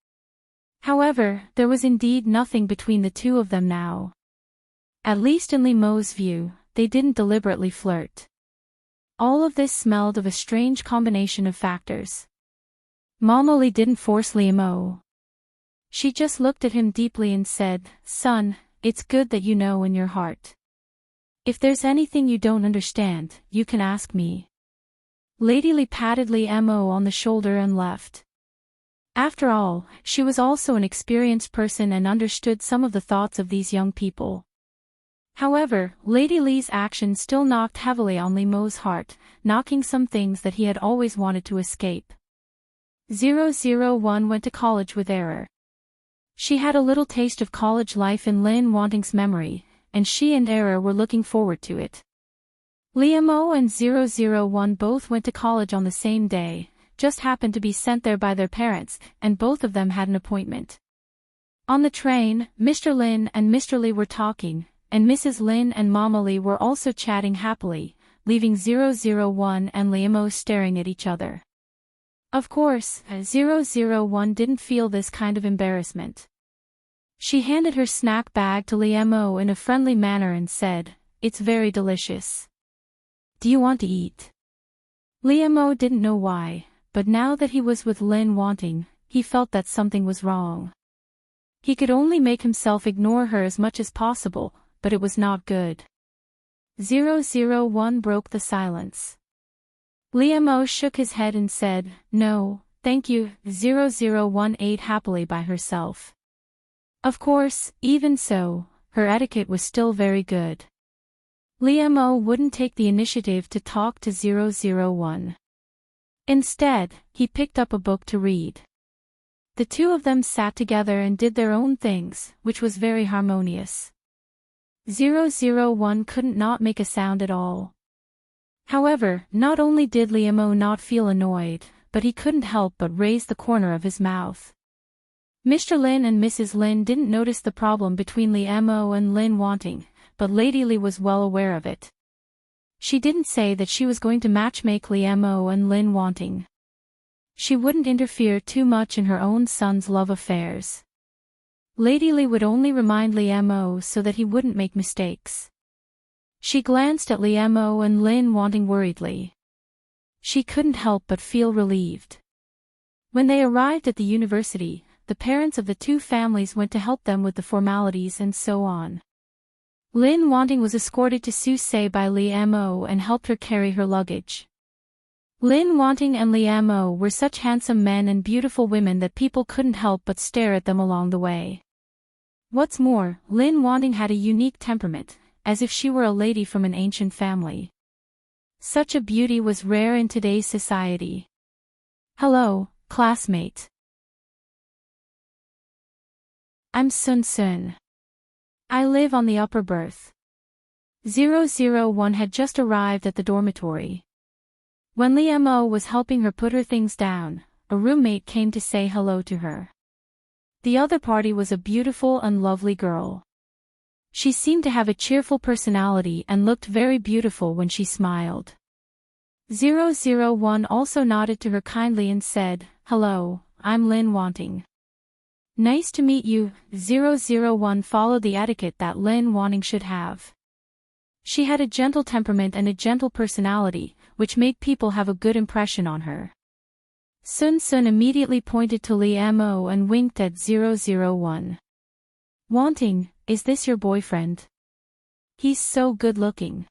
However, there was indeed nothing between the two of them now. At least in Li Mo's view, they didn't deliberately flirt. All of this smelled of a strange combination of factors. Mama Li didn't force Li Mo. She just looked at him deeply and said, "Son, it's good that you know in your heart. If there's anything you don't understand, you can ask me." Lady Li patted Li Mo on the shoulder and left. After all, she was also an experienced person and understood some of the thoughts of these young people. However, Lady Li's action still knocked heavily on Li Mo's heart, knocking some things that he had always wanted to escape. 001 went to college with error. She had a little taste of college life in Lin Wanting's memory, and she and Error were looking forward to it. Li Mo and 001 both went to college on the same day, just happened to be sent there by their parents, and both of them had an appointment. On the train, Mr. Lin and Mr. Li were talking, and Mrs. Lin and Mama Li were also chatting happily, leaving 001 and Li Mo staring at each other. Of course, 001 didn't feel this kind of embarrassment. She handed her snack bag to Li Mo in a friendly manner and said, "It's very delicious. Do you want to eat?" Li Mo didn't know why, but now that he was with Lin Wanting, he felt that something was wrong. He could only make himself ignore her as much as possible, but it was not good. 001 broke the silence. Li Mo shook his head and said, "No, thank you." 001 ate happily by herself. Of course, even so, her etiquette was still very good. Li Mo wouldn't take the initiative to talk to 001. Instead, he picked up a book to read. The two of them sat together and did their own things, which was very harmonious. 001 couldn't not make a sound at all. However, not only did Li Mo not feel annoyed, but he couldn't help but raise the corner of his mouth. Mr. Lin and Mrs. Lin didn't notice the problem between Li Mo and Lin Wanting, but Lady Li was well aware of it. She didn't say that she was going to matchmake Liemo and Lin Wanting. She wouldn't interfere too much in her own son's love affairs. Lady Li would only remind Liemo so that he wouldn't make mistakes. She glanced at Liemo and Lin Wanting worriedly. She couldn't help but feel relieved. When they arrived at the university, the parents of the two families went to help them with the formalities and so on. Lin Wanting was escorted to Susei by Liemo and helped her carry her luggage. Lin Wanting and Liemo were such handsome men and beautiful women that people couldn't help but stare at them along the way. What's more, Lin Wanting had a unique temperament, as if she were a lady from an ancient family. Such a beauty was rare in today's society. Hello, classmate. I'm Sun Sun. I live on the upper berth. 001 had just arrived at the dormitory. When Liemo was helping her put her things down, a roommate came to say hello to her. The other party was a beautiful and lovely girl. She seemed to have a cheerful personality and looked very beautiful when she smiled. 001 also nodded to her kindly and said, "Hello, I'm Lin Wanting." "Nice to meet you." 001 followed the etiquette that Lin Wanting should have. She had a gentle temperament and a gentle personality, which made people have a good impression on her. Sun Sun immediately pointed to Liemo and winked at 001. "Wanting, is this your boyfriend? He's so good-looking."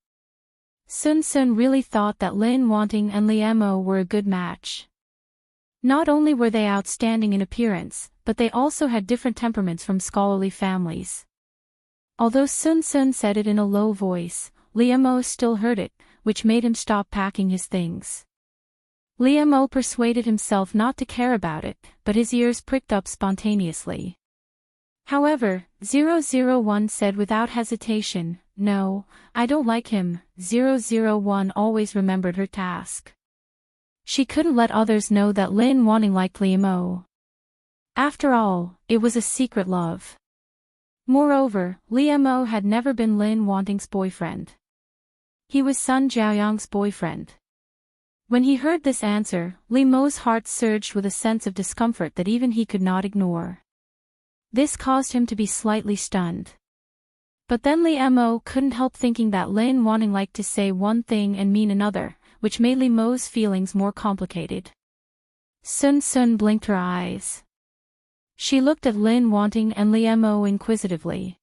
Sun Sun really thought that Lin Wanting and Liemo were a good match. Not only were they outstanding in appearance, but they also had different temperaments from scholarly families. Although Sun Sun said it in a low voice, Liemo still heard it, which made him stop packing his things. Liemo persuaded himself not to care about it, but his ears pricked up spontaneously. However, 001 said without hesitation, "No, I don't like him." 001 always remembered her task. She couldn't let others know that Lin Wanting liked Liemo. After all, it was a secret love. Moreover, Liemo had never been Lin Wanting's boyfriend. He was Sun Jiaoyang's boyfriend. When he heard this answer, Liemo's heart surged with a sense of discomfort that even he could not ignore. This caused him to be slightly stunned. But then Liemo couldn't help thinking that Lin Wanting liked to say one thing and mean another, which made Liemo's feelings more complicated. Sun Sun blinked her eyes. She looked at Lin Wanting and Liemo inquisitively.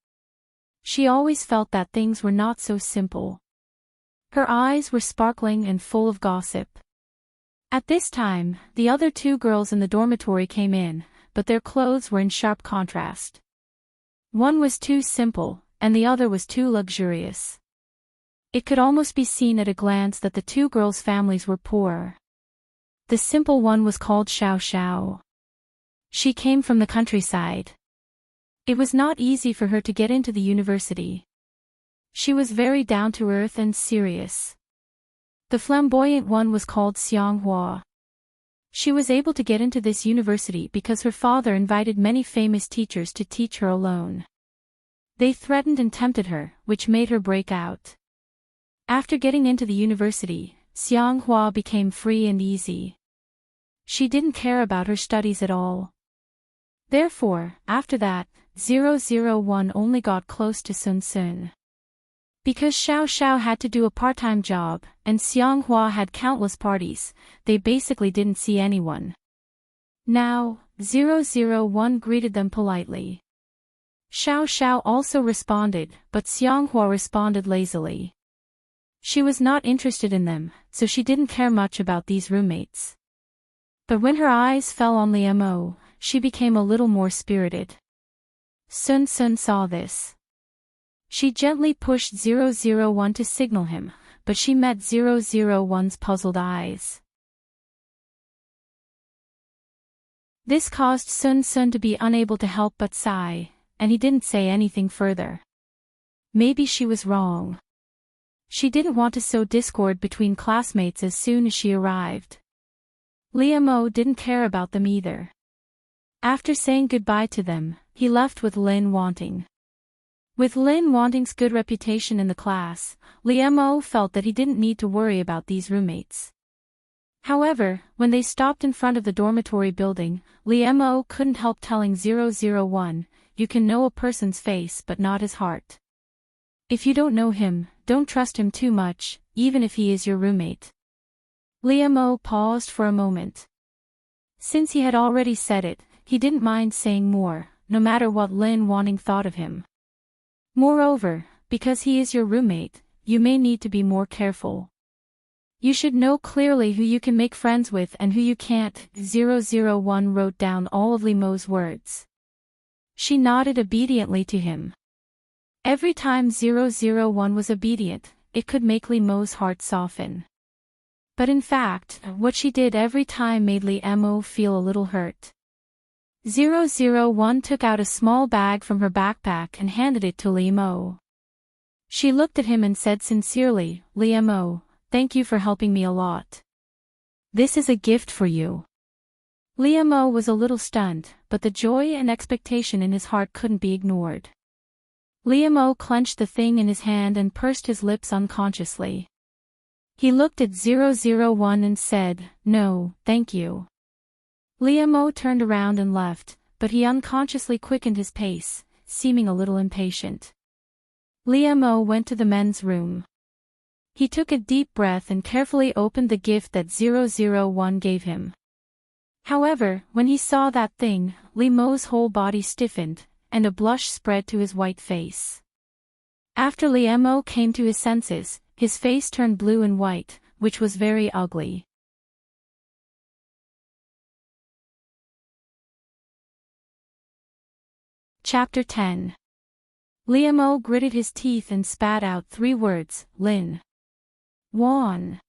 She always felt that things were not so simple. Her eyes were sparkling and full of gossip. At this time, the other two girls in the dormitory came in, but their clothes were in sharp contrast. One was too simple, and the other was too luxurious. It could almost be seen at a glance that the two girls' families were poor. The simple one was called Xiao Xiao. She came from the countryside. It was not easy for her to get into the university. She was very down-to-earth and serious. The flamboyant one was called Xianghua. She was able to get into this university because her father invited many famous teachers to teach her alone. They threatened and tempted her, which made her break out. After getting into the university, Xianghua became free and easy. She didn't care about her studies at all. Therefore, after that, 001 only got close to Sun Sun. Because Xiao Xiao had to do a part-time job, and Xianghua had countless parties, they basically didn't see anyone. Now, 001 greeted them politely. Xiao Xiao also responded, but Xianghua responded lazily. She was not interested in them, so she didn't care much about these roommates. But when her eyes fell on Liemo, she became a little more spirited. Sun Sun saw this. She gently pushed 001 to signal him, but she met 001's puzzled eyes. This caused Sun Sun to be unable to help but sigh, and he didn't say anything further. Maybe she was wrong. She didn't want to sow discord between classmates as soon as she arrived. Liemo didn't care about them either. After saying goodbye to them, he left with Lin Wanting. With Lin Wanting's good reputation in the class, Li Mo felt that he didn't need to worry about these roommates. However, when they stopped in front of the dormitory building, Li Mo couldn't help telling 001, "You can know a person's face but not his heart. If you don't know him, don't trust him too much, even if he is your roommate." Li Mo paused for a moment. Since he had already said it, he didn't mind saying more, no matter what Lin Wanting thought of him. Moreover, because he is your roommate, you may need to be more careful. You should know clearly who you can make friends with and who you can't. 001 wrote down all of Li Mo's words. She nodded obediently to him. Every time 001 was obedient, it could make Li Mo's heart soften. But in fact, what she did every time made Li Mo feel a little hurt. 001 took out a small bag from her backpack and handed it to Li Mo. She looked at him and said sincerely, "Li Mo, thank you for helping me a lot. This is a gift for you." Li Mo was a little stunned, but the joy and expectation in his heart couldn't be ignored. Li Mo clenched the thing in his hand and pursed his lips unconsciously. He looked at 001 and said, "No, thank you." Li Mo turned around and left, but he unconsciously quickened his pace, seeming a little impatient. Li Mo went to the men's room. He took a deep breath and carefully opened the gift that 001 gave him. However, when he saw that thing, Li Mo's whole body stiffened, and a blush spread to his white face. After Li Mo came to his senses, his face turned blue and white, which was very ugly. Chapter 10. Li Mo gritted his teeth and spat out 3 words, "Lin Wanting."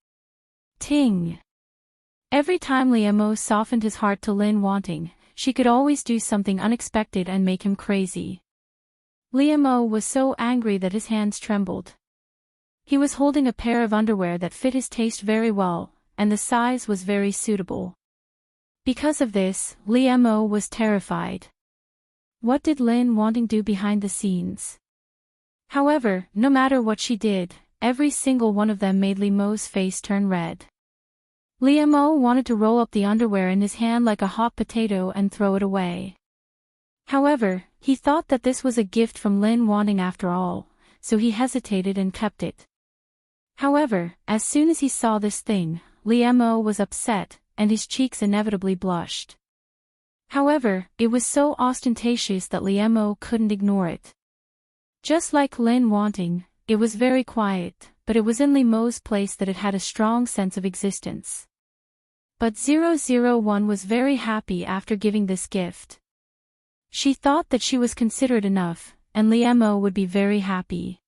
Every time Li Mo softened his heart to Lin Wanting, she could always do something unexpected and make him crazy. Li Mo was so angry that his hands trembled. He was holding a pair of underwear that fit his taste very well, and the size was very suitable. Because of this, Li Mo was terrified. What did Lin Wanting do behind the scenes? However, no matter what she did, every single one of them made Li Mo's face turn red. Li Mo wanted to roll up the underwear in his hand like a hot potato and throw it away. However, he thought that this was a gift from Lin Wanting after all, so he hesitated and kept it. However, as soon as he saw this thing, Li Mo was upset, and his cheeks inevitably blushed. However, it was so ostentatious that Li Mo couldn't ignore it. Just like Lin Wanting, it was very quiet, but it was in Li Mo's place that it had a strong sense of existence. But 001 was very happy after giving this gift. She thought that she was considerate enough, and Li Mo would be very happy.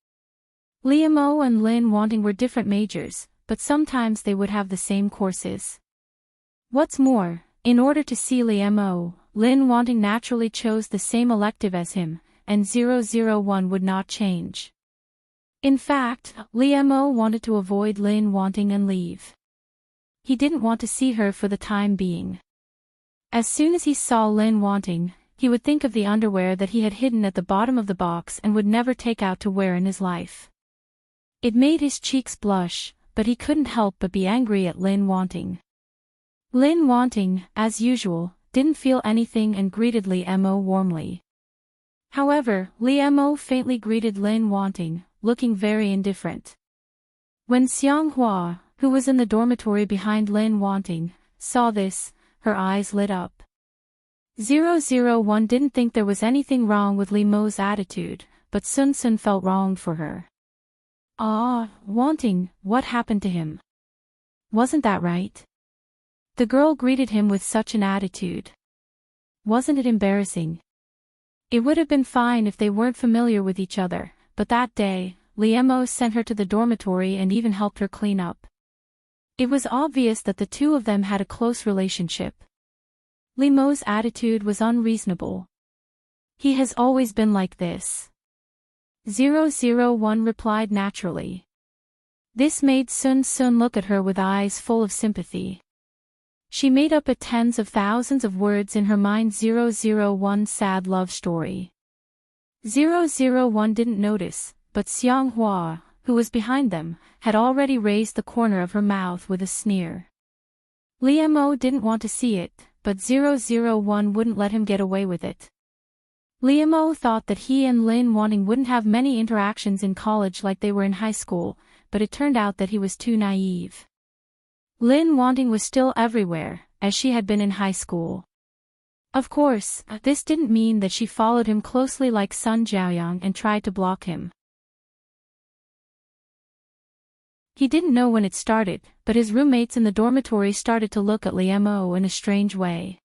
Li Mo and Lin Wanting were different majors, but sometimes they would have the same courses. What's more, in order to see Li Mo, Lin Wanting naturally chose the same elective as him, and 001 would not change. In fact, Li Mo wanted to avoid Lin Wanting and leave. He didn't want to see her for the time being. As soon as he saw Lin Wanting, he would think of the underwear that he had hidden at the bottom of the box and would never take out to wear in his life. It made his cheeks blush, but he couldn't help but be angry at Lin Wanting. Lin Wanting, as usual, didn't feel anything and greeted Li Mo warmly. However, Li Mo faintly greeted Lin Wanting, looking very indifferent. When Xianghua, who was in the dormitory behind Lin Wanting, saw this, her eyes lit up. 001 didn't think there was anything wrong with Li Mo's attitude, but Sun Sun felt wronged for her. Wanting, what happened to him? Wasn't that right? The girl greeted him with such an attitude. Wasn't it embarrassing? It would have been fine if they weren't familiar with each other, but that day, Li Mo sent her to the dormitory and even helped her clean up. It was obvious that the two of them had a close relationship. Li Mo's attitude was unreasonable. He has always been like this. 001 replied naturally. This made Sun Sun look at her with eyes full of sympathy. She made up a tens of thousands of words in her mind 001's sad love story. 001 didn't notice, but Xianghua, who was behind them, had already raised the corner of her mouth with a sneer. Liemo didn't want to see it, but 001 wouldn't let him get away with it. Liemo thought that he and Lin Wanting wouldn't have many interactions in college like they were in high school, but it turned out that he was too naive. Lin Wanting was still everywhere, as she had been in high school. Of course, this didn't mean that she followed him closely like Sun Jiaoyang and tried to block him. He didn't know when it started, but his roommates in the dormitory started to look at Liemo in a strange way.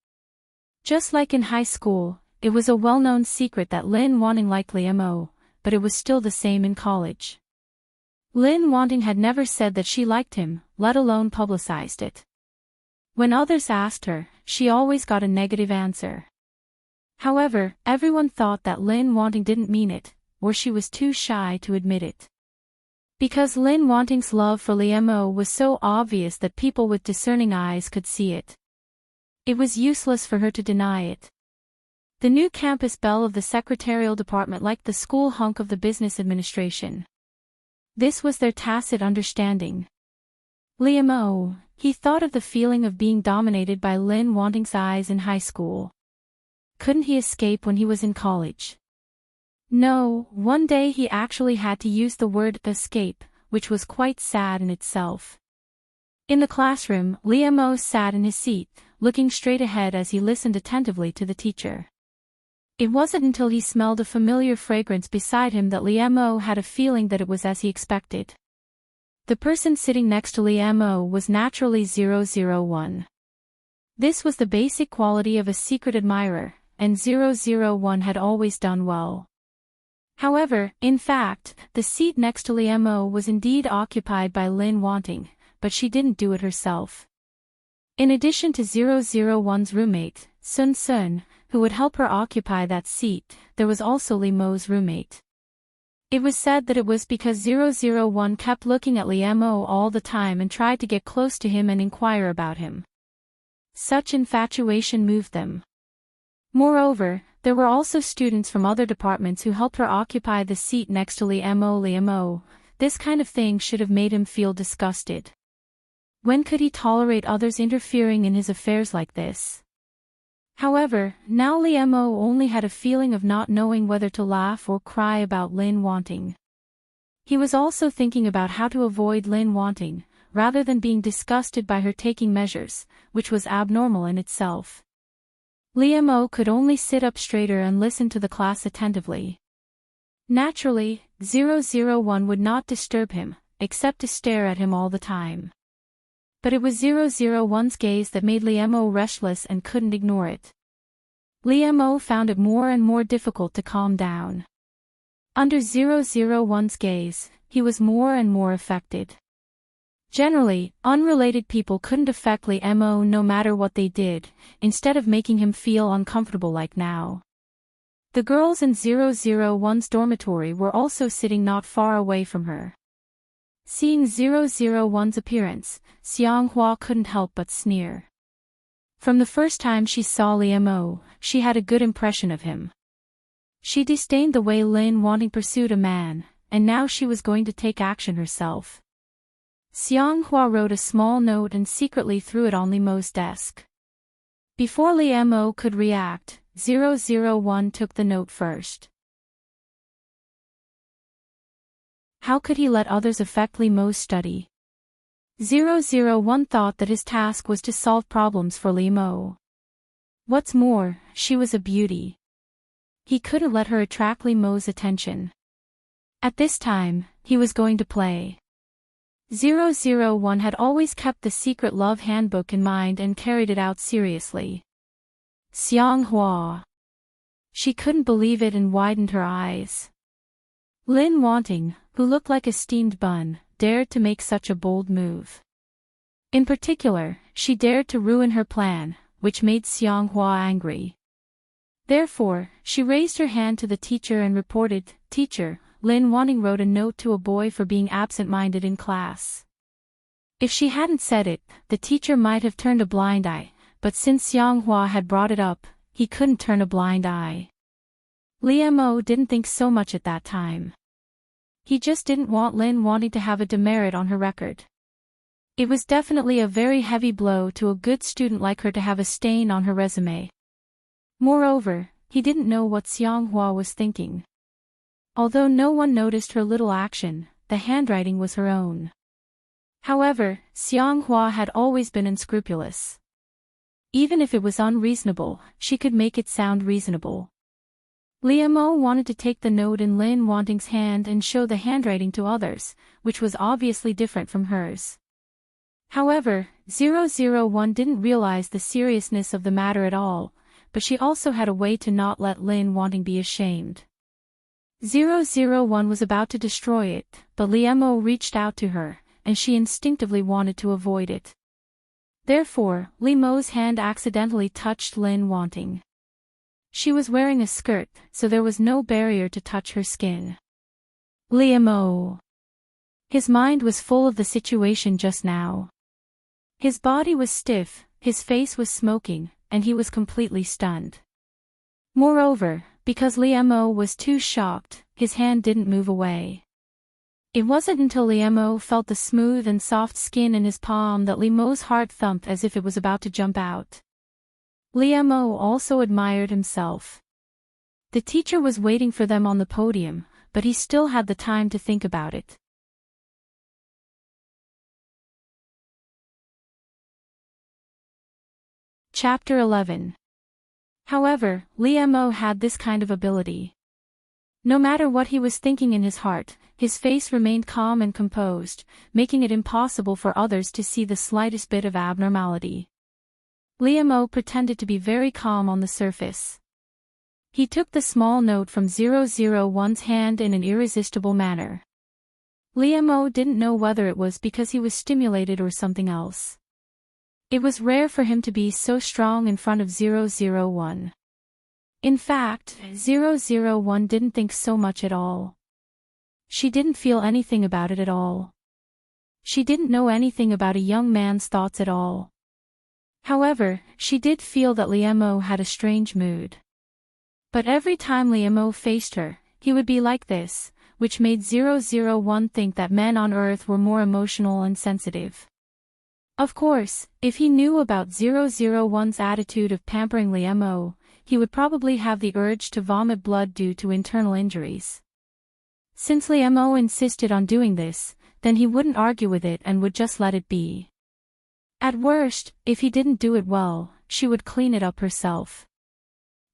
Just like in high school, it was a well-known secret that Lin Wanting liked Liemo, but it was still the same in college. Lin Wanting had never said that she liked him, let alone publicized it. When others asked her, she always got a negative answer. However, everyone thought that Lin Wanting didn't mean it, or she was too shy to admit it. Because Lin Wanting's love for Liemo was so obvious that people with discerning eyes could see it. It was useless for her to deny it. The new campus belle of the secretarial department liked the school hunk of the business administration. This was their tacit understanding. Liemo, he thought of the feeling of being dominated by Lin Wanting's eyes in high school. Couldn't he escape when he was in college? No, one day he actually had to use the word escape, which was quite sad in itself. In the classroom, Liemo sat in his seat, looking straight ahead as he listened attentively to the teacher. It wasn't until he smelled a familiar fragrance beside him that Liemo had a feeling that it was as he expected. The person sitting next to Liemo was naturally 001. This was the basic quality of a secret admirer, and 001 had always done well. However, in fact, the seat next to Liemo was indeed occupied by Lin Wanting, but she didn't do it herself. In addition to 001's roommate, Sun Sun, who would help her occupy that seat, there was also Liemo's roommate. It was said that it was because 001 kept looking at Liemo all the time and tried to get close to him and inquire about him. Such infatuation moved them. Moreover, there were also students from other departments who helped her occupy the seat next to Liemo. This kind of thing should have made him feel disgusted. When could he tolerate others interfering in his affairs like this? However, now Liemo only had a feeling of not knowing whether to laugh or cry about Lin Wanting. He was also thinking about how to avoid Lin Wanting, rather than being disgusted by her taking measures, which was abnormal in itself. Liemo could only sit up straighter and listen to the class attentively. Naturally, 001 would not disturb him, except to stare at him all the time. But it was 001's gaze that made Liemo restless and couldn't ignore it. Liemo found it more and more difficult to calm down. Under 001's gaze, he was more and more affected. Generally, unrelated people couldn't affect Liemo no matter what they did, instead of making him feel uncomfortable like now. The girls in 001's dormitory were also sitting not far away from her. Seeing 001's appearance, Xianghua couldn't help but sneer. From the first time she saw Liemo, she had a good impression of him. She disdained the way Lin Wanting pursued a man, and now she was going to take action herself. Xianghua wrote a small note and secretly threw it on Liemo's desk. Before Liemo could react, 001 took the note first. How could he let others affect Liemo's study? 001 thought that his task was to solve problems for Liemo. What's more, she was a beauty. He couldn't let her attract Liemo's attention. At this time, he was going to play. 001 had always kept the secret love handbook in mind and carried it out seriously. Xianghua. She couldn't believe it and widened her eyes. Lin Wanting, who looked like a steamed bun, dared to make such a bold move. In particular, she dared to ruin her plan, which made Xianghua angry. Therefore, she raised her hand to the teacher and reported, "Teacher, Lin Wanting wrote a note to a boy for being absent-minded in class." If she hadn't said it, the teacher might have turned a blind eye, but since Xianghua had brought it up, he couldn't turn a blind eye. Liam didn't think so much at that time. He just didn't want Lin wanting to have a demerit on her record. It was definitely a very heavy blow to a good student like her to have a stain on her resume. Moreover, he didn't know what Xianghua was thinking. Although no one noticed her little action, the handwriting was her own. However, Xianghua had always been unscrupulous. Even if it was unreasonable, she could make it sound reasonable. Liam wanted to take the note in Lin Wanting's hand and show the handwriting to others, which was obviously different from hers. However, 001 didn't realize the seriousness of the matter at all, but she also had a way to not let Lin Wanting be ashamed. 001 was about to destroy it, but Liam reached out to her, and she instinctively wanted to avoid it. Therefore, Liam's hand accidentally touched Lin Wanting. She was wearing a skirt, so there was no barrier to touch her skin. Liam. His mind was full of the situation just now. His body was stiff, his face was smoking, and he was completely stunned. Moreover, because Liam was too shocked, his hand didn't move away. It wasn't until Liam felt the smooth and soft skin in his palm that Liam's heart thumped as if it was about to jump out. Liam also admired himself. The teacher was waiting for them on the podium, but he still had the time to think about it. Chapter 11. However, Liam had this kind of ability. No matter what he was thinking in his heart, his face remained calm and composed, making it impossible for others to see the slightest bit of abnormality. Liam pretended to be very calm on the surface. He took the small note from 001's hand in an irresistible manner. Liam didn't know whether it was because he was stimulated or something else. It was rare for him to be so strong in front of 001. In fact, 001 didn't think so much at all. She didn't feel anything about it at all. She didn't know anything about a young man's thoughts at all. However, she did feel that Liam had a strange mood. But every time Liam faced her, he would be like this, which made 001 think that men on Earth were more emotional and sensitive. Of course, if he knew about 001's attitude of pampering Liam, he would probably have the urge to vomit blood due to internal injuries. Since Liam insisted on doing this, then he wouldn't argue with it and would just let it be. At worst, if he didn't do it well, she would clean it up herself.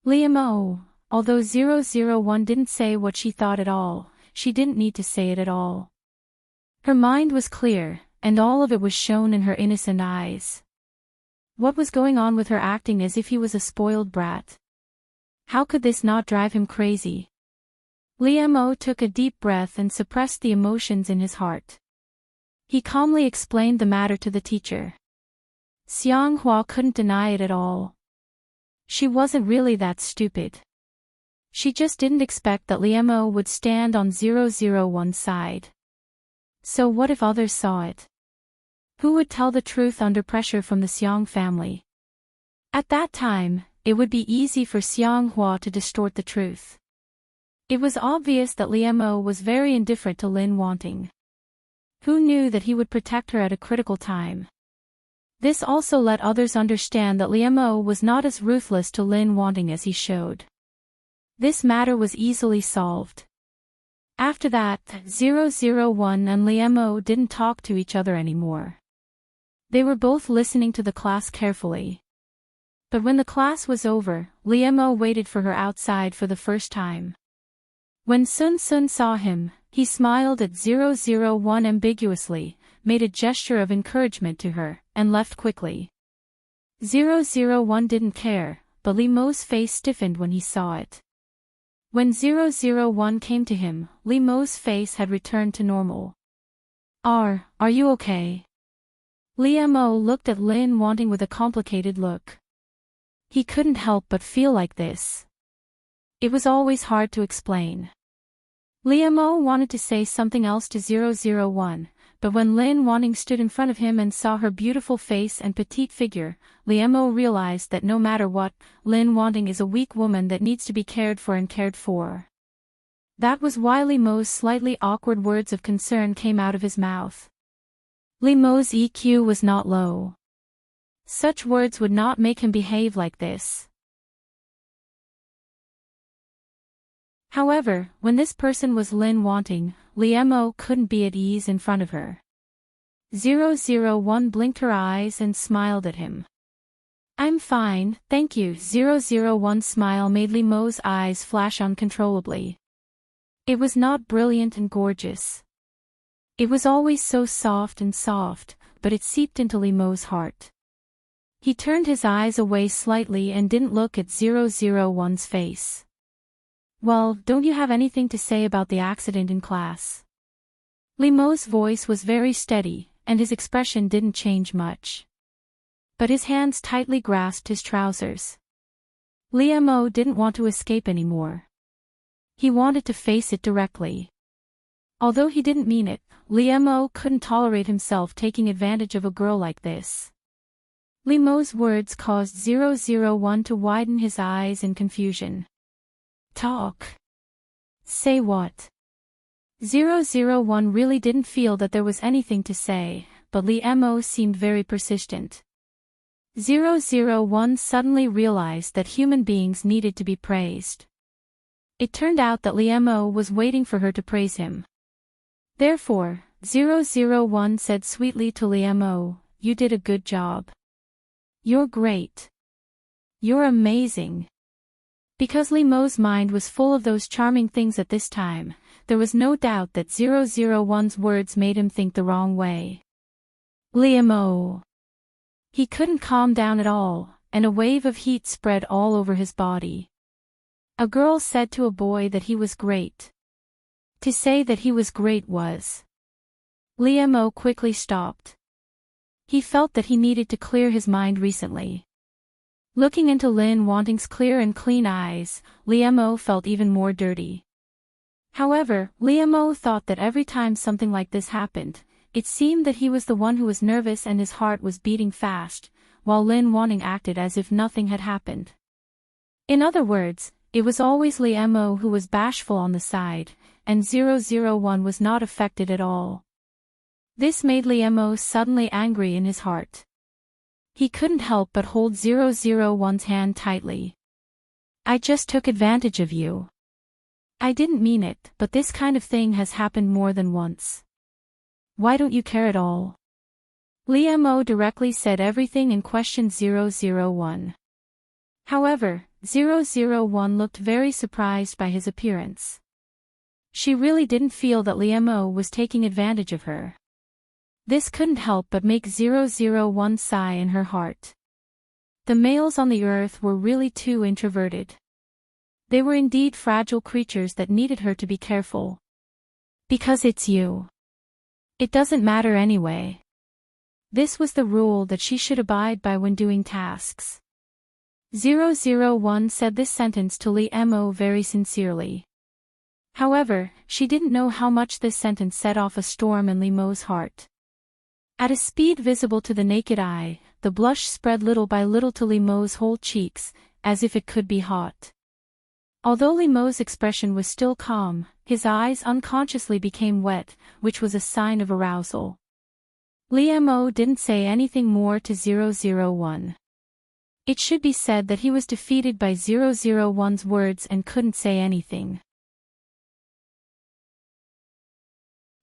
Liam, although 001 didn't say what she thought at all, she didn't need to say it at all. Her mind was clear, and all of it was shown in her innocent eyes. What was going on with her acting as if he was a spoiled brat? How could this not drive him crazy? Liam took a deep breath and suppressed the emotions in his heart. He calmly explained the matter to the teacher. Xianghua couldn't deny it at all. She wasn't really that stupid. She just didn't expect that Liam would stand on 001's side. So what if others saw it? Who would tell the truth under pressure from the Xiang family? At that time, it would be easy for Xianghua to distort the truth. It was obvious that Liam was very indifferent to Lin Wanting. Who knew that he would protect her at a critical time? This also let others understand that Liam was not as ruthless to Lin Wanting as he showed. This matter was easily solved. After that, 001 and Liam didn't talk to each other anymore. They were both listening to the class carefully. But when the class was over, Liam waited for her outside for the first time. When Sun Sun saw him, he smiled at 001 ambiguously, made a gesture of encouragement to her, and left quickly. 001 didn't care, but Liam's face stiffened when he saw it. When 001 came to him, Liam's face had returned to normal. Are you okay? Liam looked at Lin Wanting with a complicated look. He couldn't help but feel like this. It was always hard to explain. Liam wanted to say something else to 001, but when Lin Wanting stood in front of him and saw her beautiful face and petite figure, Liemo realized that no matter what, Lin Wanting is a weak woman that needs to be cared for and cared for. That was why Liemo's slightly awkward words of concern came out of his mouth. Liemo's EQ was not low. Such words would not make him behave like this. However, when this person was Lin Wanting, Liemo couldn't be at ease in front of her. 001 blinked her eyes and smiled at him. I'm fine, thank you. 001's smile made Liemo's eyes flash uncontrollably. It was not brilliant and gorgeous. It was always so soft, but it seeped into Liemo's heart. He turned his eyes away slightly and didn't look at 001's face. Well, don't you have anything to say about the accident in class? Liemo's voice was very steady, and his expression didn't change much. But his hands tightly grasped his trousers. Liemo didn't want to escape anymore. He wanted to face it directly. Although he didn't mean it, Liemo couldn't tolerate himself taking advantage of a girl like this. Liemo's words caused 001 to widen his eyes in confusion. Talk. Say what? 001 really didn't feel that there was anything to say, but Liemo seemed very persistent. 001 suddenly realized that human beings needed to be praised. It turned out that Liemo was waiting for her to praise him. Therefore, 001 said sweetly to Liemo, "You did a good job. You're great. You're amazing." Because Liemo's mind was full of those charming things at this time, there was no doubt that 001's words made him think the wrong way. Liemo. He couldn't calm down at all, and a wave of heat spread all over his body. A girl said to a boy that he was great. To say that he was great was. Liemo quickly stopped. He felt that he needed to clear his mind recently. Looking into Lin Wanting's clear and clean eyes, Liemo felt even more dirty. However, Liemo thought that every time something like this happened, it seemed that he was the one who was nervous and his heart was beating fast, while Lin Wanting acted as if nothing had happened. In other words, it was always Liemo who was bashful on the side, and 001 was not affected at all. This made Liemo suddenly angry in his heart. He couldn't help but hold 001's hand tightly. "I just took advantage of you. I didn't mean it, but this kind of thing has happened more than once. Why don't you care at all?" Liemo directly said everything and questioned 001. However, 001 looked very surprised by his appearance. She really didn't feel that Liemo was taking advantage of her. This couldn't help but make 001 sigh in her heart. The males on the earth were really too introverted. They were indeed fragile creatures that needed her to be careful. Because it's you. It doesn't matter anyway. This was the rule that she should abide by when doing tasks. 001 said this sentence to Liemo very sincerely. However, she didn't know how much this sentence set off a storm in Liemo's heart. At a speed visible to the naked eye, the blush spread little by little to Liemo's whole cheeks, as if it could be hot. Although Liemo's expression was still calm, his eyes unconsciously became wet, which was a sign of arousal. Liemo didn't say anything more to 001. It should be said that he was defeated by 001's words and couldn't say anything.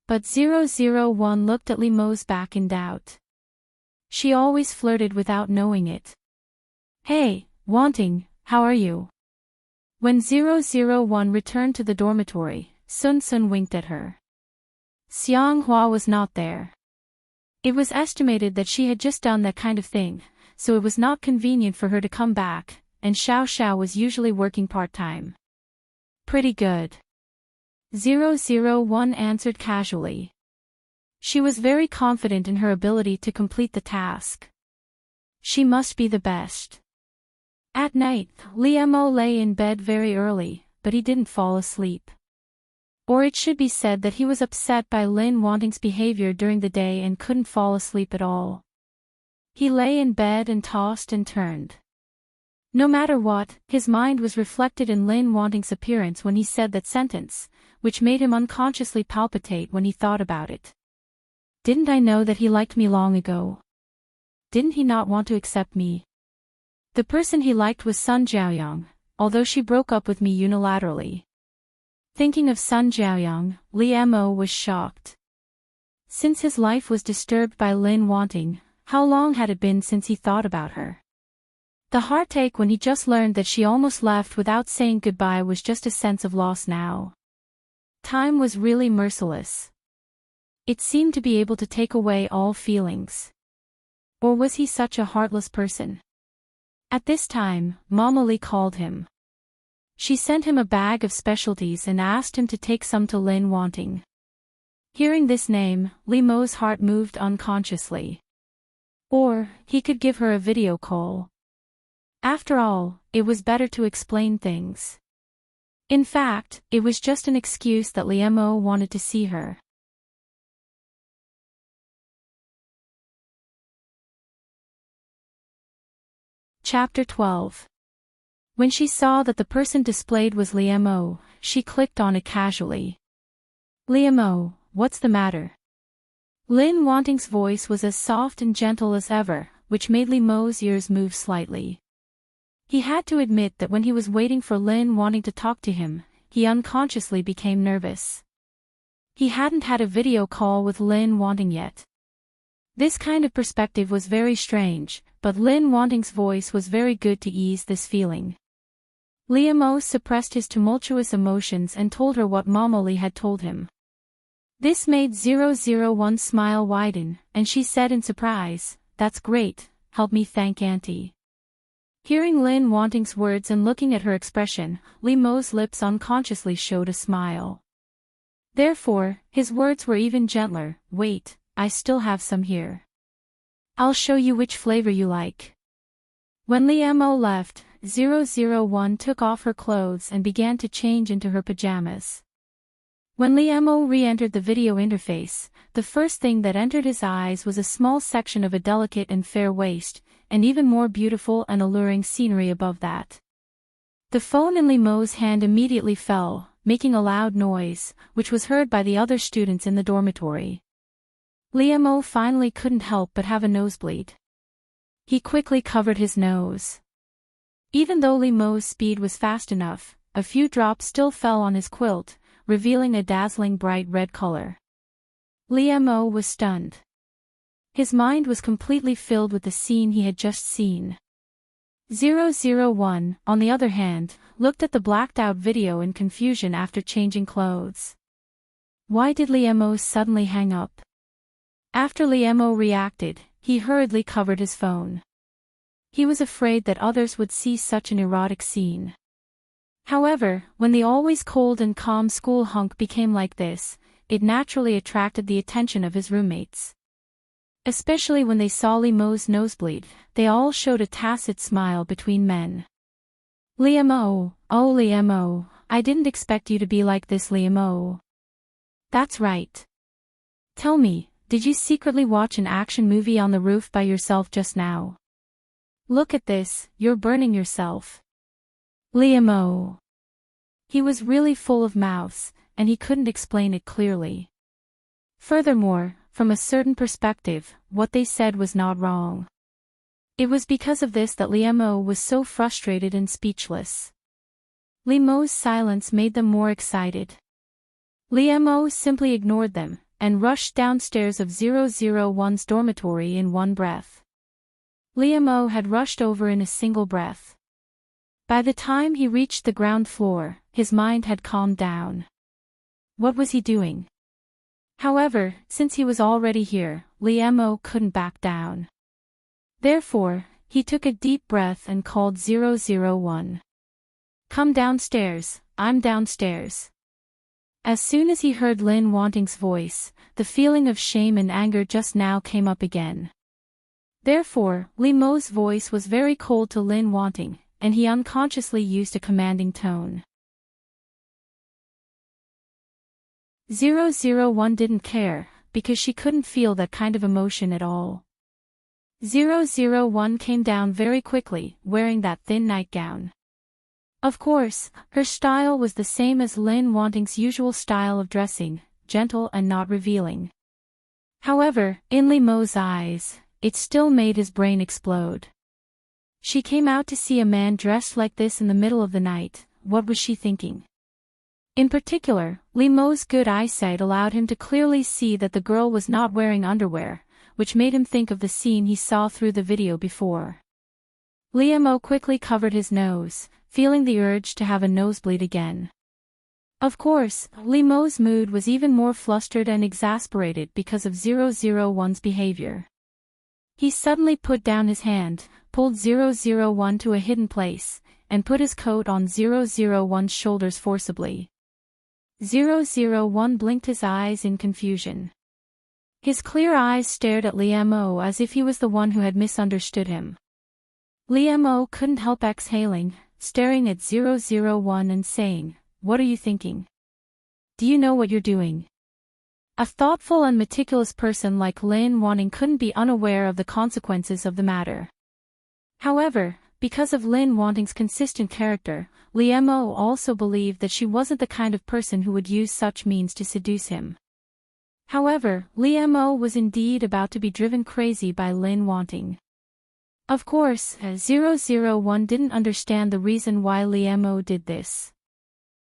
But 001 looked at Liemo's back in doubt. She always flirted without knowing it. "Hey, Wanting, how are you?" When 001 returned to the dormitory, Sun Sun winked at her. Xiang Hua was not there. It was estimated that she had just done that kind of thing, so it was not convenient for her to come back, and Xiao Xiao was usually working part-time. "Pretty good," 001 answered casually. She was very confident in her ability to complete the task. She must be the best. At night, Liemo lay in bed very early, but he didn't fall asleep. Or it should be said that he was upset by Lin Wanting's behavior during the day and couldn't fall asleep at all. He lay in bed and tossed and turned. No matter what, his mind was reflected in Lin Wanting's appearance when he said that sentence, which made him unconsciously palpitate when he thought about it. Didn't I know that he liked me long ago? Didn't he not want to accept me? The person he liked was Sun Jiaoyang, although she broke up with me unilaterally. Thinking of Sun Jiaoyang, Li Mo was shocked. Since his life was disturbed by Lin Wanting, how long had it been since he thought about her? The heartache when he just learned that she almost left without saying goodbye was just a sense of loss now. Time was really merciless. It seemed to be able to take away all feelings. Or was he such a heartless person? At this time, Mama Li called him. She sent him a bag of specialties and asked him to take some to Lin Wanting. Hearing this name, Li Mo's heart moved unconsciously. Or, he could give her a video call. After all, it was better to explain things. In fact, it was just an excuse that Li Mo wanted to see her. Chapter 12. When she saw that the person displayed was Li Mo, she clicked on it casually. Li Mo, what's the matter? Lin Wanting's voice was as soft and gentle as ever, which made Li Mo's ears move slightly. He had to admit that when he was waiting for Lin Wanting to talk to him, he unconsciously became nervous. He hadn't had a video call with Lin Wanting yet. This kind of perspective was very strange, but Lin Wanting's voice was very good to ease this feeling. Li Mo suppressed his tumultuous emotions and told her what Mama Li had told him. This made 001's smile widen, and she said in surprise, "That's great, help me thank Auntie." Hearing Lin Wanting's words and looking at her expression, Li Mo's lips unconsciously showed a smile. Therefore, his words were even gentler. "Wait, I still have some here. I'll show you which flavor you like." When Li Mo left, 001 took off her clothes and began to change into her pajamas. When Li Mo re-entered the video interface, the first thing that entered his eyes was a small section of a delicate and fair waist, and even more beautiful and alluring scenery above that. The phone in Li Mo's hand immediately fell, making a loud noise, which was heard by the other students in the dormitory. Li Mo finally couldn't help but have a nosebleed. He quickly covered his nose. Even though Li Mo's speed was fast enough, a few drops still fell on his quilt, revealing a dazzling bright red color. Li Mo was stunned. His mind was completely filled with the scene he had just seen. 001, on the other hand, looked at the blacked-out video in confusion after changing clothes. Why did Li Mo suddenly hang up? After Li Mo reacted, he hurriedly covered his phone. He was afraid that others would see such an erotic scene. However, when the always cold and calm school hunk became like this, it naturally attracted the attention of his roommates. Especially when they saw Li Mo's nosebleed, they all showed a tacit smile between men. "Li Mo, oh Li Mo, I didn't expect you to be like this, Li Mo." "That's right. Tell me, did you secretly watch an action movie on the roof by yourself just now? Look at this, you're burning yourself." Li Mo. He was really full of mouths, and he couldn't explain it clearly. Furthermore, from a certain perspective, what they said was not wrong. It was because of this that Li Mo was so frustrated and speechless. Li Mo's silence made them more excited. Li Mo simply ignored them, and rushed downstairs of 001's dormitory in one breath. Li Mo had rushed over in a single breath. By the time he reached the ground floor, his mind had calmed down. What was he doing? However, since he was already here, Li Mo couldn't back down. Therefore, he took a deep breath and called 001. "Come downstairs, I'm downstairs." As soon as he heard Lin Wanting's voice, the feeling of shame and anger just now came up again. Therefore, Li Mo's voice was very cold to Lin Wanting, and he unconsciously used a commanding tone. 001 didn't care, because she couldn't feel that kind of emotion at all. 001 came down very quickly, wearing that thin nightgown. Of course, her style was the same as Lin Wanting's usual style of dressing, gentle and not revealing. However, in Li Mo's eyes, it still made his brain explode. She came out to see a man dressed like this in the middle of the night. What was she thinking? In particular, Li Mo's good eyesight allowed him to clearly see that the girl was not wearing underwear, which made him think of the scene he saw through the video before. Li Mo quickly covered his nose, feeling the urge to have a nosebleed again. Of course, Li Mo's mood was even more flustered and exasperated because of 001's behavior. He suddenly put down his hand, pulled 001 to a hidden place, and put his coat on 001's shoulders forcibly. 001 blinked his eyes in confusion. His clear eyes stared at Li Mo as if he was the one who had misunderstood him. Li Mo couldn't help exhaling, staring at 001 and saying, "What are you thinking? Do you know what you're doing?" A thoughtful and meticulous person like Lin Wanting couldn't be unaware of the consequences of the matter. However, because of Lin Wanting's consistent character, Li Mo also believed that she wasn't the kind of person who would use such means to seduce him. However, Li Mo was indeed about to be driven crazy by Lin Wanting. Of course, 001 didn't understand the reason why Li Mo did this.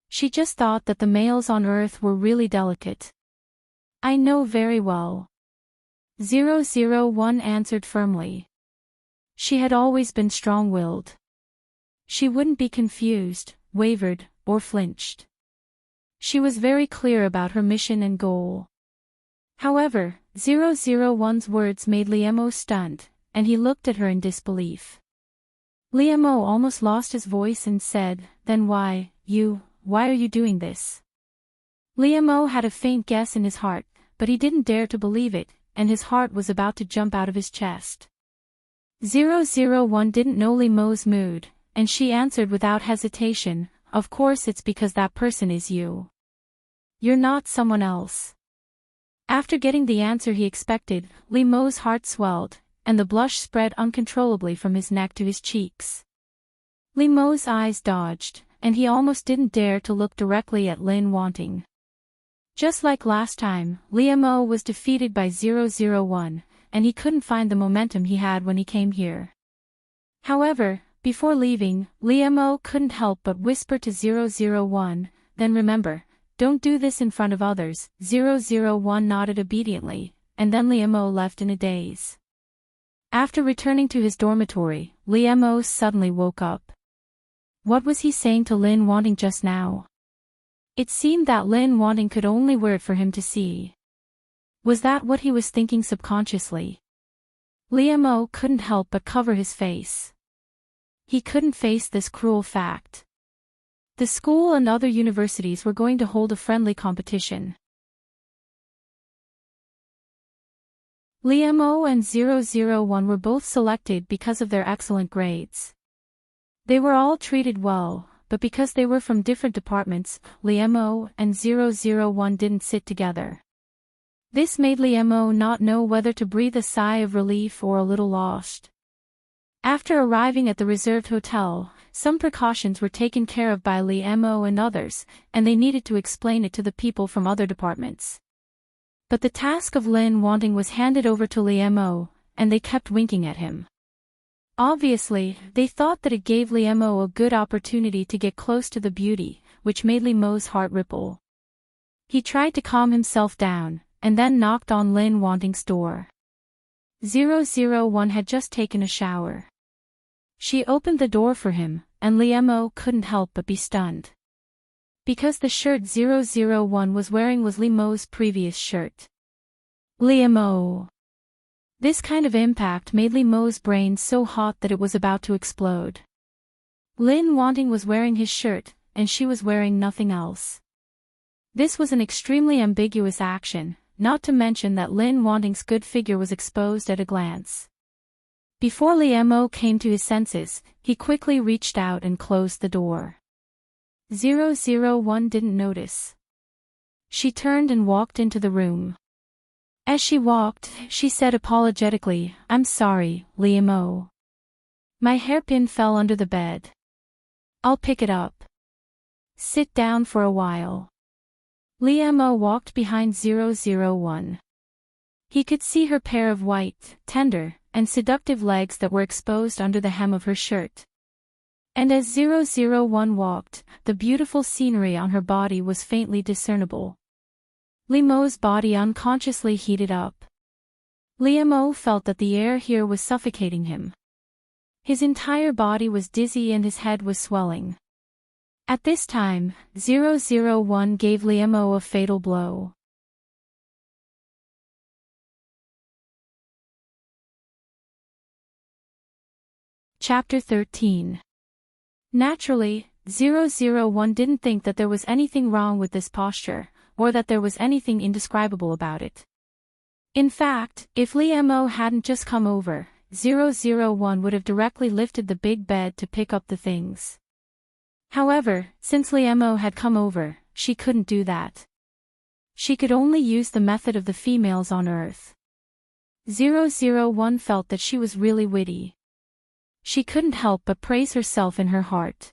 She just thought that the males on Earth were really delicate. "I know very well," 001 answered firmly. She had always been strong-willed. She wouldn't be confused, wavered, or flinched. She was very clear about her mission and goal. However, 001's words made Li Mo stunned, and he looked at her in disbelief. Li Mo almost lost his voice and said, "Then why are you doing this?" Li Mo had a faint guess in his heart, but he didn't dare to believe it, and his heart was about to jump out of his chest. 001 didn't know Li Mo's mood, and she answered without hesitation, "Of course it's because that person is you. You're not someone else." After getting the answer he expected, Li Mo's heart swelled, and the blush spread uncontrollably from his neck to his cheeks. Li Mo's eyes dodged, and he almost didn't dare to look directly at Lin Wanting. Just like last time, Li Mo was defeated by 001, and he couldn't find the momentum he had when he came here. However, before leaving, Li Mo couldn't help but whisper to 001, "Then remember, don't do this in front of others." 001 nodded obediently, and then Li Mo left in a daze. After returning to his dormitory, Li Mo suddenly woke up. What was he saying to Lin Wanting just now? It seemed that Lin Wanting could only wear it for him to see. Was that what he was thinking subconsciously? Li Mo couldn't help but cover his face. He couldn't face this cruel fact. The school and other universities were going to hold a friendly competition. Li Mo and 001 were both selected because of their excellent grades. They were all treated well, but because they were from different departments, Li Mo and 001 didn't sit together. This made Li Mo not know whether to breathe a sigh of relief or a little lost. After arriving at the reserved hotel, some precautions were taken care of by Li Mo and others, and they needed to explain it to the people from other departments. But the task of Lin Wanting was handed over to Li Mo, and they kept winking at him. Obviously, they thought that it gave Li Mo a good opportunity to get close to the beauty, which made Li Mo's heart ripple. He tried to calm himself down, and then knocked on Lin Wanting's door. 001 had just taken a shower. She opened the door for him, and Li Mo couldn't help but be stunned. Because the shirt 001 was wearing was Li Mo's previous shirt. Li Mo. This kind of impact made Li Mo's brain so hot that it was about to explode. Lin Wanting was wearing his shirt, and she was wearing nothing else. This was an extremely ambiguous action, not to mention that Lin Wanting's good figure was exposed at a glance. Before Li Mo came to his senses, he quickly reached out and closed the door. 001 didn't notice. She turned and walked into the room. As she walked, she said apologetically, "I'm sorry, Liam-o. My hairpin fell under the bed. I'll pick it up. Sit down for a while." Liam-o walked behind 001. He could see her pair of white, tender, and seductive legs that were exposed under the hem of her shirt. And as 001 walked, the beautiful scenery on her body was faintly discernible. Liam-o's body unconsciously heated up. Liam-o felt that the air here was suffocating him. His entire body was dizzy and his head was swelling. At this time, 001 gave Liam-o a fatal blow. Chapter 13. Naturally, 001 didn't think that there was anything wrong with this posture, or that there was anything indescribable about it. In fact, if Liam-o hadn't just come over, 001 would have directly lifted the big bed to pick up the things. However, since Liam-o had come over, she couldn't do that. She could only use the method of the females on Earth. 001 felt that she was really witty. She couldn't help but praise herself in her heart.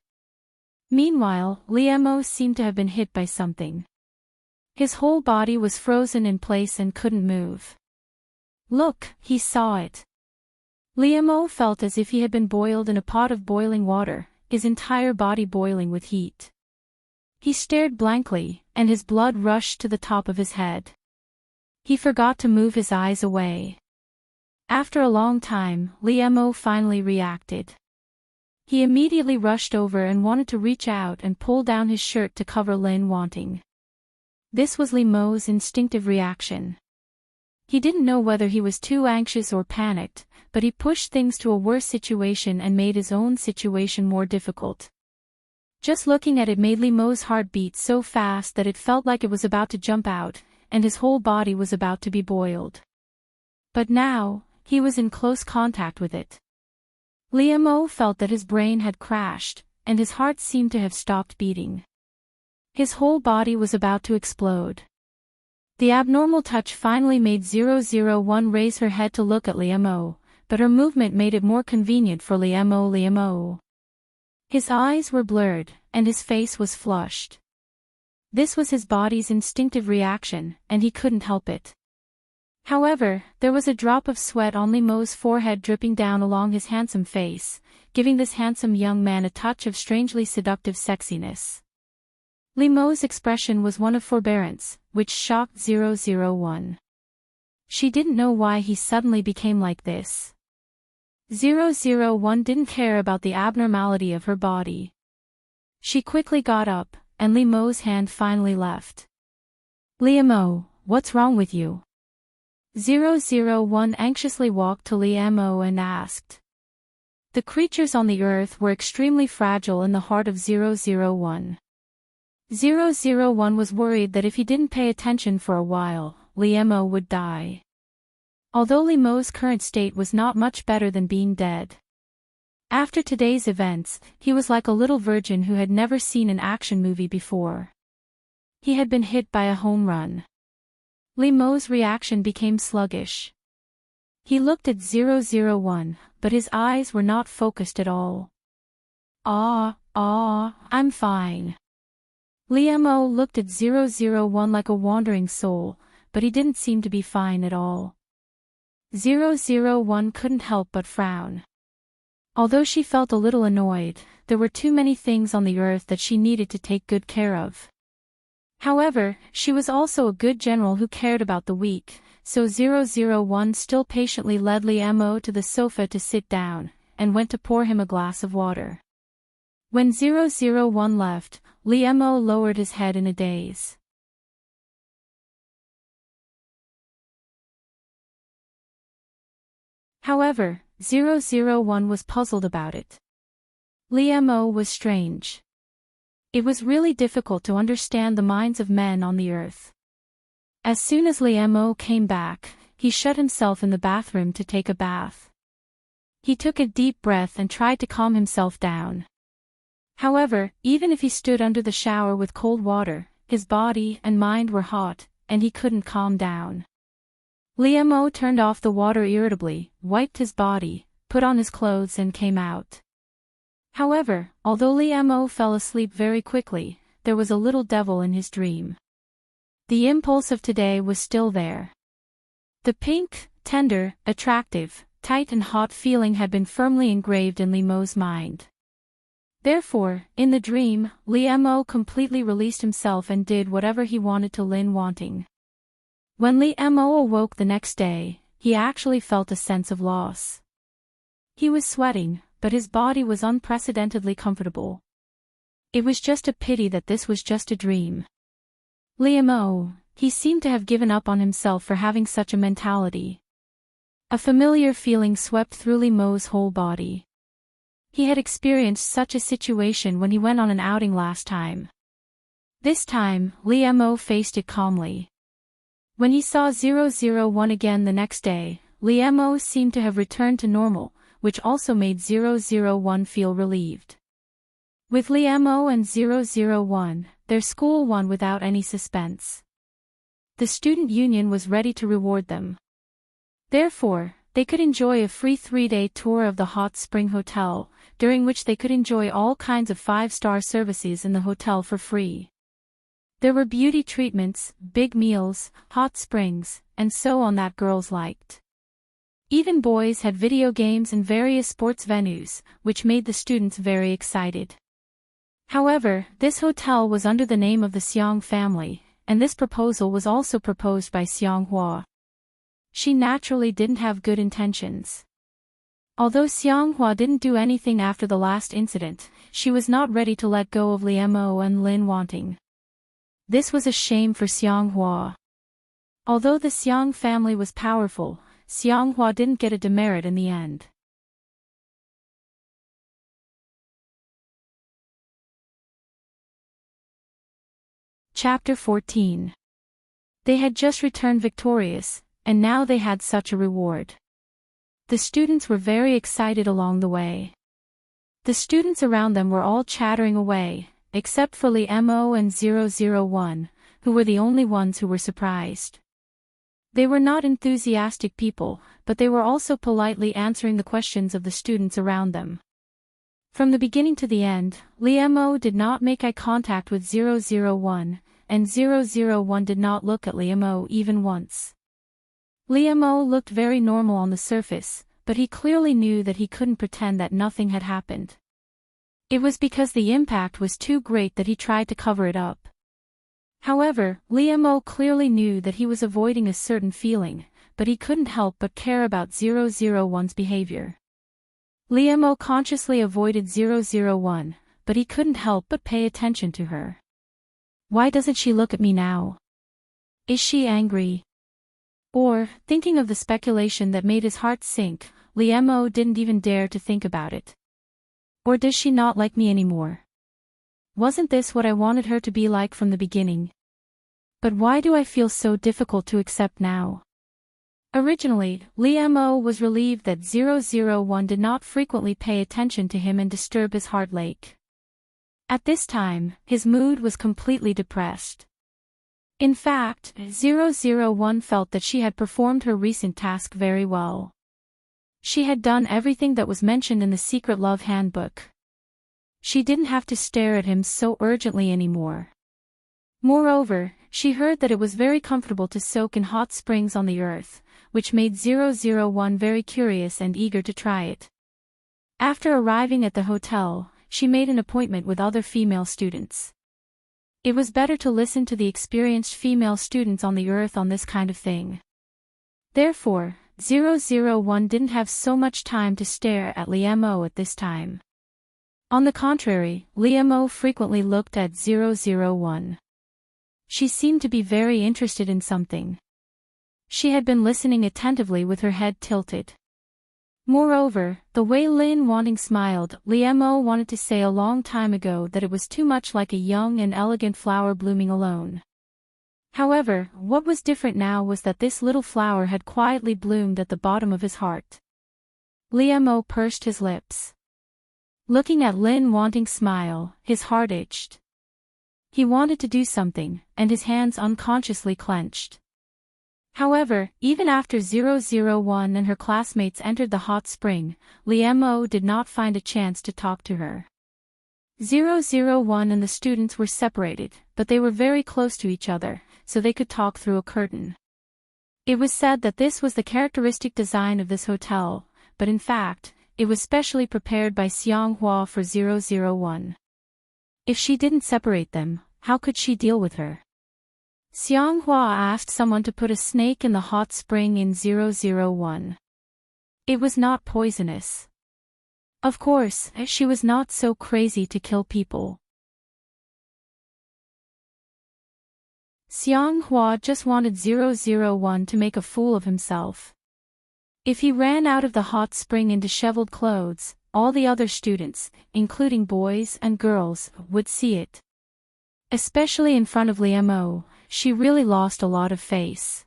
Meanwhile, Liam-o seemed to have been hit by something. His whole body was frozen in place and couldn't move. Look, he saw it. Liam-o felt as if he had been boiled in a pot of boiling water, his entire body boiling with heat. He stared blankly, and his blood rushed to the top of his head. He forgot to move his eyes away. After a long time, Liam-o finally reacted. He immediately rushed over and wanted to reach out and pull down his shirt to cover Lin wanting. This was Liam-o's instinctive reaction. He didn't know whether he was too anxious or panicked, but he pushed things to a worse situation and made his own situation more difficult. Just looking at it made Liam-o's heart beat so fast that it felt like it was about to jump out, and his whole body was about to be boiled. But now, he was in close contact with it. Liam-o felt that his brain had crashed, and his heart seemed to have stopped beating. His whole body was about to explode. The abnormal touch finally made 001 raise her head to look at Liam-o, but her movement made it more convenient for Liam-o. His eyes were blurred, and his face was flushed. This was his body's instinctive reaction, and he couldn't help it. However, there was a drop of sweat on Liam-o's forehead dripping down along his handsome face, giving this handsome young man a touch of strangely seductive sexiness. Liam-o's expression was one of forbearance, which shocked 001. She didn't know why he suddenly became like this. 001 didn't care about the abnormality of her body. She quickly got up, and Liam-o's hand finally left. "Liam-o, what's wrong with you?" 001 anxiously walked to Liam-o and asked. The creatures on the earth were extremely fragile in the heart of 001. 001 was worried that if he didn't pay attention for a while, Liam-o would die. Although Liam-o's current state was not much better than being dead. After today's events, he was like a little virgin who had never seen an action movie before. He had been hit by a home run. Liam-o's reaction became sluggish. He looked at 001, but his eyes were not focused at all. I'm fine." Liam-o looked at 001 like a wandering soul, but he didn't seem to be fine at all. 001 couldn't help but frown. Although she felt a little annoyed, there were too many things on the earth that she needed to take good care of. However, she was also a good general who cared about the weak, so 001 still patiently led Liam-o to the sofa to sit down, and went to pour him a glass of water. When 001 left, Liam-o lowered his head in a daze. However, 001 was puzzled about it. Liam-o was strange. It was really difficult to understand the minds of men on the earth. As soon as Liam-o came back, he shut himself in the bathroom to take a bath. He took a deep breath and tried to calm himself down. However, even if he stood under the shower with cold water, his body and mind were hot, and he couldn't calm down. Liam turned off the water irritably, wiped his body, put on his clothes and came out. However, although Liam fell asleep very quickly, there was a little devil in his dream. The impulse of today was still there. The pink, tender, attractive, tight and hot feeling had been firmly engraved in Liam's mind. Therefore, in the dream, Liam completely released himself and did whatever he wanted to Lin wanting. When Liam awoke the next day, he actually felt a sense of loss. He was sweating, but his body was unprecedentedly comfortable. It was just a pity that this was just a dream. Liam, he seemed to have given up on himself for having such a mentality. A familiar feeling swept through Liam's whole body. He had experienced such a situation when he went on an outing last time. This time, Liam faced it calmly. When he saw 001 again the next day, Liam seemed to have returned to normal, which also made 001 feel relieved. With Liam and 001, their school won without any suspense. The student union was ready to reward them. Therefore, they could enjoy a free 3-day tour of the hot spring hotel, during which they could enjoy all kinds of 5-star services in the hotel for free. There were beauty treatments, big meals, hot springs, and so on that girls liked. Even boys had video games and various sports venues, which made the students very excited. However, this hotel was under the name of the Xiang family, and this proposal was also proposed by Xianghua. She naturally didn't have good intentions. Although Xianghua didn't do anything after the last incident, she was not ready to let go of Liam and Lin wanting. This was a shame for Xianghua. Although the Xiang family was powerful, Xianghua didn't get a demerit in the end. Chapter 14. They had just returned victorious, and now they had such a reward. The students were very excited along the way. The students around them were all chattering away, except for Liam and 001, who were the only ones who were surprised. They were not enthusiastic people, but they were also politely answering the questions of the students around them. From the beginning to the end, Liam did not make eye contact with 001, and 001 did not look at Liam even once. Liam looked very normal on the surface, but he clearly knew that he couldn't pretend that nothing had happened. It was because the impact was too great that he tried to cover it up. However, Liam clearly knew that he was avoiding a certain feeling, but he couldn't help but care about 001's behavior. Liam consciously avoided 001, but he couldn't help but pay attention to her. Why doesn't she look at me now? Is she angry? Or, thinking of the speculation that made his heart sink, Liam didn't even dare to think about it. Or does she not like me anymore? Wasn't this what I wanted her to be like from the beginning? But why do I feel so difficult to accept now? Originally, Liam was relieved that 001 did not frequently pay attention to him and disturb his heart lake. At this time, his mood was completely depressed. In fact, 001 felt that she had performed her recent task very well. She had done everything that was mentioned in the secret love handbook. She didn't have to stare at him so urgently anymore. Moreover, she heard that it was very comfortable to soak in hot springs on the earth, which made 001 very curious and eager to try it. After arriving at the hotel, she made an appointment with other female students. It was better to listen to the experienced female students on the earth on this kind of thing. Therefore, 001 didn't have so much time to stare at Liam at this time. On the contrary, Liam frequently looked at 001. She seemed to be very interested in something. She had been listening attentively with her head tilted. Moreover, the way Lin Wanting smiled, Liam wanted to say a long time ago that it was too much like a young and elegant flower blooming alone. However, what was different now was that this little flower had quietly bloomed at the bottom of his heart. Liam pursed his lips. Looking at Lin Wanting's smile, his heart itched. He wanted to do something, and his hands unconsciously clenched. However, even after 001 and her classmates entered the hot spring, Liemo did not find a chance to talk to her. 001 and the students were separated, but they were very close to each other, so they could talk through a curtain. It was said that this was the characteristic design of this hotel, but in fact, it was specially prepared by Xianghua for 001. If she didn't separate them, how could she deal with her? Xianghua asked someone to put a snake in the hot spring in 001. It was not poisonous. Of course, she was not so crazy to kill people. Xianghua just wanted 001 to make a fool of himself. If he ran out of the hot spring in disheveled clothes, all the other students, including boys and girls, would see it. Especially in front of Liemo, she really lost a lot of face.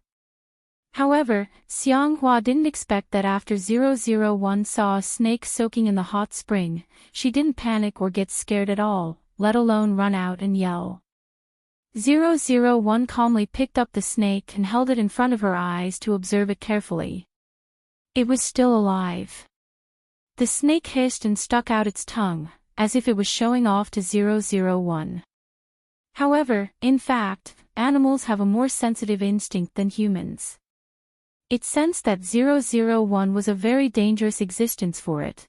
However, Xianghua didn't expect that after 001 saw a snake soaking in the hot spring, she didn't panic or get scared at all, let alone run out and yell. 001 calmly picked up the snake and held it in front of her eyes to observe it carefully. It was still alive. The snake hissed and stuck out its tongue, as if it was showing off to 001. However, in fact, animals have a more sensitive instinct than humans. It sensed that 001 was a very dangerous existence for it.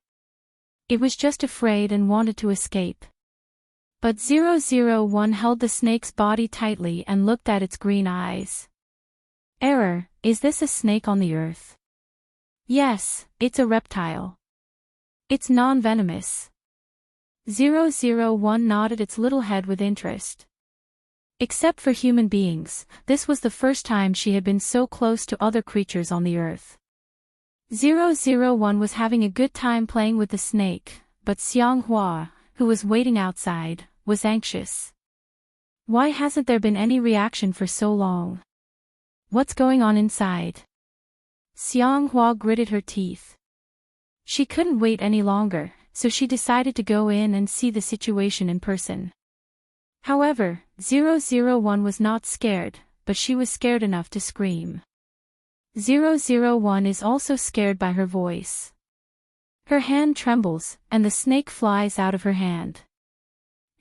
It was just afraid and wanted to escape. But 001 held the snake's body tightly and looked at its green eyes. Error, is this a snake on the earth? Yes, it's a reptile. It's non-venomous. 001 nodded its little head with interest. Except for human beings, this was the first time she had been so close to other creatures on the earth. 001 was having a good time playing with the snake, but Xianghua, who was waiting outside, was anxious. Why hasn't there been any reaction for so long? What's going on inside? Xianghua gritted her teeth. She couldn't wait any longer, so she decided to go in and see the situation in person. However, 001 was not scared, but she was scared enough to scream. 001 is also scared by her voice. Her hand trembles, and the snake flies out of her hand.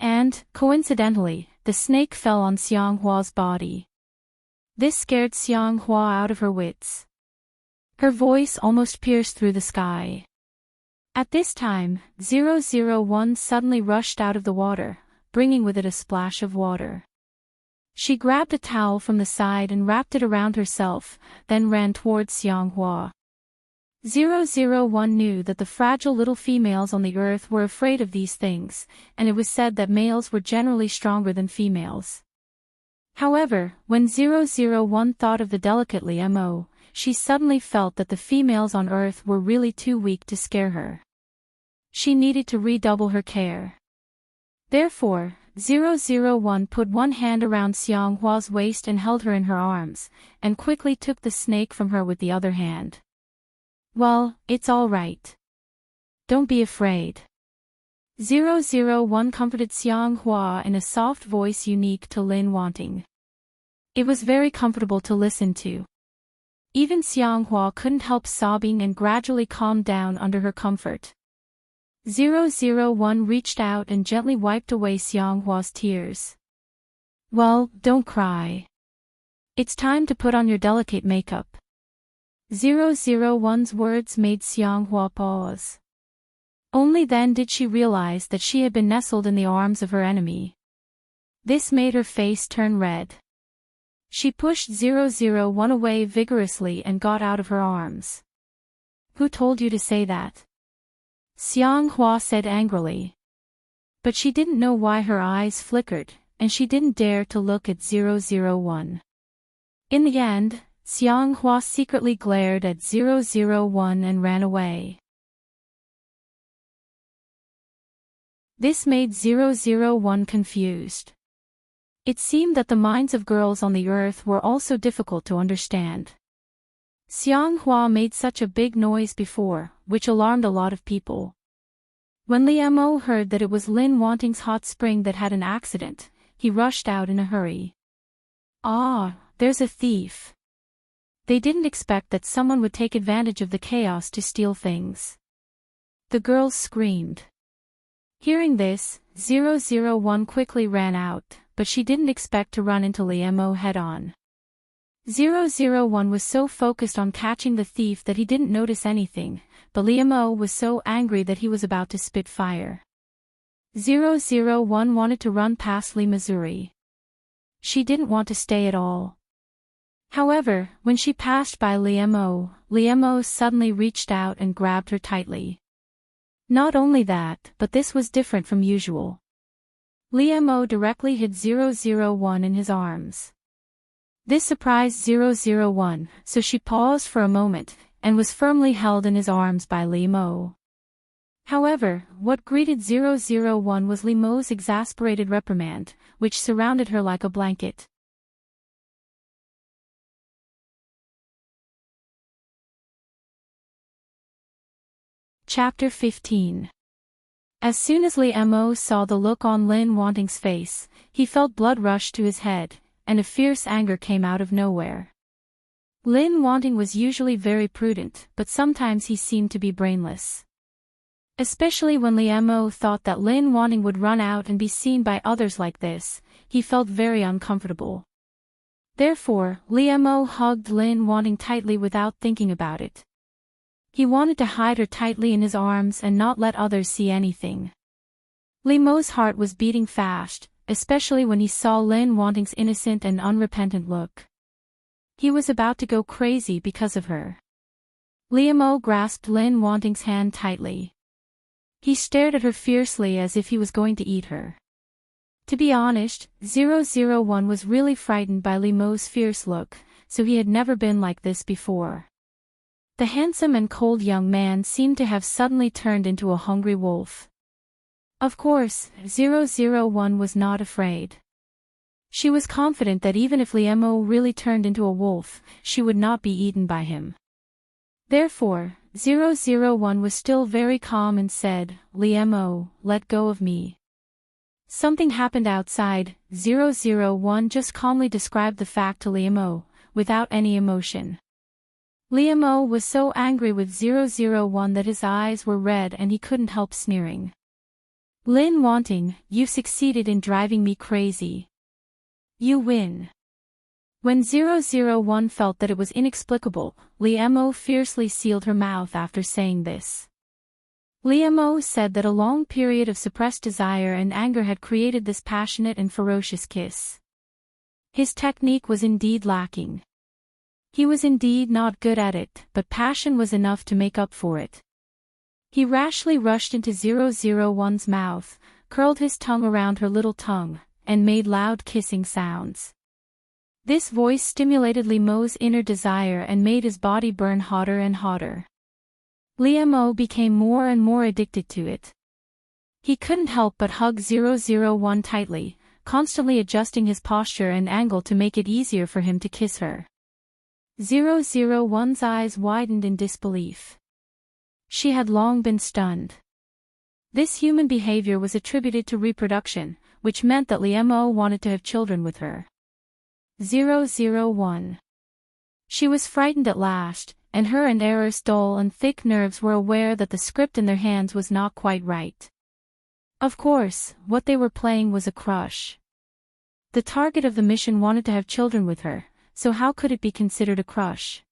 And, coincidentally, the snake fell on Xianghua's body. This scared Xianghua out of her wits. Her voice almost pierced through the sky. At this time, 001 suddenly rushed out of the water, bringing with it a splash of water. She grabbed a towel from the side and wrapped it around herself, then ran towards Xianghua. 001 knew that the fragile little females on the earth were afraid of these things, and it was said that males were generally stronger than females. However, when 001 thought of the delicate Liemo, she suddenly felt that the females on earth were really too weak to scare her. She needed to redouble her care. Therefore, 001 put one hand around Xianghua's waist and held her in her arms, and quickly took the snake from her with the other hand. Well, it's all right. Don't be afraid. 001 comforted Xianghua in a soft voice unique to Lin Wanting. It was very comfortable to listen to. Even Xianghua couldn't help sobbing and gradually calmed down under her comfort. 001 reached out and gently wiped away Xianghua's tears. Well, don't cry. It's time to put on your delicate makeup. 001's words made Xianghua pause. Only then did she realize that she had been nestled in the arms of her enemy. This made her face turn red. She pushed 001 away vigorously and got out of her arms. Who told you to say that? Xianghua said angrily. But she didn't know why her eyes flickered, and she didn't dare to look at 001. In the end, Xianghua secretly glared at 001 and ran away. This made 001 confused. It seemed that the minds of girls on the earth were also difficult to understand. Xianghua made such a big noise before, which alarmed a lot of people. When Liemo heard that it was Lin Wanting's hot spring that had an accident, he rushed out in a hurry. "Ah, there's a thief." They didn't expect that someone would take advantage of the chaos to steal things. The girls screamed. Hearing this, 001 quickly ran out, but she didn't expect to run into Liam head-on. 001 was so focused on catching the thief that he didn't notice anything, but Liam was so angry that he was about to spit fire. 001 wanted to run past Lee Missouri. She didn't want to stay at all. However, when she passed by Liam suddenly reached out and grabbed her tightly. Not only that, but this was different from usual. Liam directly hid 001 in his arms. This surprised 001, so she paused for a moment, and was firmly held in his arms by Liam. However, what greeted 001 was Liam's exasperated reprimand, which surrounded her like a blanket. Chapter 15. As soon as Liam saw the look on Lin Wanting's face, he felt blood rush to his head, and a fierce anger came out of nowhere. Lin Wanting was usually very prudent, but sometimes he seemed to be brainless. Especially when Liam thought that Lin Wanting would run out and be seen by others like this, he felt very uncomfortable. Therefore, Liam hugged Lin Wanting tightly without thinking about it. He wanted to hide her tightly in his arms and not let others see anything. Liam's heart was beating fast, especially when he saw Lin Wanting's innocent and unrepentant look. He was about to go crazy because of her. Liam grasped Lin Wanting's hand tightly. He stared at her fiercely as if he was going to eat her. To be honest, 001 was really frightened by Liam's fierce look, so he had never been like this before. The handsome and cold young man seemed to have suddenly turned into a hungry wolf. Of course, 001 was not afraid. She was confident that even if Liam really turned into a wolf, she would not be eaten by him. Therefore, 001 was still very calm and said, "Liam, let go of me." Something happened outside. 001 just calmly described the fact to Liam, without any emotion. Liam was so angry with 001 that his eyes were red and he couldn't help sneering. "Lin Wanting, you've succeeded in driving me crazy. You win." When 001 felt that it was inexplicable, Liam fiercely sealed her mouth after saying this. Liam said that a long period of suppressed desire and anger had created this passionate and ferocious kiss. His technique was indeed lacking. He was indeed not good at it, but passion was enough to make up for it. He rashly rushed into 001's mouth, curled his tongue around her little tongue, and made loud kissing sounds. This voice stimulated Liam's inner desire and made his body burn hotter and hotter. Liam became more and more addicted to it. He couldn't help but hug 001 tightly, constantly adjusting his posture and angle to make it easier for him to kiss her. 001's eyes widened in disbelief. She had long been stunned. This human behavior was attributed to reproduction, which meant that Liam wanted to have children with her. 001. She was frightened at last, and her and Eris' dull and thick nerves were aware that the script in their hands was not quite right. Of course, what they were playing was a crush. The target of the mission wanted to have children with her, so how could it be considered a crush?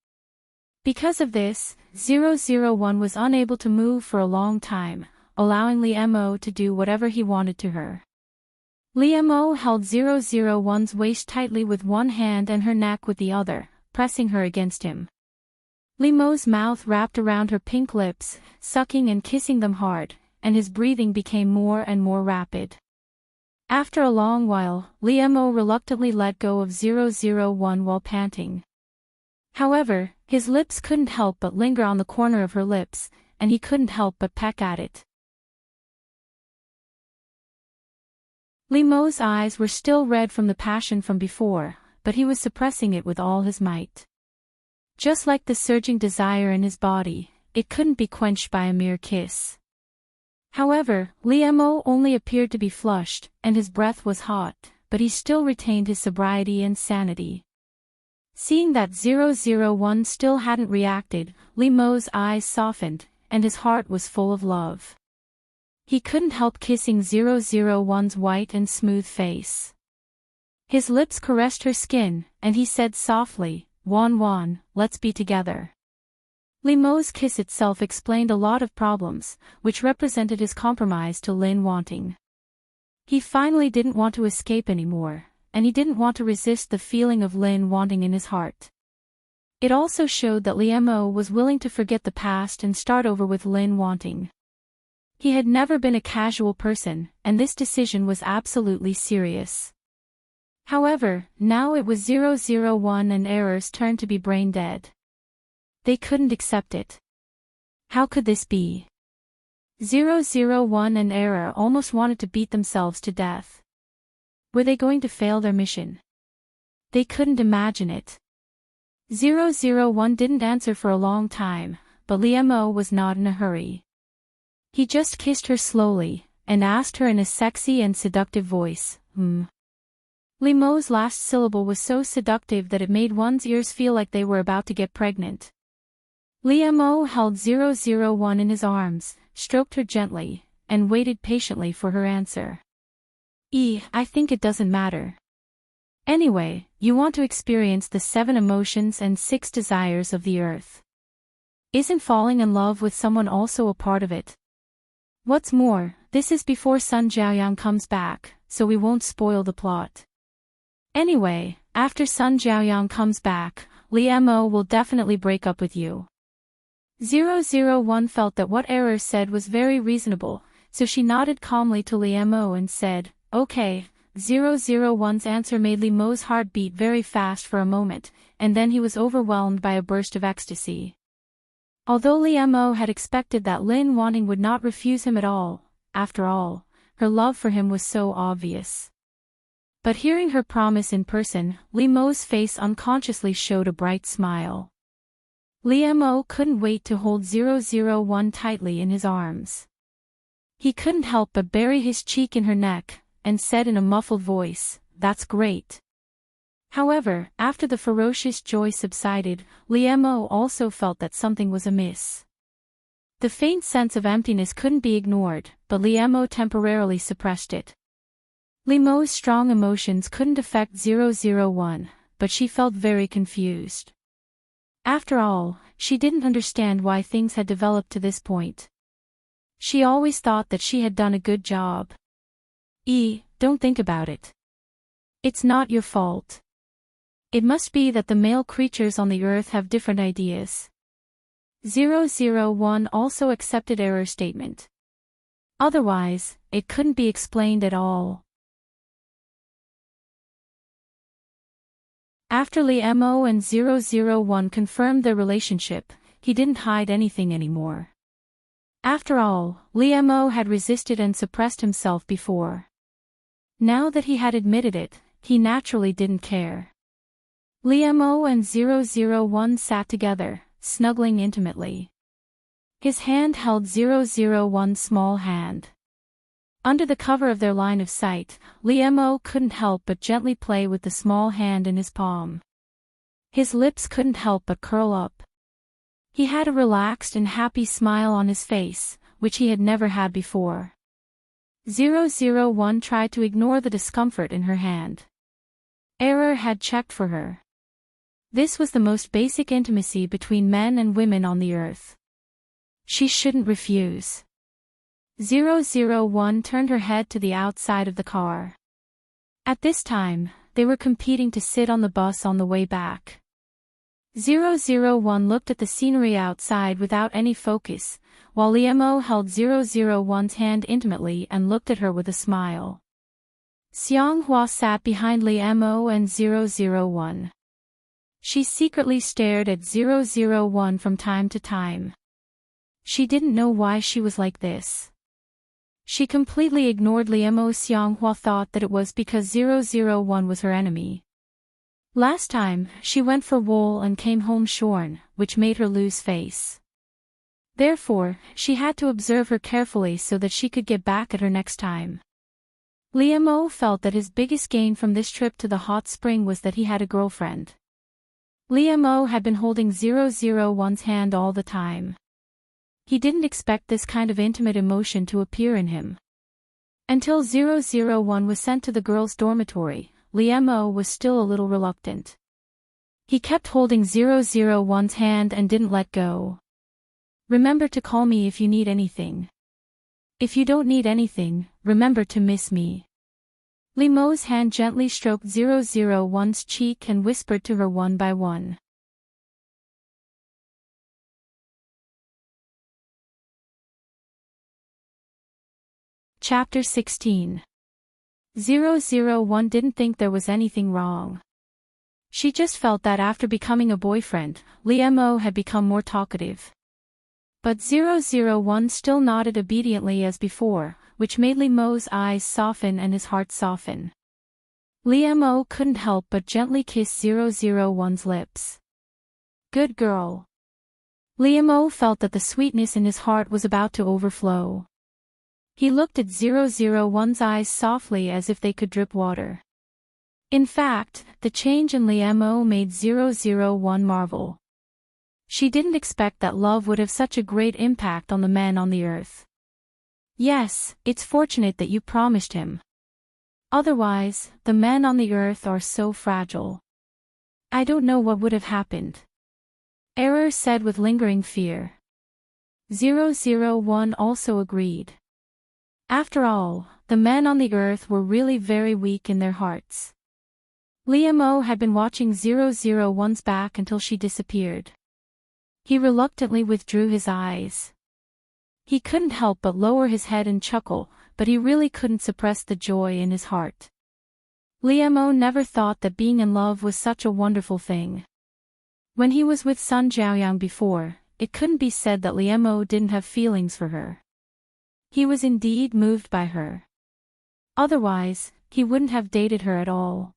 Because of this, 001 was unable to move for a long time, allowing Liam to do whatever he wanted to her. Liam held 001's waist tightly with one hand and her neck with the other, pressing her against him. Liam's mouth wrapped around her pink lips, sucking and kissing them hard, and his breathing became more and more rapid. After a long while, Liam reluctantly let go of 001 while panting. However, his lips couldn't help but linger on the corner of her lips, and he couldn't help but peck at it. Liam's eyes were still red from the passion from before, but he was suppressing it with all his might. Just like the surging desire in his body, it couldn't be quenched by a mere kiss. However, Liam only appeared to be flushed, and his breath was hot, but he still retained his sobriety and sanity. Seeing that 001 still hadn't reacted, Li Mo's eyes softened, and his heart was full of love. He couldn't help kissing 001's white and smooth face. His lips caressed her skin, and he said softly, "Wan Wan, let's be together." Li Mo's kiss itself explained a lot of problems, which represented his compromise to Lin wanting. He finally didn't want to escape anymore, and he didn't want to resist the feeling of Lin wanting in his heart. It also showed that Li Mo was willing to forget the past and start over with Lin wanting. He had never been a casual person, and this decision was absolutely serious. However, now it was 001 and Error's turn to be brain dead. They couldn't accept it. How could this be? 001 and Error almost wanted to beat themselves to death. Were they going to fail their mission? They couldn't imagine it. 001 didn't answer for a long time, but Li Mo was not in a hurry. He just kissed her slowly, and asked her in a sexy and seductive voice, Li Mo's last syllable was so seductive that it made one's ears feel like they were about to get pregnant. Li Mo held 001 in his arms, stroked her gently, and waited patiently for her answer. I think it doesn't matter. Anyway, you want to experience the 7 emotions and 6 desires of the earth. Isn't falling in love with someone also a part of it? What's more, this is before Sun Jiaoyang comes back, so we won't spoil the plot. Anyway, after Sun Jiaoyang comes back, Li Mo will definitely break up with you. 001 felt that what Error said was very reasonable, so she nodded calmly to Li Mo and said, "Okay." 001's answer made Li Mo's heart beat very fast for a moment, and then he was overwhelmed by a burst of ecstasy. Although Li Mo had expected that Lin wanting would not refuse him at all, after all, her love for him was so obvious. But hearing her promise in person, Li Mo's face unconsciously showed a bright smile. Li Mo couldn't wait to hold 001 tightly in his arms. He couldn't help but bury his cheek in her neck, and said in a muffled voice, "That's great." However, after the ferocious joy subsided, Li Mo also felt that something was amiss. The faint sense of emptiness couldn't be ignored, but Li Mo temporarily suppressed it. Li Mo's strong emotions couldn't affect 001, but she felt very confused. After all, she didn't understand why things had developed to this point. She always thought that she had done a good job. Don't think about it. It's not your fault. It must be that the male creatures on the earth have different ideas. 001 also accepted Error's statement. Otherwise, it couldn't be explained at all. After Li Mo and 001 confirmed their relationship, he didn't hide anything anymore. After all, Li Mo had resisted and suppressed himself before. Now that he had admitted it, he naturally didn't care. Li Mo and 001 sat together, snuggling intimately. His hand held 001's small hand. Under the cover of their line of sight, Li Mo couldn't help but gently play with the small hand in his palm. His lips couldn't help but curl up. He had a relaxed and happy smile on his face, which he had never had before. 001 tried to ignore the discomfort in her hand. Error had checked for her. This was the most basic intimacy between men and women on the earth. She shouldn't refuse. 001 turned her head to the outside of the car. At this time, they were competing to sit on the bus on the way back. 001 looked at the scenery outside without any focus, while Li Mo held 001's hand intimately and looked at her with a smile. Xianghua sat behind Li Mo and 001. She secretly stared at 001 from time to time. She didn't know why she was like this. She completely ignored Li Mo. Xianghua thought that it was because 001 was her enemy. Last time, she went for wool and came home shorn, which made her lose face. Therefore, she had to observe her carefully so that she could get back at her next time. Liam felt that his biggest gain from this trip to the hot spring was that he had a girlfriend. Liam had been holding 001's hand all the time. He didn't expect this kind of intimate emotion to appear in him. Until 001 was sent to the girls' dormitory, Liam was still a little reluctant. He kept holding 001's hand and didn't let go. "Remember to call me if you need anything. If you don't need anything, remember to miss me." Liam's hand gently stroked 001's cheek and whispered to her one by one. Chapter 16. 001 didn't think there was anything wrong. She just felt that after becoming a boyfriend, Liam had become more talkative. But 001 still nodded obediently as before, which made Liam's eyes soften and his heart soften. Liam couldn't help but gently kiss 001's lips. "Good girl." Liam felt that the sweetness in his heart was about to overflow. He looked at 001's eyes softly as if they could drip water. In fact, the change in Liam made 001 marvel. She didn't expect that love would have such a great impact on the men on the earth. "Yes, it's fortunate that you promised him. Otherwise, the men on the earth are so fragile. I don't know what would have happened." Error said with lingering fear. 001 also agreed. After all, the men on the earth were really very weak in their hearts. Liam had been watching 001's back until she disappeared. He reluctantly withdrew his eyes. He couldn't help but lower his head and chuckle, but he really couldn't suppress the joy in his heart. Liam never thought that being in love was such a wonderful thing. When he was with Sun Jiaoyang before, it couldn't be said that Liam didn't have feelings for her. He was indeed moved by her. Otherwise, he wouldn't have dated her at all.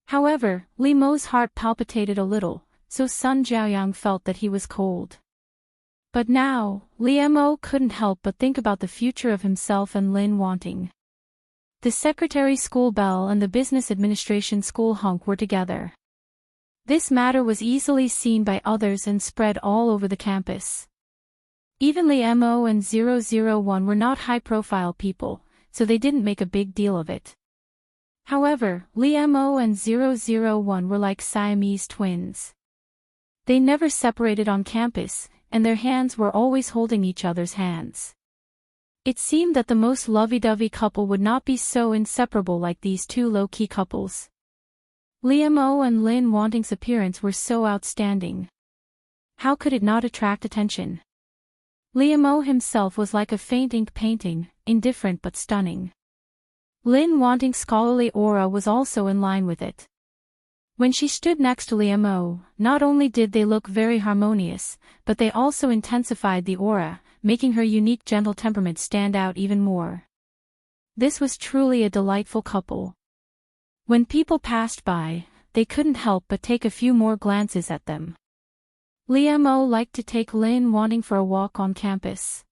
However, Liam's heart palpitated a little, so Sun Jiaoyang felt that he was cold. But now, Liam couldn't help but think about the future of himself and Lin Wanting. The secretary school belle and the business administration school hunk were together. This matter was easily seen by others and spread all over the campus. Even Liam and 001 were not high-profile people, so they didn't make a big deal of it. However, Liam and 001 were like Siamese twins. They never separated on campus, and their hands were always holding each other's hands. It seemed that the most lovey-dovey couple would not be so inseparable like these two low-key couples. Liam and Lin Wanting's appearance were so outstanding. How could it not attract attention? Liam himself was like a faint ink painting, indifferent but stunning. Lin Wanting's scholarly aura was also in line with it. When she stood next to Liam, not only did they look very harmonious, but they also intensified the aura, making her unique gentle temperament stand out even more. This was truly a delightful couple. When people passed by, they couldn't help but take a few more glances at them. Liam liked to take Lin Wanting for a walk on campus.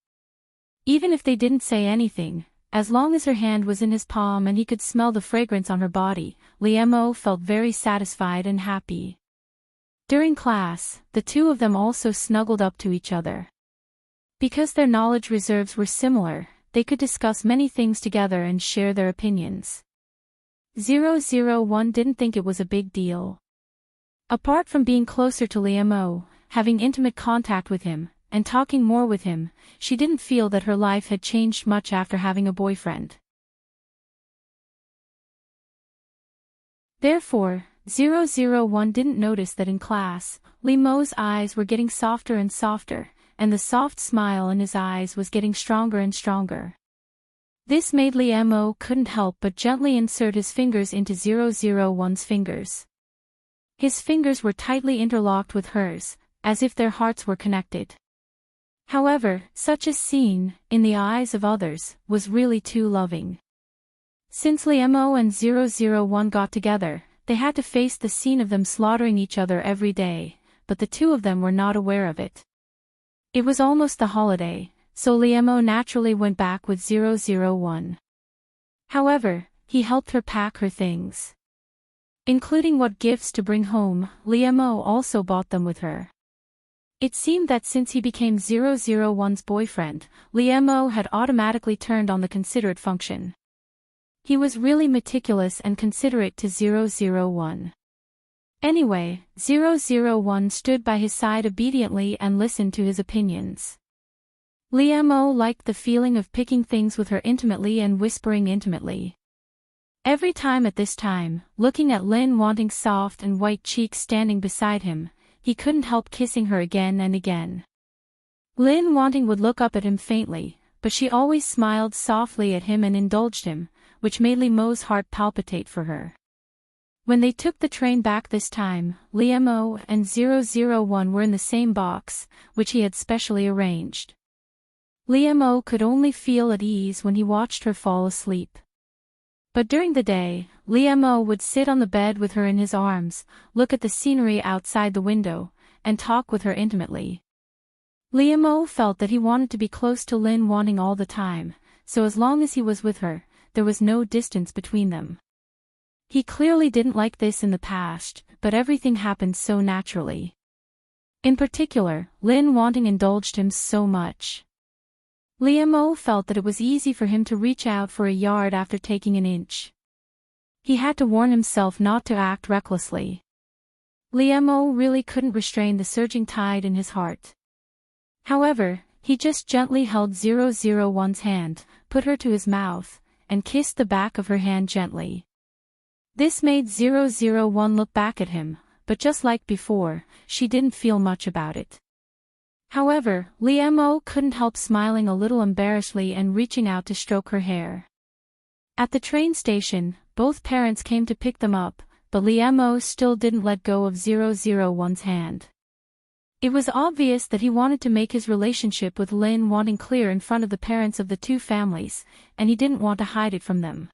Even if they didn't say anything, as long as her hand was in his palm and he could smell the fragrance on her body, Liam felt very satisfied and happy. During class, the two of them also snuggled up to each other. Because their knowledge reserves were similar, they could discuss many things together and share their opinions. 001 didn't think it was a big deal. Apart from being closer to Liam, having intimate contact with him, and talking more with him, she didn't feel that her life had changed much after having a boyfriend. Therefore, 001 didn't notice that in class, Liam's eyes were getting softer and softer, and the soft smile in his eyes was getting stronger and stronger. This made Liam couldn't help but gently insert his fingers into 001's fingers. His fingers were tightly interlocked with hers, as if their hearts were connected. However, such a scene, in the eyes of others, was really too loving. Since Liam and 001 got together, they had to face the scene of them slaughtering each other every day, but the two of them were not aware of it. It was almost the holiday, so Liam naturally went back with 001. However, he helped her pack her things, including what gifts to bring home. Liam also bought them with her. It seemed that since he became 001's boyfriend, Liam had automatically turned on the considerate function. He was really meticulous and considerate to 001. Anyway, 001 stood by his side obediently and listened to his opinions. Liam liked the feeling of picking things with her intimately and whispering intimately. Every time at this time, looking at Lin Wanting's soft and white cheeks standing beside him, he couldn't help kissing her again and again. Lin Wanting would look up at him faintly, but she always smiled softly at him and indulged him, which made Liam's heart palpitate for her. When they took the train back this time, Liam and 001 were in the same box, which he had specially arranged. Liam could only feel at ease when he watched her fall asleep. But during the day, Liam would sit on the bed with her in his arms, look at the scenery outside the window, and talk with her intimately. Liam felt that he wanted to be close to Lin Wanting all the time, so as long as he was with her, there was no distance between them. He clearly didn't like this in the past, but everything happened so naturally. In particular, Lin Wanting indulged him so much. Liam felt that it was easy for him to reach out for a yard after taking an inch. He had to warn himself not to act recklessly. Liam really couldn't restrain the surging tide in his heart. However, he just gently held 001's hand, put her to his mouth, and kissed the back of her hand gently. This made 001 look back at him, but just like before, she didn't feel much about it. However, Liam couldn't help smiling a little embarrassedly and reaching out to stroke her hair. At the train station, both parents came to pick them up, but Liam still didn't let go of 001's hand. It was obvious that he wanted to make his relationship with Lin Wanting clear in front of the parents of the two families, and he didn't want to hide it from them.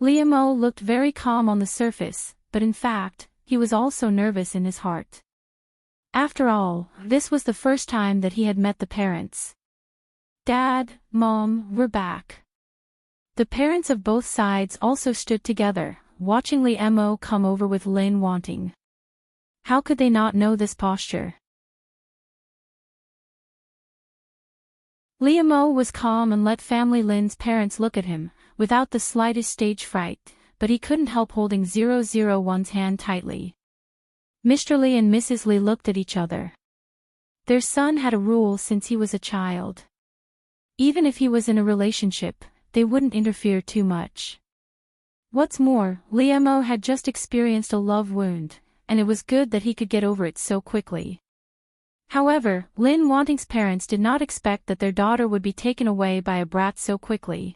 Liam looked very calm on the surface, but in fact, he was also nervous in his heart. After all, this was the first time that he had met the parents. "Dad, Mom, we're back." The parents of both sides also stood together, watching Liam come over with Lin Wanting. How could they not know this posture? Liam was calm and let family Lin's parents look at him, without the slightest stage fright, but he couldn't help holding 001's hand tightly. Mr. Lee and Mrs. Lee looked at each other. Their son had a rule since he was a child. Even if he was in a relationship, they wouldn't interfere too much. What's more, Liam had just experienced a love wound, and it was good that he could get over it so quickly. However, Lin Wanting's parents did not expect that their daughter would be taken away by a brat so quickly.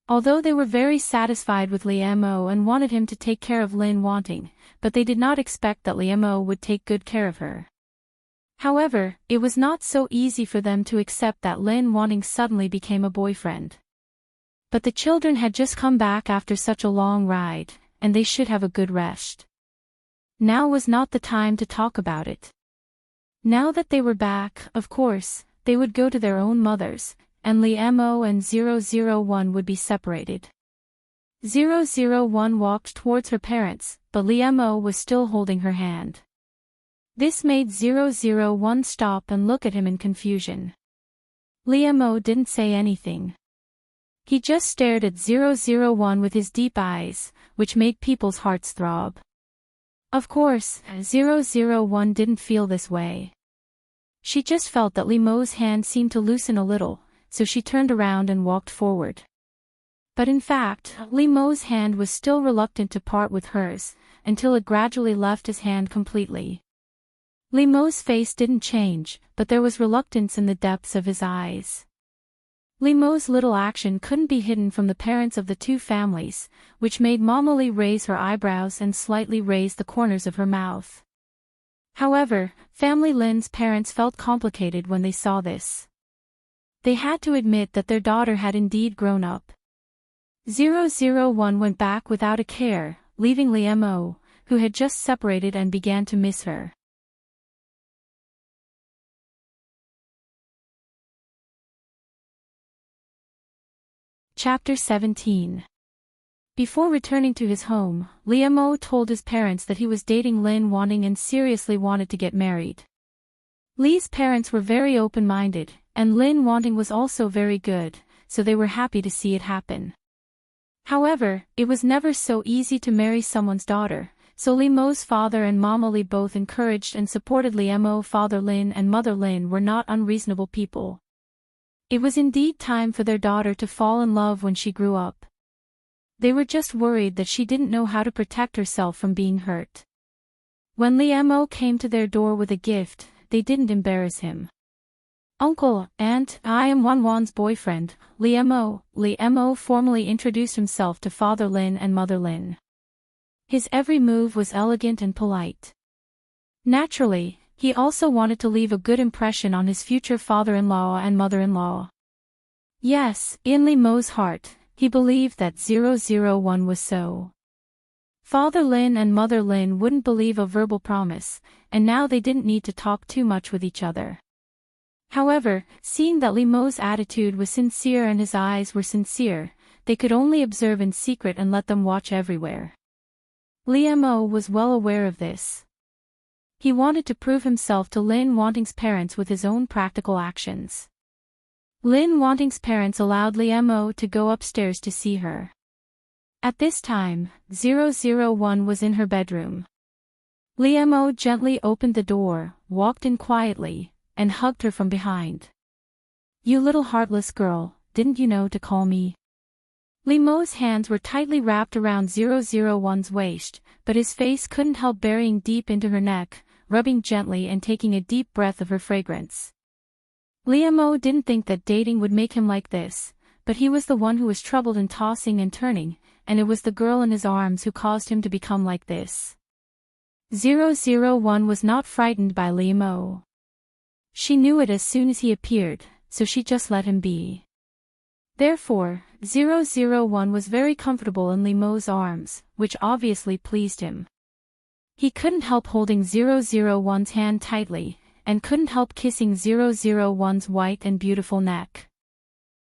Although they were very satisfied with Liam and wanted him to take care of Lin Wanting, but they did not expect that Liam would take good care of her. However, it was not so easy for them to accept that Lin Wanting suddenly became a boyfriend. But the children had just come back after such a long ride, and they should have a good rest. Now was not the time to talk about it. Now that they were back, of course, they would go to their own mothers, and Liam and 001 would be separated. 001 walked towards her parents, but Liam was still holding her hand. This made 001 stop and look at him in confusion. Liam didn't say anything. He just stared at 001 with his deep eyes, which made people's hearts throb. Of course, 001 didn't feel this way. She just felt that Liam's hand seemed to loosen a little, so she turned around and walked forward. But in fact, Liam's hand was still reluctant to part with hers, until it gradually left his hand completely. Liam's face didn't change, but there was reluctance in the depths of his eyes. Liam's little action couldn't be hidden from the parents of the two families, which made Mama Lee raise her eyebrows and slightly raise the corners of her mouth. However, family Lin's parents felt complicated when they saw this. They had to admit that their daughter had indeed grown up. 001 went back without a care, leaving Liam, who had just separated and began to miss her. Chapter 17. Before returning to his home, Liam told his parents that he was dating Lin Wanting and seriously wanted to get married. Lee's parents were very open-minded, and Lin Wanting was also very good, so they were happy to see it happen. However, it was never so easy to marry someone's daughter, so Liam's father and Mama Lee both encouraged and supported Liam. Father Lin and Mother Lin were not unreasonable people. It was indeed time for their daughter to fall in love when she grew up. They were just worried that she didn't know how to protect herself from being hurt. When Liam came to their door with a gift, they didn't embarrass him. "Uncle, Aunt, I am Wanwan's boyfriend, Liam." Liam formally introduced himself to Father Lin and Mother Lin. His every move was elegant and polite. Naturally, he also wanted to leave a good impression on his future father-in-law and mother-in-law. Yes, in Liam's heart, he believed that 001 was so. Father Lin and Mother Lin wouldn't believe a verbal promise, and now they didn't need to talk too much with each other. However, seeing that Liam's attitude was sincere and his eyes were sincere, they could only observe in secret and let them watch everywhere. Liam was well aware of this. He wanted to prove himself to Lin Wanting's parents with his own practical actions. Lin Wanting's parents allowed Liam to go upstairs to see her. At this time, 001 was in her bedroom. Liam gently opened the door, walked in quietly, and hugged her from behind. "You little heartless girl, didn't you know to call me?" Liam's hands were tightly wrapped around 001's waist, but his face couldn't help burying deep into her neck, rubbing gently and taking a deep breath of her fragrance. Liam didn't think that dating would make him like this, but he was the one who was troubled and tossing and turning, and it was the girl in his arms who caused him to become like this. 001 was not frightened by Liam. She knew it as soon as he appeared, so she just let him be. Therefore, 001 was very comfortable in Liam's arms, which obviously pleased him. He couldn't help holding 001's hand tightly, and couldn't help kissing 001's white and beautiful neck.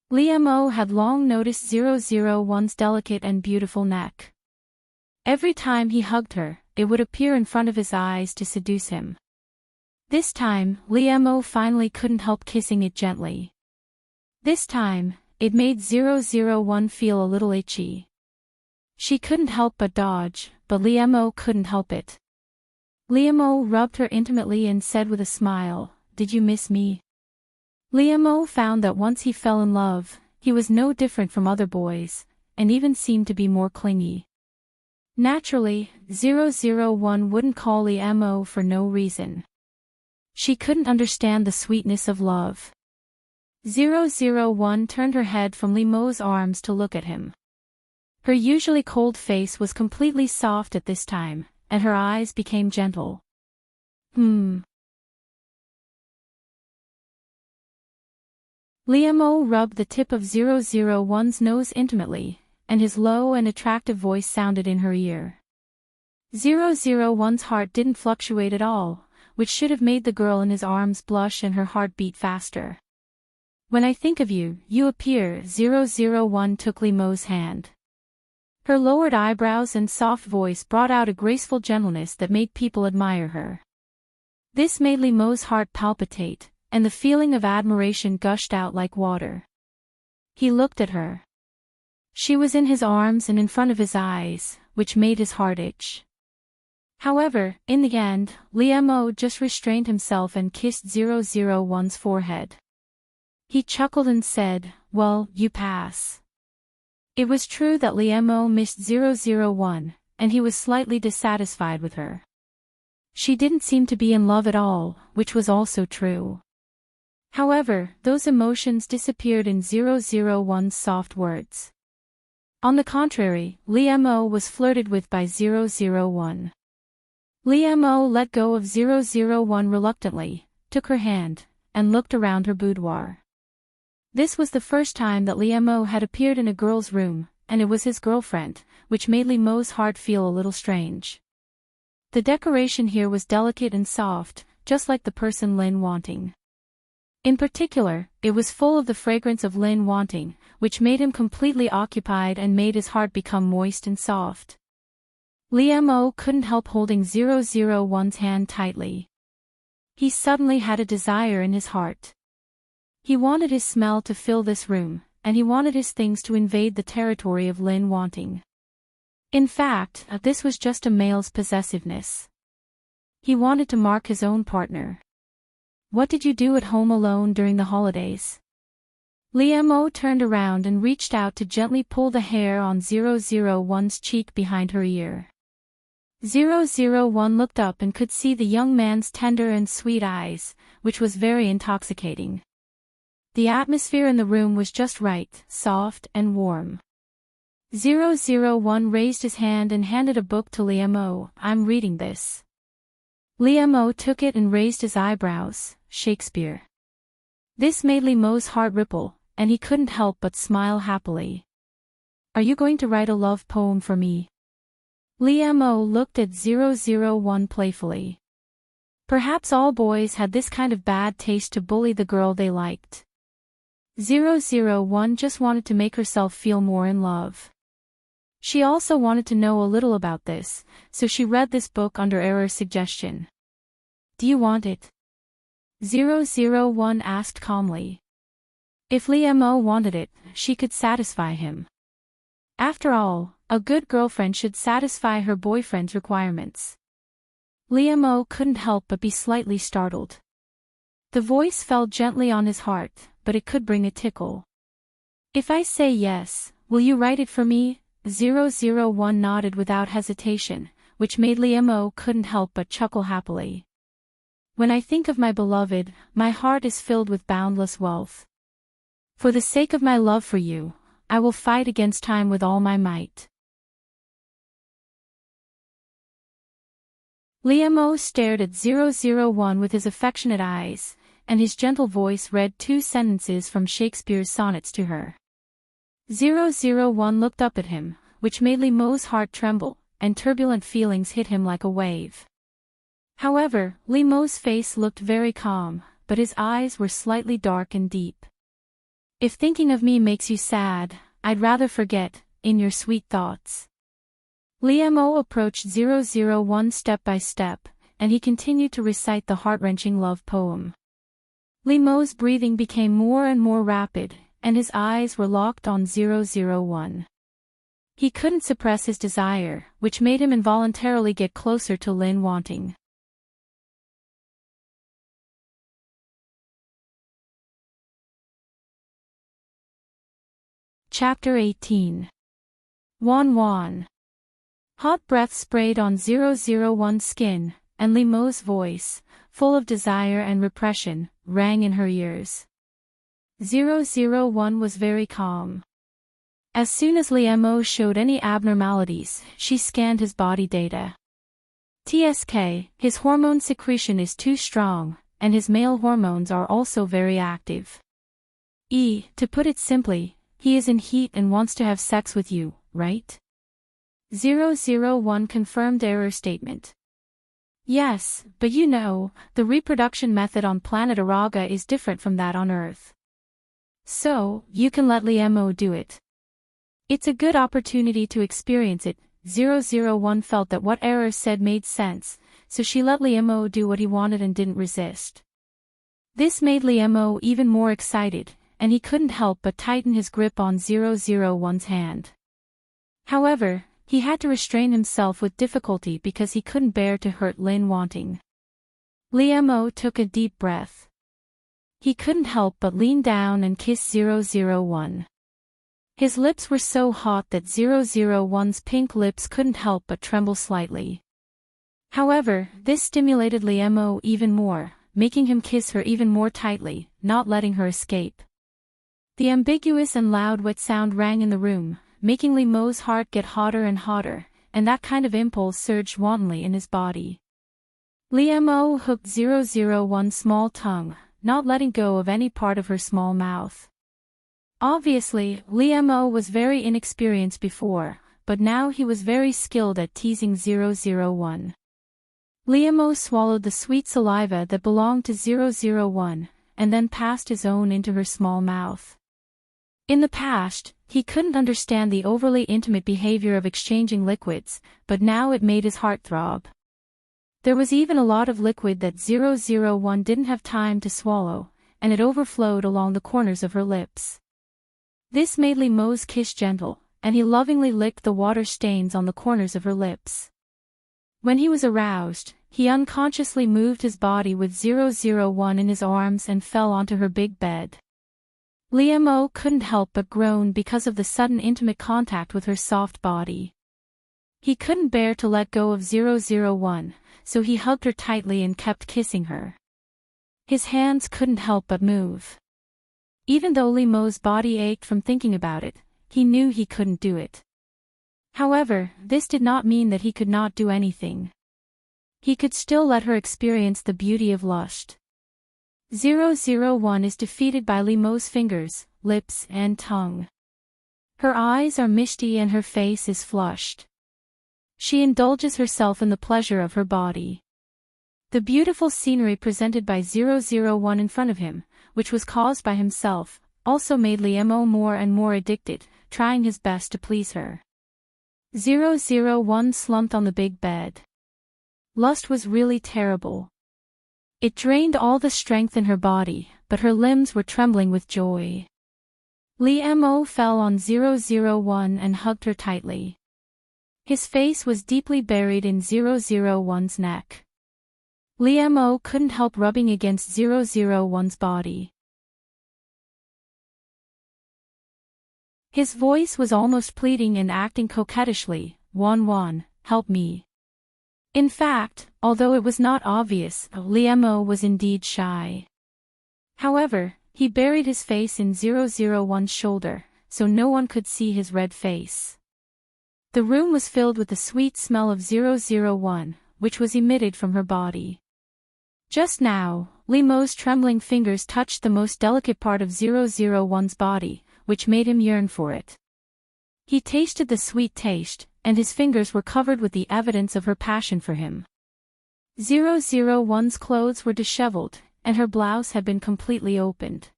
Liam had long noticed 001's delicate and beautiful neck. Every time he hugged her, it would appear in front of his eyes to seduce him. This time, Liam finally couldn't help kissing it gently. This time, it made 001 feel a little itchy. She couldn't help but dodge, but Liam couldn't help it. Liam rubbed her intimately and said with a smile, "Did you miss me?" Liam found that once he fell in love, he was no different from other boys, and even seemed to be more clingy. Naturally, 001 wouldn't call Liam for no reason. She couldn't understand the sweetness of love. 001 turned her head from Liam's arms to look at him. Her usually cold face was completely soft at this time, and her eyes became gentle. Liam rubbed the tip of 001's nose intimately, and his low and attractive voice sounded in her ear. 001's heart didn't fluctuate at all, which should have made the girl in his arms blush and her heart beat faster. "When I think of you, you appear." 001 took Liam's hand. Her lowered eyebrows and soft voice brought out a graceful gentleness that made people admire her. This made Liam's heart palpitate, and the feeling of admiration gushed out like water. He looked at her. She was in his arms and in front of his eyes, which made his heart itch. However, in the end, Liam just restrained himself and kissed 001's forehead. He chuckled and said, "Well, you pass." It was true that Liam missed 001, and he was slightly dissatisfied with her. She didn't seem to be in love at all, which was also true. However, those emotions disappeared in 001's soft words. On the contrary, Liam was flirted with by 001. Liam let go of 001 reluctantly, took her hand, and looked around her boudoir. This was the first time that Liam had appeared in a girl's room, and it was his girlfriend, which made Liam's heart feel a little strange. The decoration here was delicate and soft, just like the person Lin Wanting. In particular, it was full of the fragrance of Lin Wanting, which made him completely occupied and made his heart become moist and soft. Liam O couldn't help holding 001's hand tightly. He suddenly had a desire in his heart. He wanted his smell to fill this room, and he wanted his things to invade the territory of Lin Wanting. In fact, this was just a male's possessiveness. He wanted to mark his own partner. What did you do at home alone during the holidays? Liam O turned around and reached out to gently pull the hair on 001's cheek behind her ear. 001 looked up and could see the young man's tender and sweet eyes, which was very intoxicating. The atmosphere in the room was just right, soft and warm. 001 raised his hand and handed a book to Liam O. I'm reading this. Liam O took it and raised his eyebrows. Shakespeare. This made Liam O's heart ripple, and he couldn't help but smile happily. Are you going to write a love poem for me? Liam O looked at 001 playfully. Perhaps all boys had this kind of bad taste to bully the girl they liked. 001 just wanted to make herself feel more in love. She also wanted to know a little about this, so she read this book under Error's suggestion. Do you want it? 001 asked calmly. If Liam O wanted it, she could satisfy him. After all, a good girlfriend should satisfy her boyfriend's requirements. Liam O couldn't help but be slightly startled. The voice fell gently on his heart, but it could bring a tickle. If I say yes, will you write it for me? 001 nodded without hesitation, which made Liam O couldn't help but chuckle happily. When I think of my beloved, my heart is filled with boundless wealth. For the sake of my love for you, I will fight against time with all my might. Liam O stared at 001 with his affectionate eyes, and his gentle voice read 2 sentences from Shakespeare's sonnets to her. 001 looked up at him, which made Liam O's heart tremble, and turbulent feelings hit him like a wave. However, Liam O's face looked very calm, but his eyes were slightly dark and deep. If thinking of me makes you sad, I'd rather forget, in your sweet thoughts. Liam O approached 001 step by step, and he continued to recite the heart-wrenching love poem. Liam O's breathing became more and more rapid, and his eyes were locked on 001. He couldn't suppress his desire, which made him involuntarily get closer to Lin Wanting. Chapter 18. Wan Wan. Hot breath sprayed on 001's skin, and Liam O's voice, full of desire and repression, rang in her ears. 001 was very calm. As soon as Liam O showed any abnormalities, she scanned his body data. TSK, his hormone secretion is too strong, and his male hormones are also very active. To put it simply, he is in heat and wants to have sex with you, right? 001 confirmed Error's statement. Yes, but you know, the reproduction method on planet Araga is different from that on Earth. So, you can let Liam O do it. It's a good opportunity to experience it. 001 felt that what Error said made sense, so she let Liam O do what he wanted and didn't resist. This made Liam O even more excited, and he couldn't help but tighten his grip on 001's hand. However, he had to restrain himself with difficulty because he couldn't bear to hurt Lin Wanting. Liam O took a deep breath. He couldn't help but lean down and kiss 001. His lips were so hot that 001's pink lips couldn't help but tremble slightly. However, this stimulated Liam O even more, making him kiss her even more tightly, not letting her escape. The ambiguous and loud wet sound rang in the room, making Liam O's heart get hotter and hotter, and that kind of impulse surged wantonly in his body. Liam O hooked 001's small tongue, not letting go of any part of her small mouth. Obviously, Liam O was very inexperienced before, but now he was very skilled at teasing 001. Liam O swallowed the sweet saliva that belonged to 001, and then passed his own into her small mouth. In the past, he couldn't understand the overly intimate behavior of exchanging liquids, but now it made his heart throb. There was even a lot of liquid that 001 didn't have time to swallow, and it overflowed along the corners of her lips. This made Li Mo's kiss gentle, and he lovingly licked the water stains on the corners of her lips. When he was aroused, he unconsciously moved his body with 001 in his arms and fell onto her big bed. Li Mo couldn't help but groan because of the sudden intimate contact with her soft body. He couldn't bear to let go of 001, so he hugged her tightly and kept kissing her. His hands couldn't help but move. Even though Li Mo's body ached from thinking about it, he knew he couldn't do it. However, this did not mean that he could not do anything. He could still let her experience the beauty of lust. 001 is defeated by Li Mo's fingers, lips, and tongue. Her eyes are misty and her face is flushed. She indulges herself in the pleasure of her body. The beautiful scenery presented by 001 in front of him, which was caused by himself, also made Li Mo more and more addicted, trying his best to please her. 001 slumped on the big bed. Lust was really terrible. It drained all the strength in her body, but her limbs were trembling with joy. Li Mo fell on 001 and hugged her tightly. His face was deeply buried in 001's neck. Li Mo couldn't help rubbing against 001's body. His voice was almost pleading and acting coquettishly, "Wan, help me." In fact, although it was not obvious, Li Mo was indeed shy. However, he buried his face in 001's shoulder, so no one could see his red face. The room was filled with the sweet smell of 001, which was emitted from her body. Just now, Li Mo's trembling fingers touched the most delicate part of 001's body, which made him yearn for it. He tasted the sweet taste, and his fingers were covered with the evidence of her passion for him. 001's clothes were disheveled, and her blouse had been completely opened.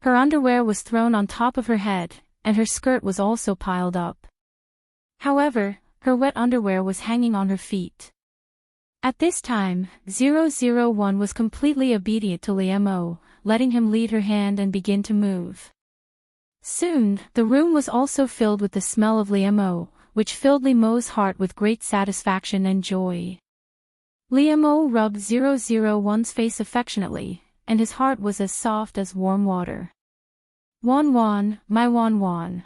Her underwear was thrown on top of her head, and her skirt was also piled up. However, her wet underwear was hanging on her feet. At this time, 001 was completely obedient to Li Mo, letting him lead her hand and begin to move. Soon, the room was also filled with the smell of Li Mo, which filled Li Mo's heart with great satisfaction and joy. Li Mo rubbed 001's face affectionately, and his heart was as soft as warm water. "Wan, my Wan."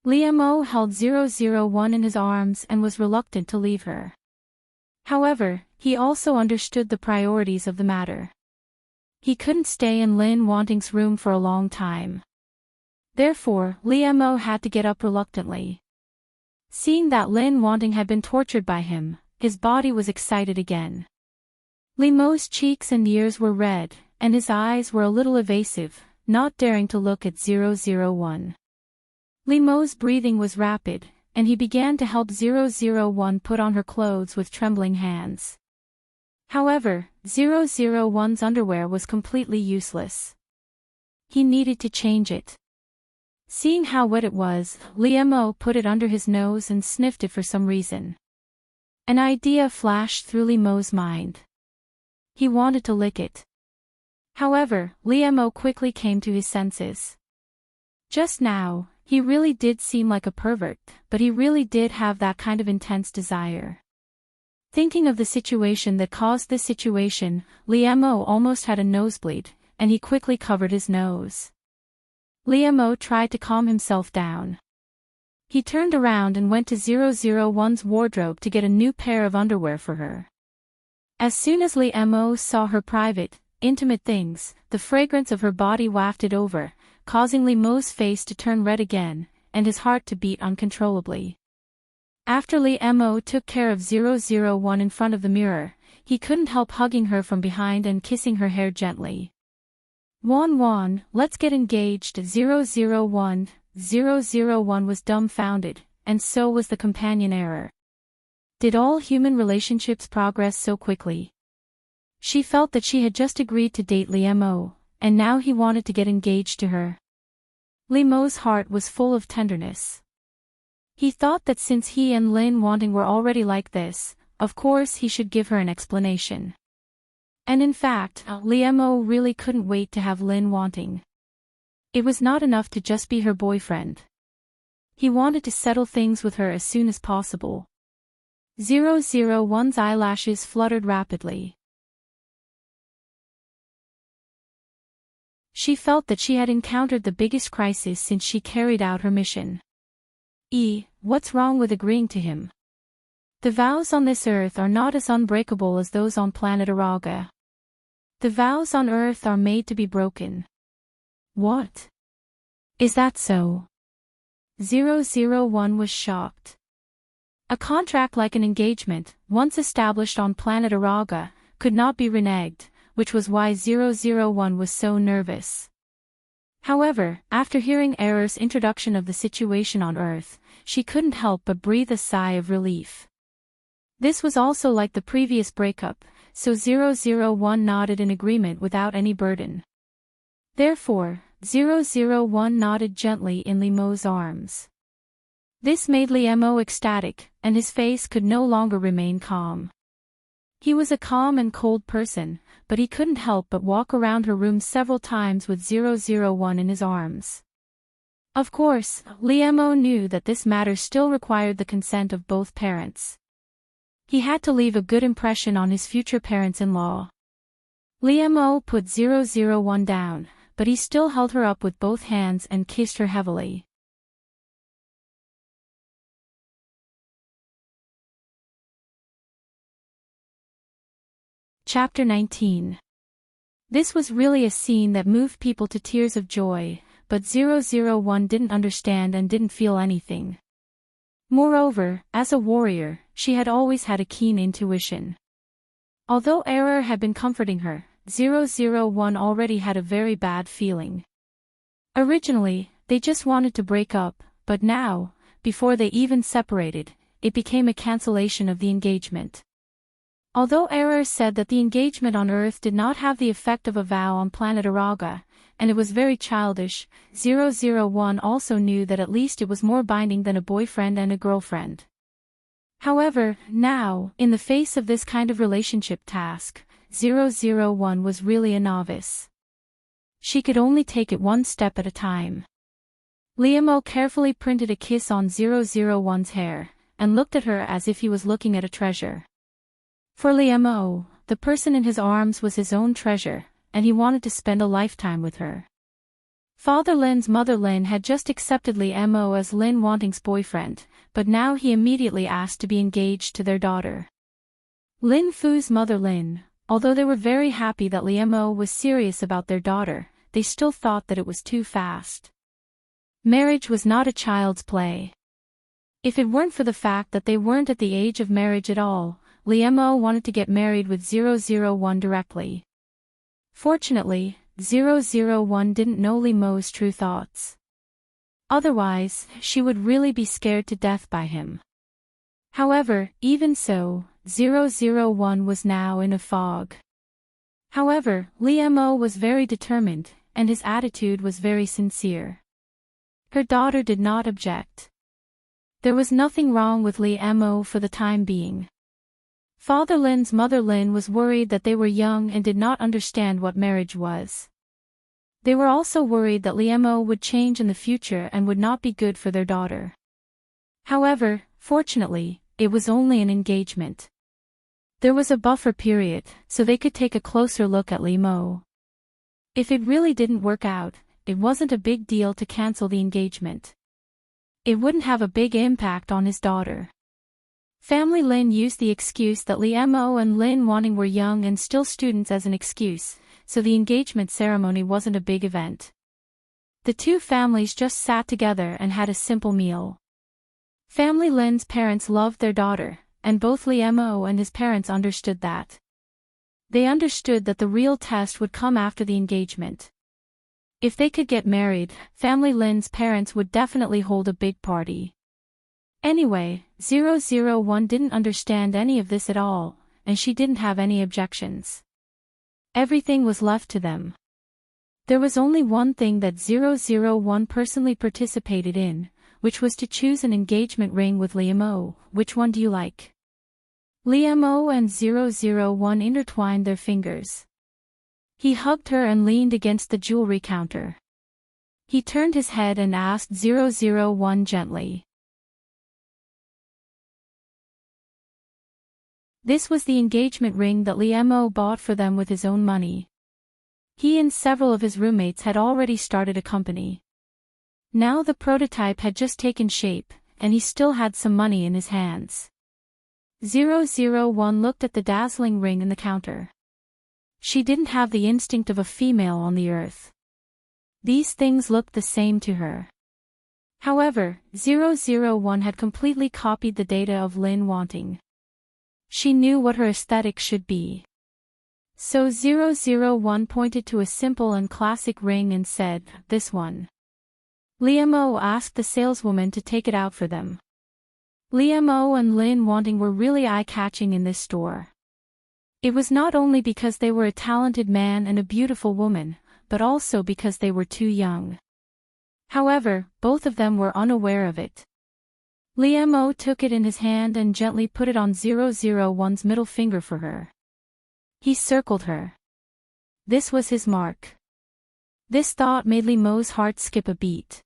Li Mo held 001 in his arms and was reluctant to leave her. However, he also understood the priorities of the matter. He couldn't stay in Lin Wanting's room for a long time. Therefore, Li Mo had to get up reluctantly. Seeing that Lin Wanting had been tortured by him, his body was excited again. Li Mo's cheeks and ears were red, and his eyes were a little evasive, not daring to look at 001. Li Mo's breathing was rapid, and he began to help 001 put on her clothes with trembling hands. However, 001's underwear was completely useless. He needed to change it. Seeing how wet it was, Li Mo put it under his nose and sniffed it for some reason. An idea flashed through Li Mo's mind. He wanted to lick it. However, Li Mo quickly came to his senses. Just now, he really did seem like a pervert, but he really did have that kind of intense desire. Thinking of the situation that caused this situation, Li Mo almost had a nosebleed, and he quickly covered his nose. Li Mo tried to calm himself down. He turned around and went to 001's wardrobe to get a new pair of underwear for her. As soon as Li Mo saw her private, intimate things, the fragrance of her body wafted over, causing Li Mo's face to turn red again, and his heart to beat uncontrollably. After Li Mo took care of 001 in front of the mirror, he couldn't help hugging her from behind and kissing her hair gently. "Wan, let's get engaged." 001 was dumbfounded, and so was the companion error. Did all human relationships progress so quickly? She felt that she had just agreed to date Liemo, and now he wanted to get engaged to her. Liemo's heart was full of tenderness. He thought that since he and Lin Wanting were already like this, of course he should give her an explanation. And in fact, Liemo really couldn't wait to have Lin Wanting. It was not enough to just be her boyfriend. He wanted to settle things with her as soon as possible. 001's eyelashes fluttered rapidly. She felt that she had encountered the biggest crisis since she carried out her mission. What's wrong with agreeing to him? The vows on this earth are not as unbreakable as those on planet Araga. The vows on earth are made to be broken. What? Is that so? 001 was shocked. A contract like an engagement, once established on planet Araga, could not be reneged, which was why 001 was so nervous. However, after hearing Error's introduction of the situation on Earth, she couldn't help but breathe a sigh of relief. This was also like the previous breakup, so 001 nodded in agreement without any burden. Therefore, 001 nodded gently in Liemo's arms. This made Liemo ecstatic, and his face could no longer remain calm. He was a calm and cold person, but he couldn't help but walk around her room several times with 001 in his arms. Of course, Liemo knew that this matter still required the consent of both parents. He had to leave a good impression on his future parents-in-law. Liemo put 001 down, but he still held her up with both hands and kissed her heavily. Chapter 19. This was really a scene that moved people to tears of joy, but 001 didn't understand and didn't feel anything. Moreover, as a warrior, she had always had a keen intuition. Although Error had been comforting her, 001 already had a very bad feeling. Originally, they just wanted to break up, but now, before they even separated, it became a cancellation of the engagement. Although Error said that the engagement on Earth did not have the effect of a vow on planet Araga, and it was very childish, 001 also knew that at least it was more binding than a boyfriend and a girlfriend. However, now, in the face of this kind of relationship task, 001 was really a novice. She could only take it one step at a time. Liemo carefully printed a kiss on 001's hair, and looked at her as if he was looking at a treasure. For Liemo, the person in his arms was his own treasure, and he wanted to spend a lifetime with her. Father Lin's mother Lin had just accepted Liemo as Lin Wanting's boyfriend, but now he immediately asked to be engaged to their daughter. Lin Fu's mother Lin, although they were very happy that Liemo was serious about their daughter, they still thought that it was too fast. Marriage was not a child's play. If it weren't for the fact that they weren't at the age of marriage at all, Liemo wanted to get married with 001 directly. Fortunately, 001 didn't know Liemo's true thoughts. Otherwise, she would really be scared to death by him. However, even so, 001 was now in a fog. However, Liemo was very determined, and his attitude was very sincere. Her daughter did not object. There was nothing wrong with Liemo for the time being. Father Lin's mother Lin was worried that they were young and did not understand what marriage was. They were also worried that Liemo would change in the future and would not be good for their daughter. However, fortunately, it was only an engagement. There was a buffer period, so they could take a closer look at Liemo. If it really didn't work out, it wasn't a big deal to cancel the engagement. It wouldn't have a big impact on his daughter. Family Lin used the excuse that Liemo and Lin Wanting were young and still students as an excuse, so the engagement ceremony wasn't a big event. The two families just sat together and had a simple meal. Family Lin's parents loved their daughter, and both Liemo and his parents understood that. They understood that the real test would come after the engagement. If they could get married, Family Lin's parents would definitely hold a big party. Anyway, 001 didn't understand any of this at all, and she didn't have any objections. Everything was left to them. There was only one thing that 001 personally participated in, which was to choose an engagement ring with Liam-O. Which one do you like? Liam-O and 001 intertwined their fingers. He hugged her and leaned against the jewelry counter. He turned his head and asked 001 gently. This was the engagement ring that Liam-O bought for them with his own money. He and several of his roommates had already started a company. Now the prototype had just taken shape, and he still had some money in his hands. 001 looked at the dazzling ring in the counter. She didn't have the instinct of a female on the earth. These things looked the same to her. However, 001 had completely copied the data of Lin Wanting. She knew what her aesthetic should be. So 001 pointed to a simple and classic ring and said, "This one." Liam-O asked the saleswoman to take it out for them. Liam-O and Lin Wanting were really eye-catching in this store. It was not only because they were a talented man and a beautiful woman, but also because they were too young. However, both of them were unaware of it. Liam-O took it in his hand and gently put it on 001's middle finger for her. He circled her. This was his mark. This thought made Liam-O's heart skip a beat.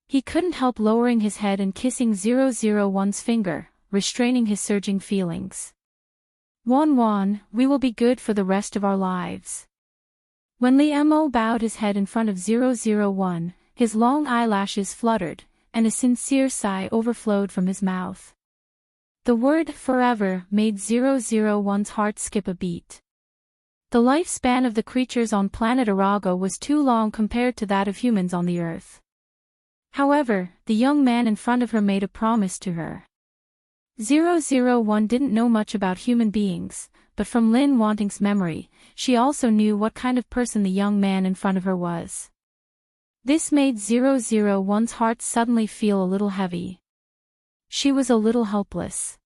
He couldn't help lowering his head and kissing 001's finger, restraining his surging feelings. "Wan, we will be good for the rest of our lives." When Liam-O bowed his head in front of 001, his long eyelashes fluttered, and a sincere sigh overflowed from his mouth. The word "forever" made 001's heart skip a beat. The lifespan of the creatures on planet Arago was too long compared to that of humans on the Earth. However, the young man in front of her made a promise to her. 001 didn't know much about human beings, but from Lin Wanting's memory, she also knew what kind of person the young man in front of her was. This made 001's heart suddenly feel a little heavy. She was a little helpless.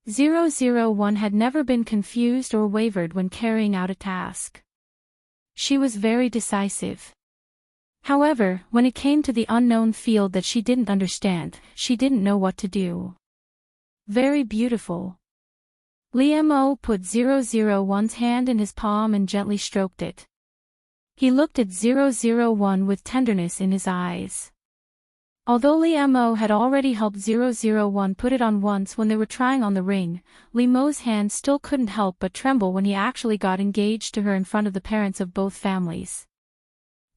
001 had never been confused or wavered when carrying out a task. She was very decisive. However, when it came to the unknown field that she didn't understand, she didn't know what to do. Very beautiful. Liam-O put 001's hand in his palm and gently stroked it. He looked at 001 with tenderness in his eyes. Although Liam-O had already helped 001 put it on once when they were trying on the ring, Liam-O's hand still couldn't help but tremble when he actually got engaged to her in front of the parents of both families.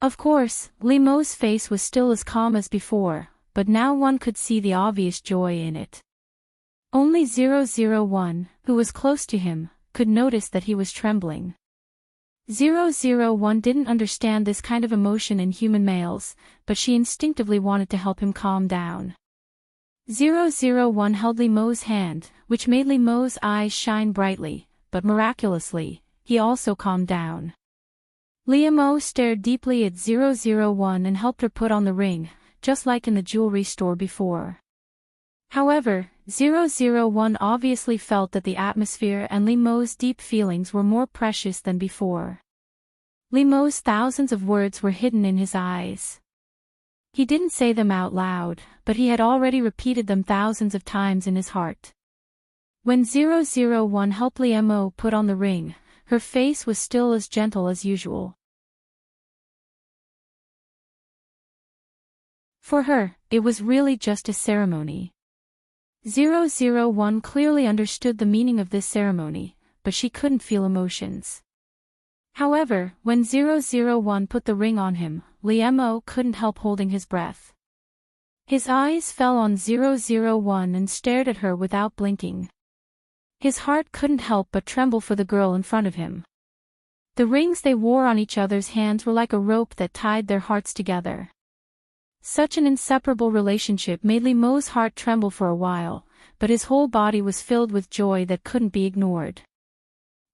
Of course, Liam-O's face was still as calm as before, but now one could see the obvious joy in it. Only 001, who was close to him, could notice that he was trembling. 001 didn't understand this kind of emotion in human males, but she instinctively wanted to help him calm down. 001 held Liam-O's hand, which made Liam-O's eyes shine brightly, but miraculously, he also calmed down. Liam-O stared deeply at 001 and helped her put on the ring, just like in the jewelry store before. However, 001 obviously felt that the atmosphere and Liam-O's deep feelings were more precious than before. Liam-O's thousands of words were hidden in his eyes. He didn't say them out loud, but he had already repeated them thousands of times in his heart. When 001 helped Liam-O put on the ring, her face was still as gentle as usual. For her, it was really just a ceremony. 001 clearly understood the meaning of this ceremony, but she couldn't feel emotions. However, when 001 put the ring on him, Liam-O couldn't help holding his breath. His eyes fell on 001 and stared at her without blinking. His heart couldn't help but tremble for the girl in front of him. The rings they wore on each other's hands were like a rope that tied their hearts together. Such an inseparable relationship made Liam-O's heart tremble for a while, but his whole body was filled with joy that couldn't be ignored.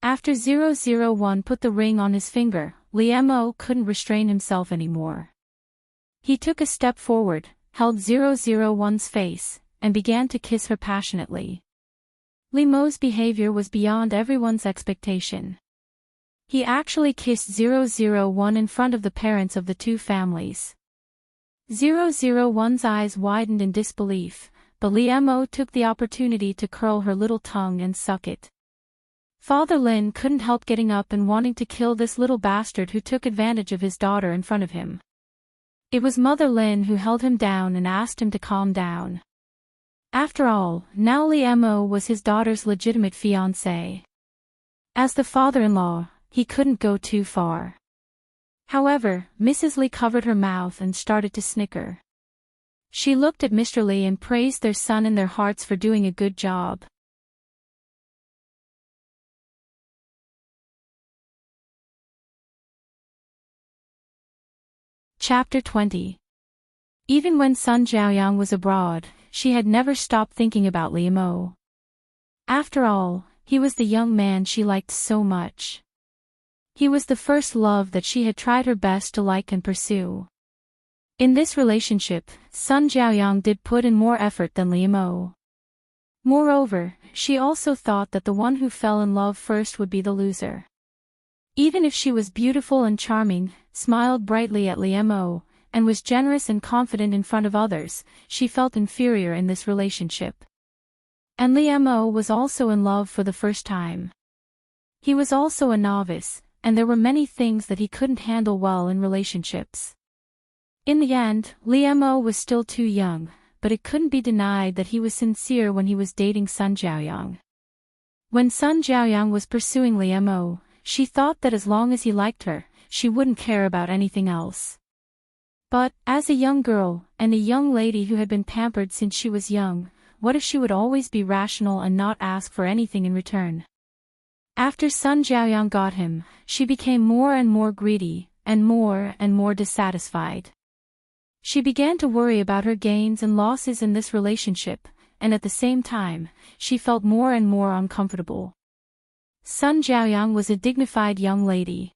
After 001 put the ring on his finger, Liam-O couldn't restrain himself anymore. He took a step forward, held 001's face, and began to kiss her passionately. Liam-O's behavior was beyond everyone's expectation. He actually kissed 001 in front of the parents of the two families. 001's eyes widened in disbelief, but Liemo took the opportunity to curl her little tongue and suck it. Father Lin couldn't help getting up and wanting to kill this little bastard who took advantage of his daughter in front of him. It was Mother Lin who held him down and asked him to calm down. After all, now Liemo was his daughter's legitimate fiancé. As the father-in-law, he couldn't go too far. However, Mrs. Li covered her mouth and started to snicker. She looked at Mr. Li and praised their son in their hearts for doing a good job. Chapter 20. Even when Sun Jiaoyang was abroad, she had never stopped thinking about Liemo. After all, he was the young man she liked so much. He was the first love that she had tried her best to like and pursue. In this relationship, Sun Jiaoyang did put in more effort than Liemo. Moreover, she also thought that the one who fell in love first would be the loser. Even if she was beautiful and charming, smiled brightly at Liemo, and was generous and confident in front of others, she felt inferior in this relationship. And Liemo was also in love for the first time. He was also a novice, and there were many things that he couldn't handle well in relationships. In the end, Liemo was still too young, but it couldn't be denied that he was sincere when he was dating Sun Jiaoyang. When Sun Jiaoyang was pursuing Liemo, she thought that as long as he liked her, she wouldn't care about anything else. But, as a young girl, and a young lady who had been pampered since she was young, what if she would always be rational and not ask for anything in return? After Sun Jiaoyang got him, she became more and more greedy, and more dissatisfied. She began to worry about her gains and losses in this relationship, and at the same time, she felt more and more uncomfortable. Sun Jiaoyang was a dignified young lady.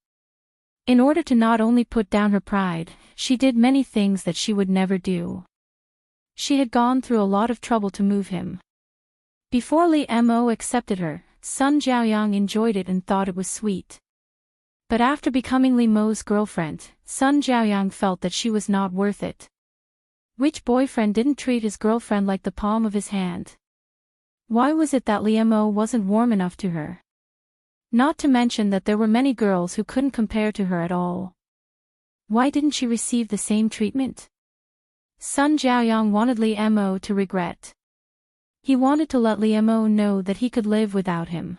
In order to not only put down her pride, she did many things that she would never do. She had gone through a lot of trouble to move him. Before Liemo accepted her, Sun Jiaoyang enjoyed it and thought it was sweet. But after becoming Liemo's girlfriend, Sun Jiaoyang felt that she was not worth it. Which boyfriend didn't treat his girlfriend like the palm of his hand? Why was it that Liemo wasn't warm enough to her? Not to mention that there were many girls who couldn't compare to her at all. Why didn't she receive the same treatment? Sun Jiaoyang wanted Liemo to regret. He wanted to let Liemo know that he could live without him.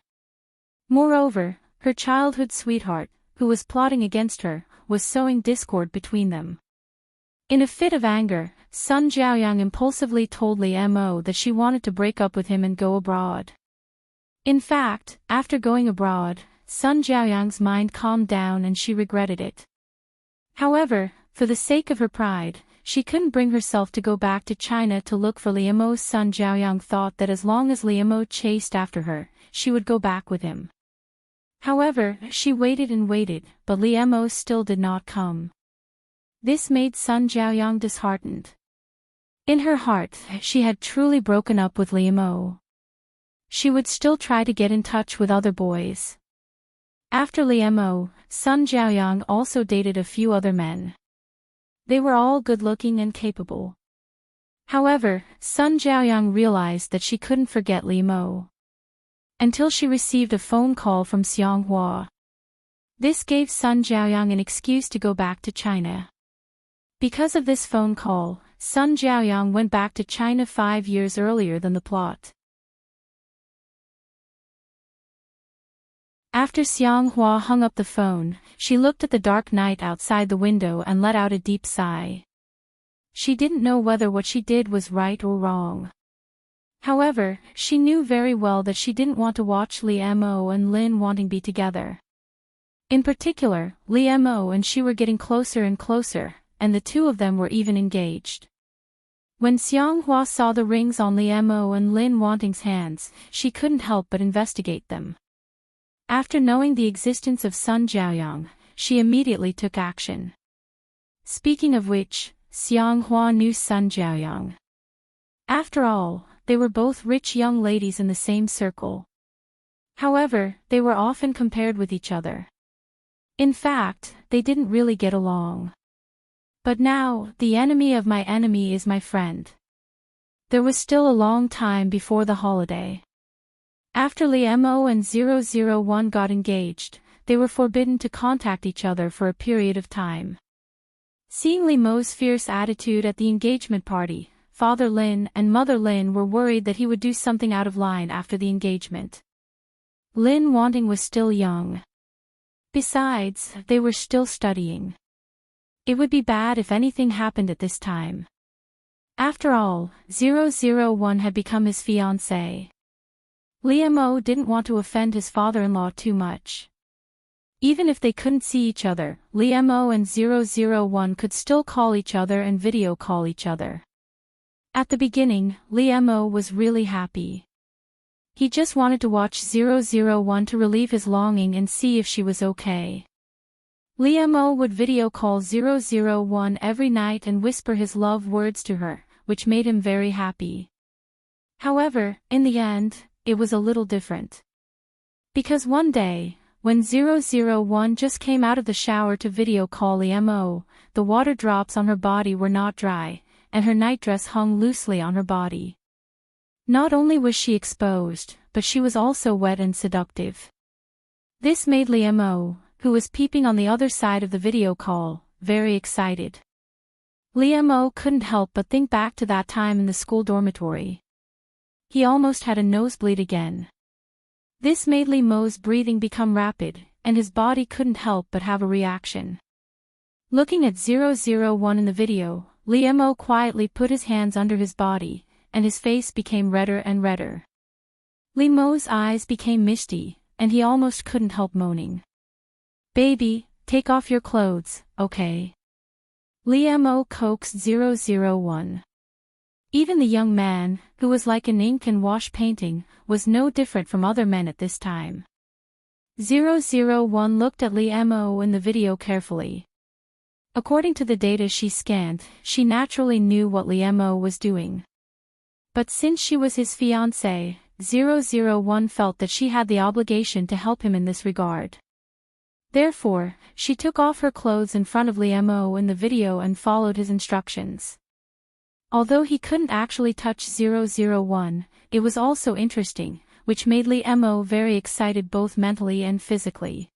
Moreover, her childhood sweetheart, who was plotting against her, was sowing discord between them. In a fit of anger, Sun Jiaoyang impulsively told Liemo that she wanted to break up with him and go abroad. In fact, after going abroad, Sun Jiaoyang's mind calmed down and she regretted it. However, for the sake of her pride, she couldn't bring herself to go back to China to look for Liemo. Sun Jiaoyang thought that as long as Liemo chased after her, she would go back with him. However, she waited and waited, but Liemo still did not come. This made Sun Jiaoyang disheartened. In her heart, she had truly broken up with Liemo. She would still try to get in touch with other boys. After Liemo, Sun Jiaoyang also dated a few other men. They were all good-looking and capable. However, Sun Jiaoyang realized that she couldn't forget Liemo. Until she received a phone call from Xiang Hua. This gave Sun Jiaoyang an excuse to go back to China. Because of this phone call, Sun Jiaoyang went back to China 5 years earlier than the plot. After Xiang Hua hung up the phone, she looked at the dark night outside the window and let out a deep sigh. She didn't know whether what she did was right or wrong. However, she knew very well that she didn't want to watch Liemo and Lin wanting to be together. In particular, Liemo and she were getting closer and closer, and the two of them were even engaged. When Xiang Hua saw the rings on Liemo and Lin Wanting's hands, she couldn't help but investigate them. After knowing the existence of Sun Jiaoyang, she immediately took action. Speaking of which, Xiang Hua knew Sun Jiaoyang. After all, they were both rich young ladies in the same circle. However, they were often compared with each other. In fact, they didn't really get along. But now, the enemy of my enemy is my friend. There was still a long time before the holiday. After Liemo and 001 got engaged, they were forbidden to contact each other for a period of time. Seeing Liemo's fierce attitude at the engagement party, Father Lin and Mother Lin were worried that he would do something out of line after the engagement. Lin Wanting was still young. Besides, they were still studying. It would be bad if anything happened at this time. After all, 001 had become his fiancé. Liemo didn't want to offend his father-in-law too much. Even if they couldn't see each other, Liemo and 001 could still call each other and video call each other. At the beginning, Liemo was really happy. He just wanted to watch 001 to relieve his longing and see if she was okay. Liemo would video call 001 every night and whisper his love words to her, which made him very happy. However, in the end, it was a little different. Because one day, when 001 just came out of the shower to video call Liemo, the water drops on her body were not dry, and her nightdress hung loosely on her body. Not only was she exposed, but she was also wet and seductive. This made Liemo, who was peeping on the other side of the video call, very excited. Liemo couldn't help but think back to that time in the school dormitory. He almost had a nosebleed again. This made Liemo's breathing become rapid, and his body couldn't help but have a reaction. Looking at 001 in the video, Liemo quietly put his hands under his body, and his face became redder and redder. Liemo's eyes became misty, and he almost couldn't help moaning. "Baby, take off your clothes, okay?" Liemo coaxed 001. Even the young man, who was like an ink and wash painting, was no different from other men at this time. 001 looked at Liemo in the video carefully. According to the data she scanned, she naturally knew what Liemo was doing. But since she was his fiancée, 001 felt that she had the obligation to help him in this regard. Therefore, she took off her clothes in front of Liemo in the video and followed his instructions. Although he couldn't actually touch 001, it was also interesting, which made Liemo very excited both mentally and physically.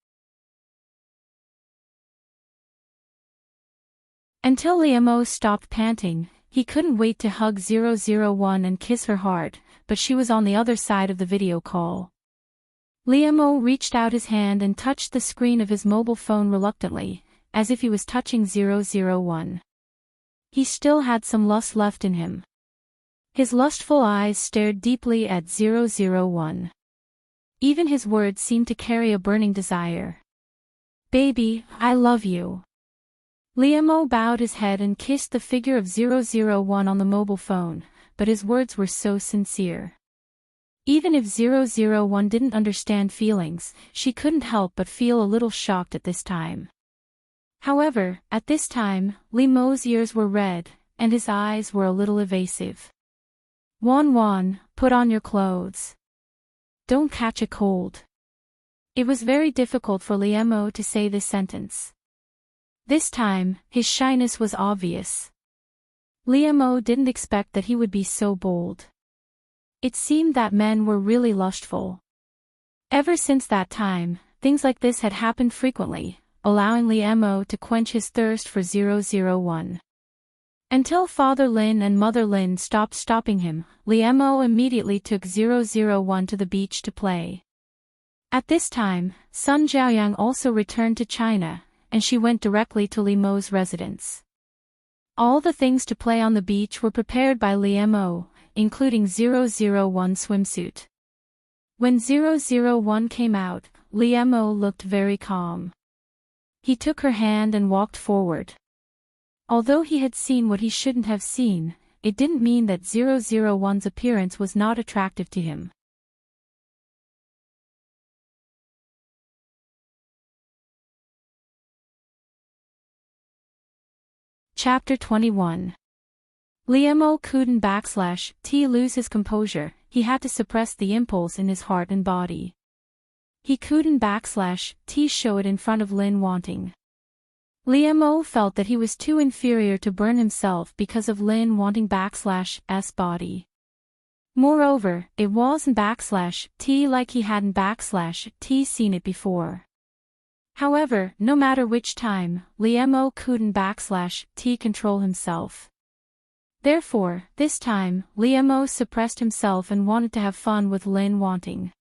Until Liemo stopped panting, he couldn't wait to hug 001 and kiss her hard, but she was on the other side of the video call. Liemo reached out his hand and touched the screen of his mobile phone reluctantly, as if he was touching 001. He still had some lust left in him. His lustful eyes stared deeply at 001. Even his words seemed to carry a burning desire. "Baby, I love you." Liemo bowed his head and kissed the figure of 001 on the mobile phone, but his words were so sincere. Even if 001 didn't understand feelings, she couldn't help but feel a little shocked at this time. However, at this time, Liemo's ears were red, and his eyes were a little evasive. "Wan, put on your clothes. Don't catch a cold." It was very difficult for Liemo to say this sentence. This time, his shyness was obvious. Liemo didn't expect that he would be so bold. It seemed that men were really lustful. Ever since that time, things like this had happened frequently, allowing Liemo to quench his thirst for 001. Until Father Lin and Mother Lin stopped stopping him, Liemo immediately took 001 to the beach to play. At this time, Sun Jiaoyang also returned to China, and she went directly to Liemo's residence. All the things to play on the beach were prepared by Liemo, including 001's swimsuit. When 001 came out, Liemo looked very calm. He took her hand and walked forward. Although he had seen what he shouldn't have seen, it didn't mean that 001's appearance was not attractive to him. Chapter 21. Liemo couldn't lose his composure, he had to suppress the impulse in his heart and body. He couldn't backslash T show it in front of Lin wanting. Liam felt that he was too inferior to burn himself because of Lin wanting backslash S body. Moreover, it wasn't backslash T like he hadn't backslash T seen it before. However, no matter which time, Liam couldn't backslash T control himself. Therefore, this time, Liam suppressed himself and wanted to have fun with Lin wanting.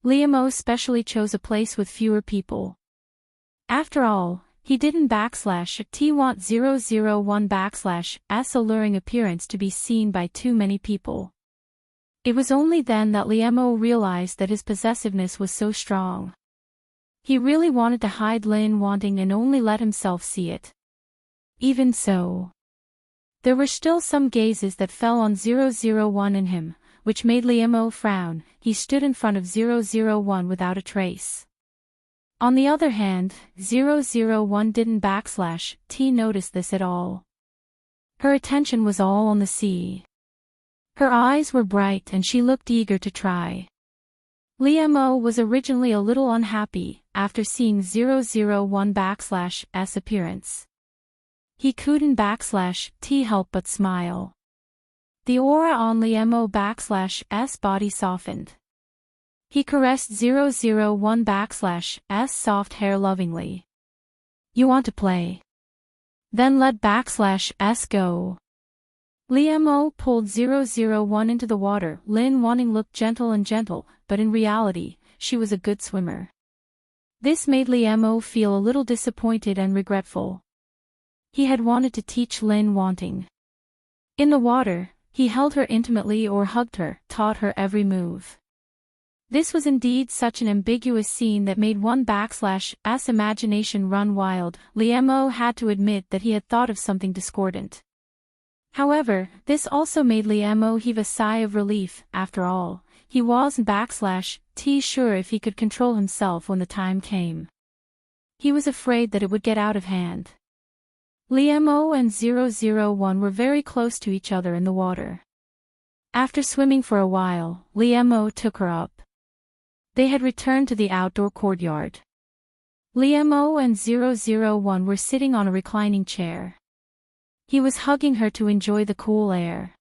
Liam specially chose a place with fewer people. After all, he didn't backslash T want 001 backslash S alluring appearance to be seen by too many people. It was only then that Liam realized that his possessiveness was so strong. He really wanted to hide Lin wanting and only let himself see it. Even so, there were still some gazes that fell on 001 in him, which made Liam frown. He stood in front of 001 without a trace. On the other hand, 001 didn't backslash T notice this at all. Her attention was all on the sea. Her eyes were bright and she looked eager to try. Liam was originally a little unhappy after seeing 001 backslash S appearance. He couldn't backslash T help but smile. The aura on Liam backslash S body softened. He caressed 001 backslash S soft hair lovingly. You want to play? Then let backslash S go. Liam pulled 001 into the water. Lin wanting looked gentle, but in reality, she was a good swimmer. This made Liam feel a little disappointed and regretful. He had wanted to teach Lin wanting. In the water, he held her intimately or hugged her, taught her every move. This was indeed such an ambiguous scene that made one backslash S imagination run wild. Liam had to admit that he had thought of something discordant. However, this also made Liam heave a sigh of relief. After all, he wasn't backslash T sure if he could control himself when the time came. He was afraid that it would get out of hand. Liam and 001 were very close to each other in the water. After swimming for a while, Liam took her up. They had returned to the outdoor courtyard. Liam and 001 were sitting on a reclining chair. He was hugging her to enjoy the cool air.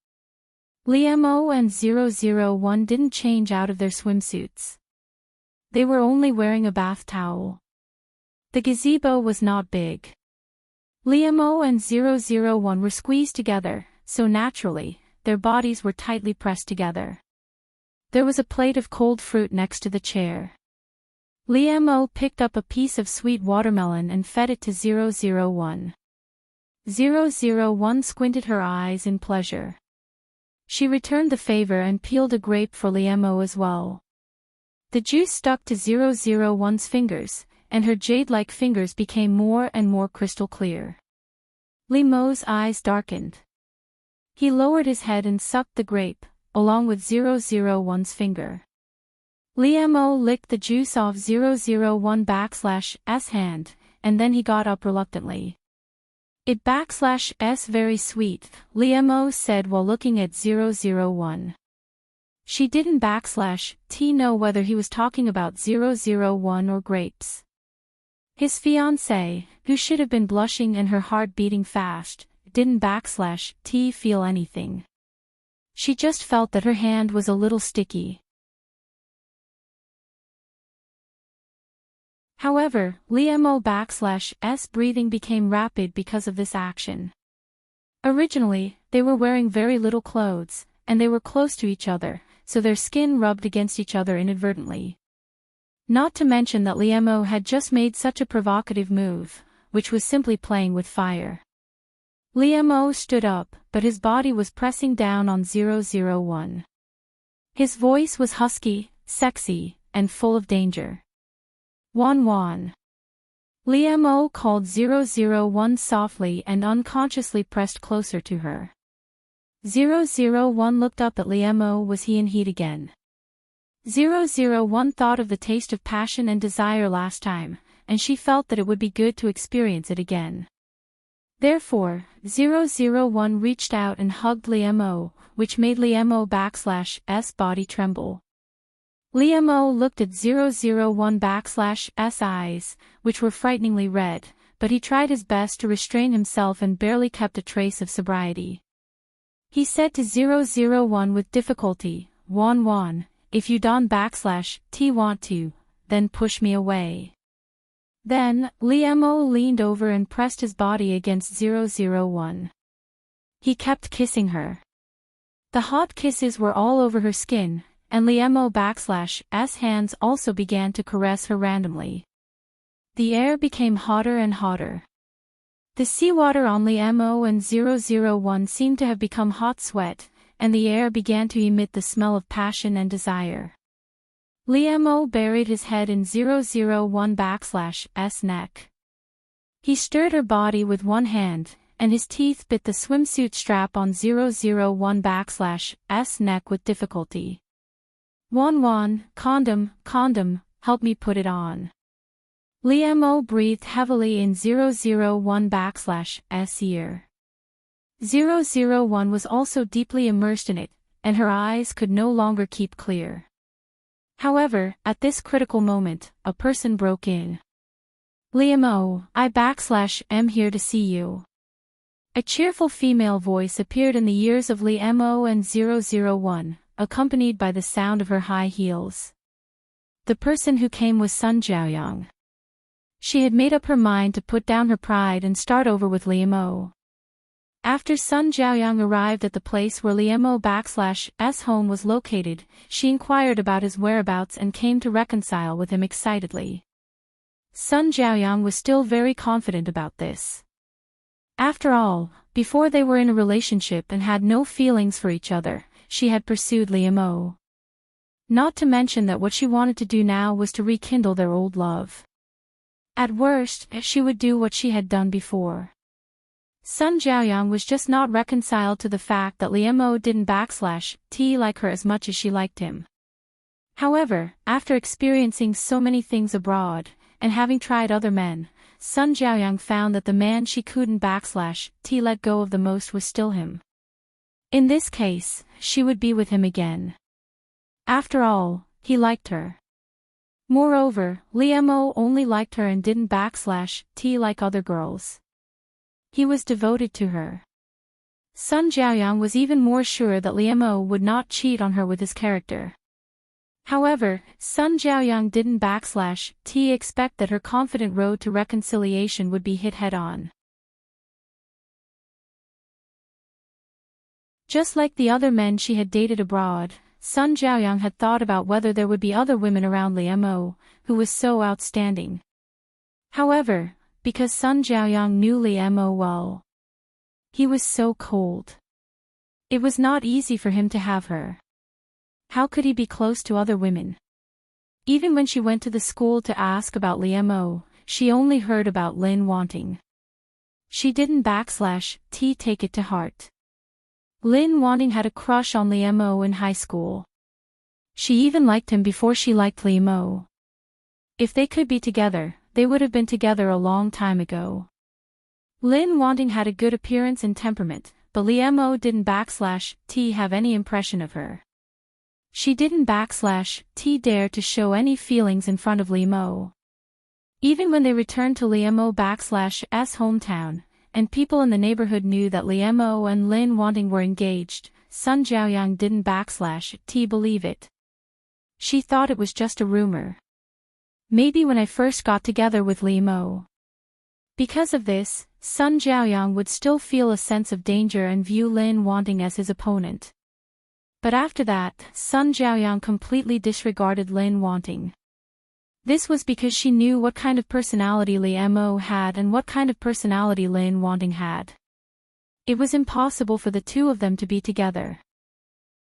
Liam and 001 didn't change out of their swimsuits. They were only wearing a bath towel. The gazebo was not big. Liam and 001 were squeezed together, so naturally, their bodies were tightly pressed together. There was a plate of cold fruit next to the chair. Liam picked up a piece of sweet watermelon and fed it to 001. 001 squinted her eyes in pleasure. She returned the favor and peeled a grape for Liam as well. The juice stuck to 001's fingers, and her jade-like fingers became more and more crystal clear. Liam's eyes darkened. He lowered his head and sucked the grape, along with 001's finger. Liam licked the juice off 001 backslash S hand, and then he got up reluctantly. It backslash S very sweet, Liam said while looking at 001. She didn't backslash T know whether he was talking about 001 or grapes. His fiancée, who should have been blushing and her heart beating fast, didn't backslash T feel anything. She just felt that her hand was a little sticky. However, Liam backslash S breathing became rapid because of this action. Originally, they were wearing very little clothes, and they were close to each other, so their skin rubbed against each other inadvertently. Not to mention that Liam had just made such a provocative move, which was simply playing with fire. Liam stood up, but his body was pressing down on 001. His voice was husky, sexy, and full of danger. Wan. Liam called 001 softly and unconsciously pressed closer to her. 001 looked up at Liam. Was he in heat again? 001 thought of the taste of passion and desire last time, and she felt that it would be good to experience it again. Therefore, 001 reached out and hugged Liam, which made Liam backslash S body tremble. Liam-O looked at 001's eyes, which were frighteningly red, but he tried his best to restrain himself and barely kept a trace of sobriety. He said to 001 with difficulty, "Wan, if you don't /t want to, then push me away." Then, Liam-O leaned over and pressed his body against 001. He kept kissing her. The hot kisses were all over her skin, and Liam-O's hands also began to caress her randomly. The air became hotter and hotter. The seawater on Liam-O and 001 seemed to have become hot sweat, and the air began to emit the smell of passion and desire. Liam-O buried his head in 001's neck. He stirred her body with one hand, and his teeth bit the swimsuit strap on 001's neck with difficulty. Wan, condom, help me put it on." Liam-O breathed heavily in 001's ear. 001 was also deeply immersed in it, and her eyes could no longer keep clear. However, at this critical moment, a person broke in. "Liam-O, I'm here to see you." A cheerful female voice appeared in the ears of Liam-O and 001, accompanied by the sound of her high heels. The person who came was Sun Jiaoyang. She had made up her mind to put down her pride and start over with Liam-O. After Sun Jiaoyang arrived at the place where Liam-O's home was located, she inquired about his whereabouts and came to reconcile with him excitedly. Sun Jiaoyang was still very confident about this. After all, before they were in a relationship and had no feelings for each other, she had pursued Liam-O. Not to mention that what she wanted to do now was to rekindle their old love. At worst, she would do what she had done before. Sun Jiaoyang was just not reconciled to the fact that Liam-O didn't /t like her as much as she liked him. However, after experiencing so many things abroad, and having tried other men, Sun Jiaoyang found that the man she couldn't /t let go of the most was still him. In this case, she would be with him again. After all, he liked her. Moreover, Liam-O only liked her and didn't /t like other girls. He was devoted to her. Sun Jiaoyang was even more sure that Liam-O would not cheat on her with his character. However, Sun Jiaoyang didn't /t expect that her confident road to reconciliation would be hit head-on. Just like the other men she had dated abroad, Sun Jiaoyang had thought about whether there would be other women around Liam-O, who was so outstanding. However, because Sun Jiaoyang knew Liam-O well, he was so cold. It was not easy for him to have her. How could he be close to other women? Even when she went to the school to ask about Liam-O, she only heard about Lin Wanting. She didn't /t take it to heart. Lin Wanting had a crush on Liam-O in high school. She even liked him before she liked Liam-O. If they could be together, they would have been together a long time ago. Lin Wanting had a good appearance and temperament, but Liam-O didn't /t have any impression of her. She didn't /t dare to show any feelings in front of Liam-O. Even when they returned to Liam-O's hometown, and people in the neighborhood knew that Liam-O and Lin Wanting were engaged, Sun Jiaoyang didn't /t believe it. She thought it was just a rumor. Maybe when I first got together with Liam-O. Because of this, Sun Jiaoyang would still feel a sense of danger and view Lin Wanting as his opponent. But after that, Sun Jiaoyang completely disregarded Lin Wanting. This was because she knew what kind of personality Liam-O had and what kind of personality Lin Wanting had. It was impossible for the two of them to be together.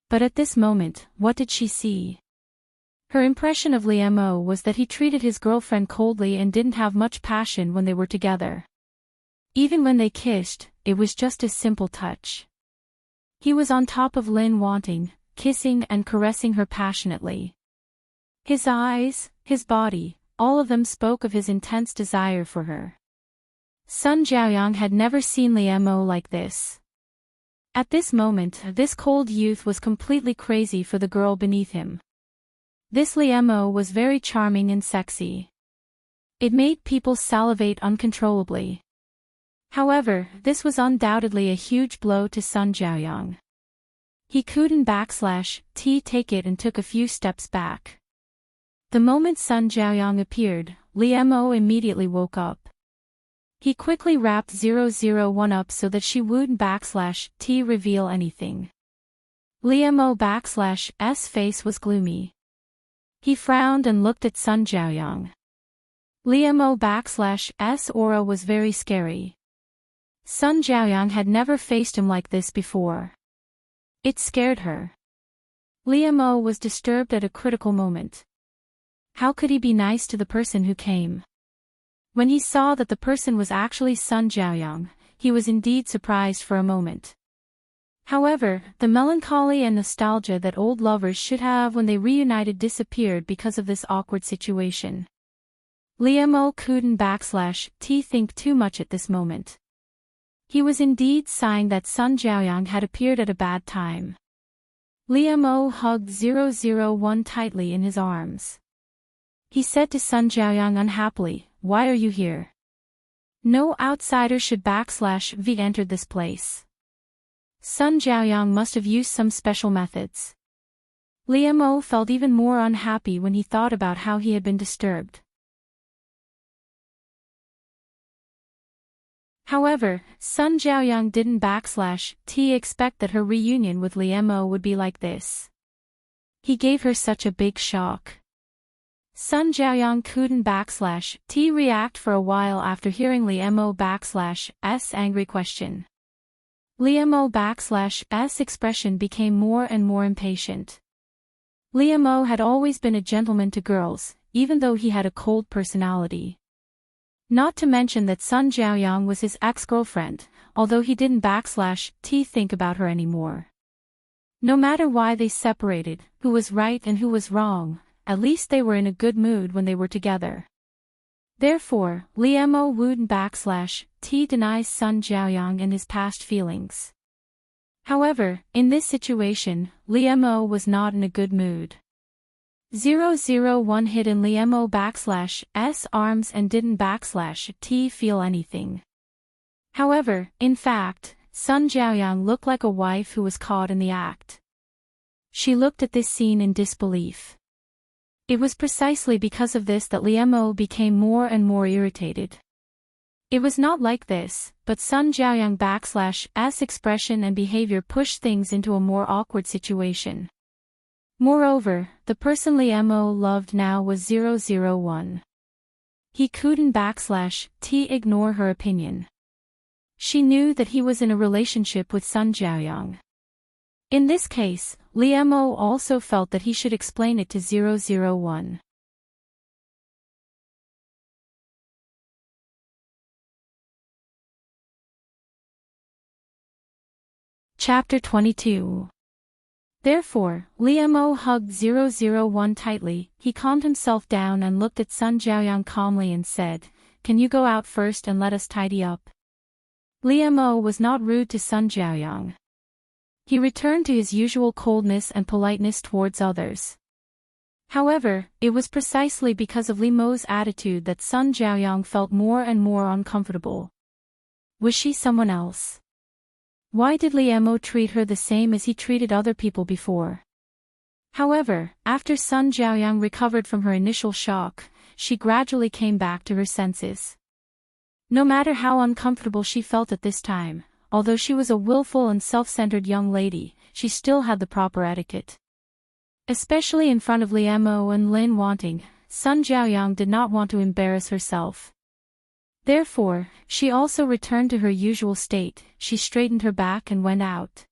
But at this moment, what did she see? Her impression of Liam-O was that he treated his girlfriend coldly and didn't have much passion when they were together. Even when they kissed, it was just a simple touch. He was on top of Lin Wanting, kissing and caressing her passionately. His eyes, his body, all of them spoke of his intense desire for her. Sun Jiaoyang had never seen Liam-O like this. At this moment, this cold youth was completely crazy for the girl beneath him. This Liemo was very charming and sexy. It made people salivate uncontrollably. However, this was undoubtedly a huge blow to Sun Jiaoyang. He couldn't take it and took a few steps back. The moment Sun Jiaoyang appeared, Liemo immediately woke up. He quickly wrapped 001 up so that she wouldn't reveal anything. Liemo face was gloomy. He frowned and looked at Sun Jiaoyang. Liemo aura was very scary. Sun Jiaoyang had never faced him like this before. It scared her. Liemo was disturbed at a critical moment. How could he be nice to the person who came? When he saw that the person was actually Sun Jiaoyang, he was indeed surprised for a moment. However, the melancholy and nostalgia that old lovers should have when they reunited disappeared because of this awkward situation. Liemo couldn't think too much at this moment. He was indeed sighing that Sun Jiaoyang had appeared at a bad time. Liemo hugged 001 tightly in his arms. He said to Sun Jiaoyang unhappily, "Why are you here? No outsider should enter this place." Sun Jiaoyang must have used some special methods. Liemo felt even more unhappy when he thought about how he had been disturbed. However, Sun Jiaoyang didn't expect that her reunion with Liemo would be like this. He gave her such a big shock. Sun Jiaoyang couldn't react for a while after hearing Liemo angry question. Liemo expression became more and more impatient. Liemo had always been a gentleman to girls, even though he had a cold personality. Not to mention that Sun Jiaoyang was his ex-girlfriend, although he didn't think about her anymore. No matter why they separated, who was right and who was wrong, at least they were in a good mood when they were together. Therefore, Liemo wouldn't deny Sun Jiaoyang and his past feelings. However, in this situation, Liemo was not in a good mood. 001 hid in Liemo arms and didn't feel anything. However, in fact, Sun Jiaoyang looked like a wife who was caught in the act. She looked at this scene in disbelief. It was precisely because of this that Liemo became more and more irritated. It was not like this, but Sun Jiaoyang expression and behavior pushed things into a more awkward situation. Moreover, the person Liemo loved now was 001. He couldn't ignore her opinion. She knew that he was in a relationship with Sun Jiaoyang. In this case, Liemo also felt that he should explain it to 001. Chapter 22. Therefore, Liemo hugged 001 tightly. He calmed himself down and looked at Sun Jiaoyang calmly and said, "Can you go out first and let us tidy up?" Liemo was not rude to Sun Jiaoyang. He returned to his usual coldness and politeness towards others. However, it was precisely because of Liemo's attitude that Sun Jiaoyang felt more and more uncomfortable. Was she someone else? Why did Liemo treat her the same as he treated other people before? However, after Sun Jiaoyang recovered from her initial shock, she gradually came back to her senses. No matter how uncomfortable she felt at this time, although she was a willful and self-centered young lady, she still had the proper etiquette. Especially in front of Liemo and Lin Wanting, Sun Jiaoyang did not want to embarrass herself. Therefore, she also returned to her usual state. She straightened her back and went out.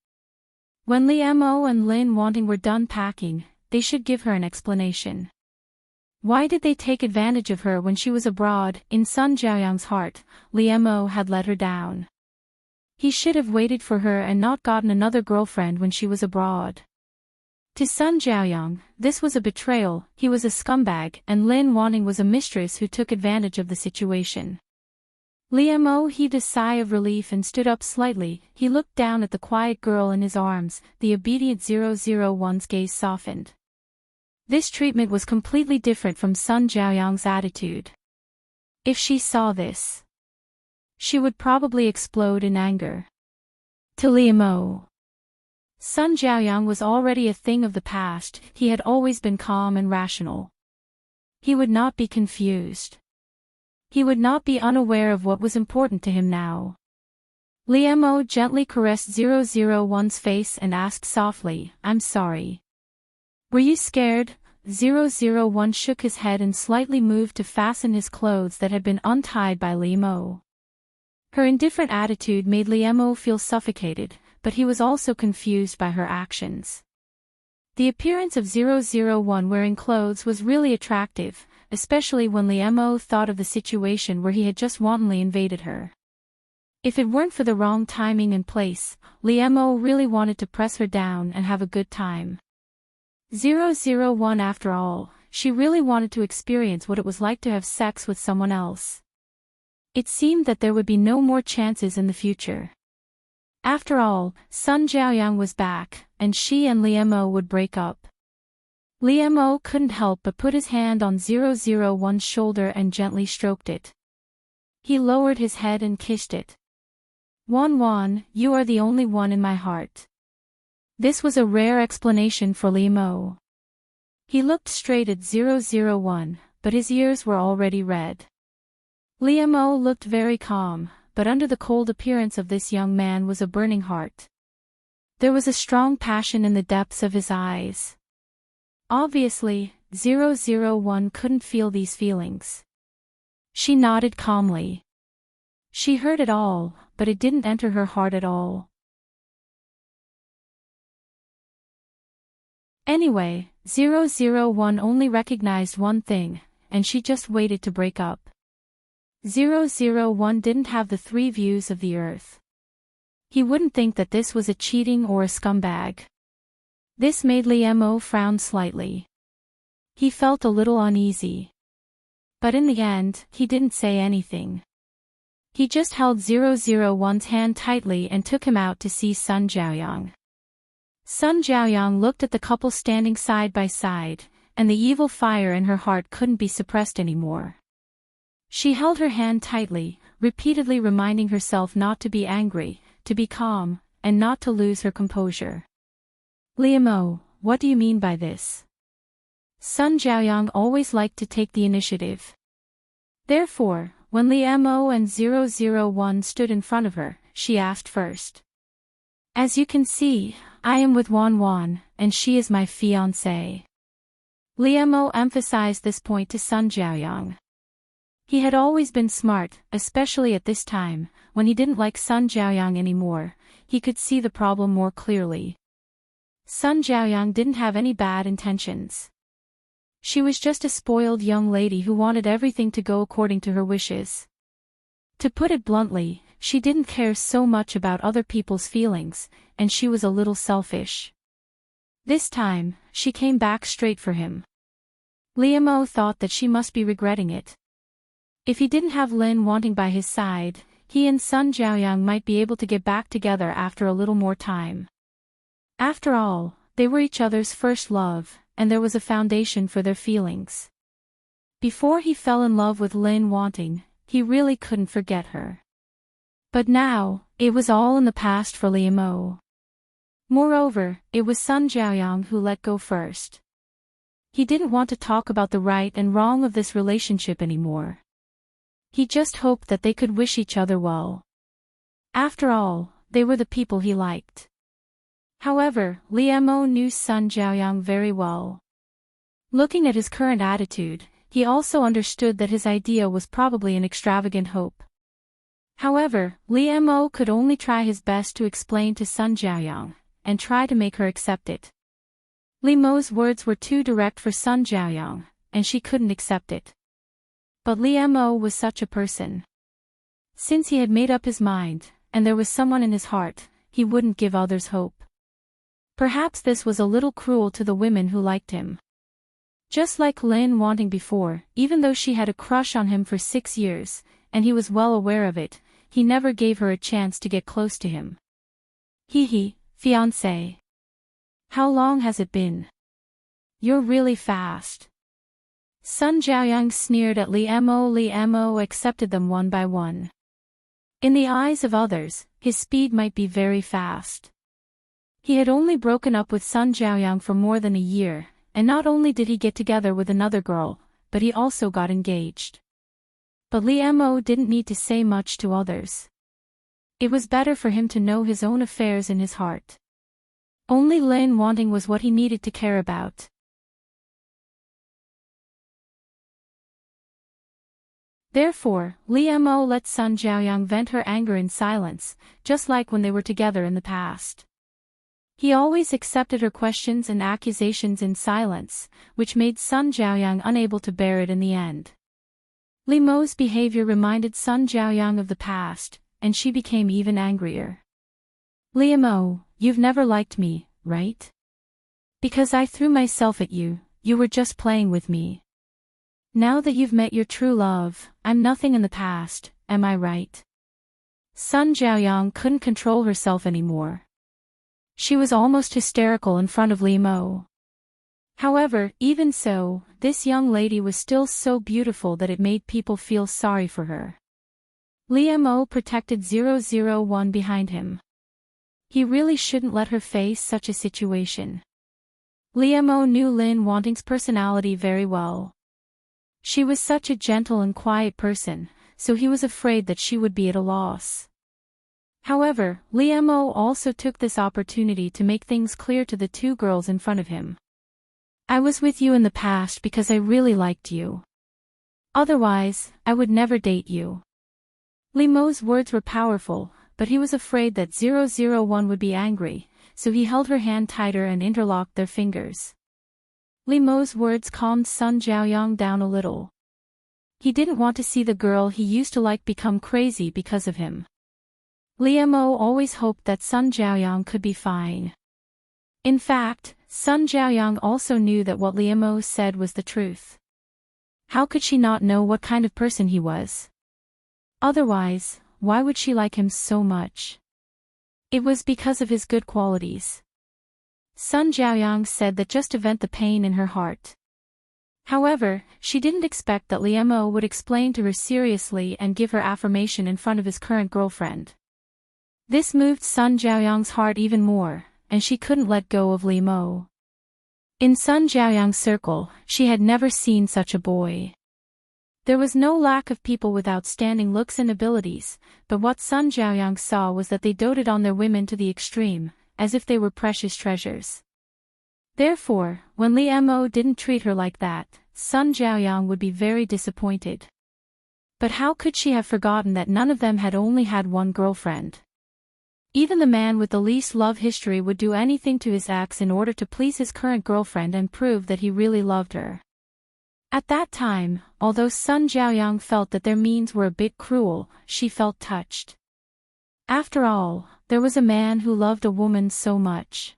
When Liemo and Lin Wanting were done packing, they should give her an explanation. Why did they take advantage of her when she was abroad? In Sun Jiaoyang's heart, Liemo had let her down. He should have waited for her and not gotten another girlfriend when she was abroad. To Sun Jiaoyang, this was a betrayal. He was a scumbag, and Lin Wanting was a mistress who took advantage of the situation. Liemo heaved a sigh of relief and stood up slightly. He looked down at the quiet girl in his arms. The obedient 001's gaze softened. This treatment was completely different from Sun Jiaoyang's attitude. If she saw this, she would probably explode in anger. To Liamo, Sun Jiaoyang was already a thing of the past. He had always been calm and rational. He would not be confused. He would not be unaware of what was important to him now. Liamo gently caressed 001's face and asked softly, "I'm sorry. Were you scared?" 001 shook his head and slightly moved to fasten his clothes that had been untied by Liamo. Her indifferent attitude made Liamo feel suffocated, but he was also confused by her actions. The appearance of 001 wearing clothes was really attractive, especially when Liamo thought of the situation where he had just wantonly invaded her. If it weren't for the wrong timing and place, Liamo really wanted to press her down and have a good time. 001 after all, she really wanted to experience what it was like to have sex with someone else. It seemed that there would be no more chances in the future. After all, Sun Jiaoyang was back, and she and Liamo would break up. Liamo couldn't help but put his hand on 001's shoulder and gently stroked it. He lowered his head and kissed it. "Wan, you are the only one in my heart." This was a rare explanation for Liamo. He looked straight at 001, but his ears were already red. Liamo looked very calm, but under the cold appearance of this young man was a burning heart. There was a strong passion in the depths of his eyes. Obviously, 001 couldn't feel these feelings. She nodded calmly. She heard it all, but it didn't enter her heart at all. Anyway, 001 only recognized one thing, and she just waited to break up. 001 didn't have the three views of the earth. He wouldn't think that this was a cheating or a scumbag. This made Liamo frown slightly. He felt a little uneasy. But in the end, he didn't say anything. He just held 001's hand tightly and took him out to see Sun Jiaoyang. Sun Jiaoyang looked at the couple standing side by side, and the evil fire in her heart couldn't be suppressed anymore. She held her hand tightly, repeatedly reminding herself not to be angry, to be calm, and not to lose her composure. "Liamo, what do you mean by this?" Sun Jiaoyang always liked to take the initiative. Therefore, when Liamo and 001 stood in front of her, she asked first. "As you can see, I am with Wan, and she is my fiancée." Liamo emphasized this point to Sun Jiaoyang. He had always been smart, especially at this time, when he didn't like Sun Jiaoyang anymore. He could see the problem more clearly. Sun Jiaoyang didn't have any bad intentions. She was just a spoiled young lady who wanted everything to go according to her wishes. To put it bluntly, she didn't care so much about other people's feelings, and she was a little selfish. This time, she came back straight for him. Liamo thought that she must be regretting it. If he didn't have Lin wanting by his side, he and Sun Jiaoyang might be able to get back together after a little more time. After all, they were each other's first love, and there was a foundation for their feelings. Before he fell in love with Lin wanting, he really couldn't forget her. But now, it was all in the past for Liamo. Moreover, it was Sun Jiaoyang who let go first. He didn't want to talk about the right and wrong of this relationship anymore. He just hoped that they could wish each other well. After all, they were the people he liked. However, Liamo knew Sun Jiaoyang very well. Looking at his current attitude, he also understood that his idea was probably an extravagant hope. However, Liamo could only try his best to explain to Sun Jiaoyang, and try to make her accept it. Liamo's words were too direct for Sun Jiaoyang, and she couldn't accept it. But Liamo was such a person. Since he had made up his mind, and there was someone in his heart, he wouldn't give others hope. Perhaps this was a little cruel to the women who liked him. Just like Lin wanting before, even though she had a crush on him for 6 years, and he was well aware of it, he never gave her a chance to get close to him. Fiancé. How long has it been? You're really fast. Sun Jiaoyang sneered at Li Mo. Li Mo accepted them one by one. In the eyes of others, his speed might be very fast. He had only broken up with Sun Jiaoyang for more than a year, and not only did he get together with another girl, but he also got engaged. But Li Mo didn't need to say much to others. It was better for him to know his own affairs in his heart. Only Lin wanting was what he needed to care about. Therefore, Li Mo let Sun Jiaoyang vent her anger in silence, just like when they were together in the past. He always accepted her questions and accusations in silence, which made Sun Jiaoyang unable to bear it in the end. Li Mo's behavior reminded Sun Jiaoyang of the past, and she became even angrier. Li Mo, you've never liked me, right? Because I threw myself at you, you were just playing with me. Now that you've met your true love, I'm nothing in the past, am I right? Sun Jiaoyang couldn't control herself anymore. She was almost hysterical in front of Li Mo. However, even so, this young lady was still so beautiful that it made people feel sorry for her. Li Mo protected 001 behind him. He really shouldn't let her face such a situation. Li Mo knew Lin Wanting's personality very well. She was such a gentle and quiet person, so he was afraid that she would be at a loss. However, Li Mo also took this opportunity to make things clear to the two girls in front of him. I was with you in the past because I really liked you. Otherwise, I would never date you. Li Mo's words were powerful, but he was afraid that 001 would be angry, so he held her hand tighter and interlocked their fingers. Li Mo's words calmed Sun Jiaoyang down a little. He didn't want to see the girl he used to like become crazy because of him. Li Mo always hoped that Sun Jiaoyang could be fine. In fact, Sun Jiaoyang also knew that what Li Mo said was the truth. How could she not know what kind of person he was? Otherwise, why would she like him so much? It was because of his good qualities. Sun Jiaoyang said that just to vent the pain in her heart. However, she didn't expect that Li Mo would explain to her seriously and give her affirmation in front of his current girlfriend. This moved Sun Jiaoyang's heart even more, and she couldn't let go of Li Mo. In Sun Jiaoyang's circle, she had never seen such a boy. There was no lack of people with outstanding looks and abilities, but what Sun Jiaoyang saw was that they doted on their women to the extreme, as if they were precious treasures. Therefore, when Li Mo didn't treat her like that, Sun Jiaoyang would be very disappointed. But how could she have forgotten that none of them had only had one girlfriend? Even the man with the least love history would do anything to his ex in order to please his current girlfriend and prove that he really loved her. At that time, although Sun Jiaoyang felt that their means were a bit cruel, she felt touched. After all, there was a man who loved a woman so much.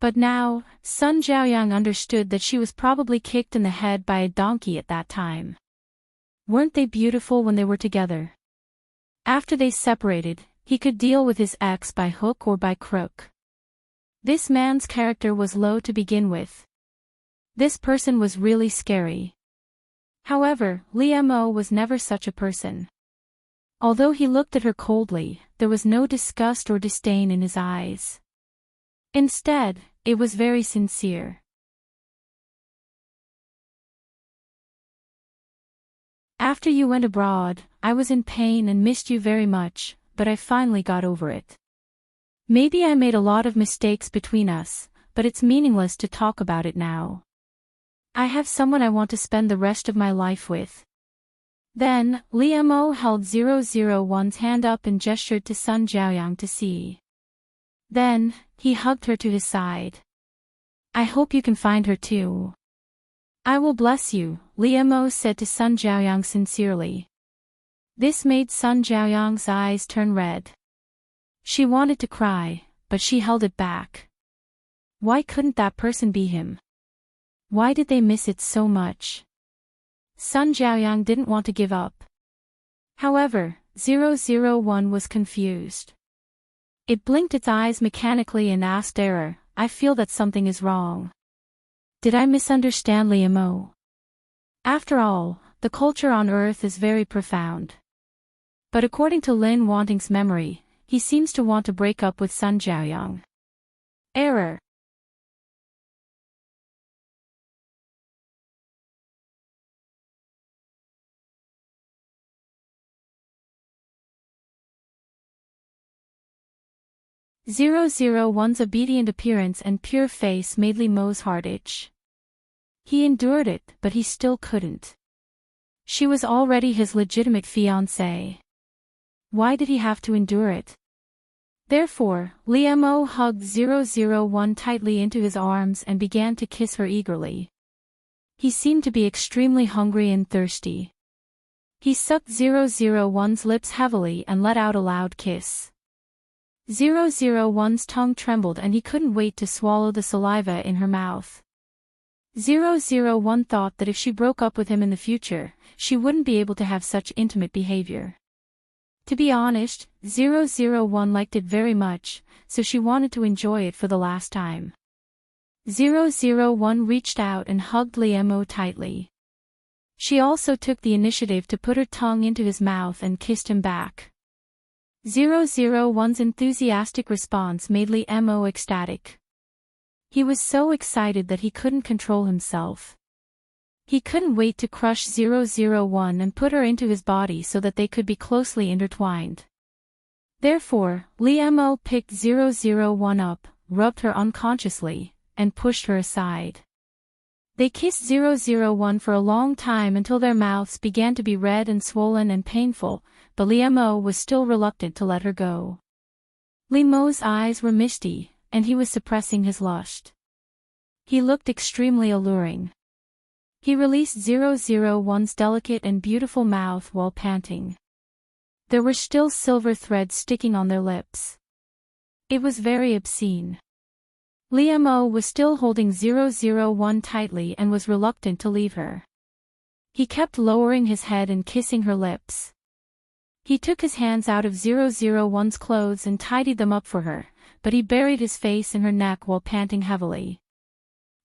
But now, Sun Jiaoyang understood that she was probably kicked in the head by a donkey at that time. Weren't they beautiful when they were together? After they separated, he could deal with his ex by hook or by crook. This man's character was low to begin with. This person was really scary. However, Li Mo was never such a person. Although he looked at her coldly, there was no disgust or disdain in his eyes. Instead, it was very sincere. After you went abroad, I was in pain and missed you very much, but I finally got over it. Maybe I made a lot of mistakes between us, but it's meaningless to talk about it now. I have someone I want to spend the rest of my life with. Then, Li Mo held 001's hand up and gestured to Sun Jiaoyang to see. Then, he hugged her to his side. I hope you can find her too. I will bless you, Li Mo said to Sun Jiaoyang sincerely. This made Sun Jiaoyang's eyes turn red. She wanted to cry, but she held it back. Why couldn't that person be him? Why did they miss it so much? Sun Jiaoyang didn't want to give up. However, 001 was confused. It blinked its eyes mechanically and asked error, I feel that something is wrong. Did I misunderstand Liam? After all, the culture on Earth is very profound. But according to Lin Wanting's memory, he seems to want to break up with Sun Jiaoyang. Error. One's obedient appearance and pure face made Li Mo's heart itch. He endured it, but he still couldn't. She was already his legitimate fiancée. Why did he have to endure it? Therefore, Liam hugged 001 tightly into his arms and began to kiss her eagerly. He seemed to be extremely hungry and thirsty. He sucked 001's lips heavily and let out a loud kiss. 001's tongue trembled and he couldn't wait to swallow the saliva in her mouth. 001 thought that if she broke up with him in the future, she wouldn't be able to have such intimate behavior. To be honest, 001 liked it very much, so she wanted to enjoy it for the last time. 001 reached out and hugged Liam tightly. She also took the initiative to put her tongue into his mouth and kissed him back. 001's enthusiastic response made Liam ecstatic. He was so excited that he couldn't control himself. He couldn't wait to crush 001 and put her into his body so that they could be closely intertwined. Therefore, Liam picked 001 up, rubbed her unconsciously, and pushed her aside. They kissed 001 for a long time until their mouths began to be red and swollen and painful, but Liam was still reluctant to let her go. Li Mo's eyes were misty, and he was suppressing his lust. He looked extremely alluring. He released 001's delicate and beautiful mouth while panting. There were still silver threads sticking on their lips. It was very obscene. Liam was still holding 001 tightly and was reluctant to leave her. He kept lowering his head and kissing her lips. He took his hands out of 001's clothes and tidied them up for her, but he buried his face in her neck while panting heavily.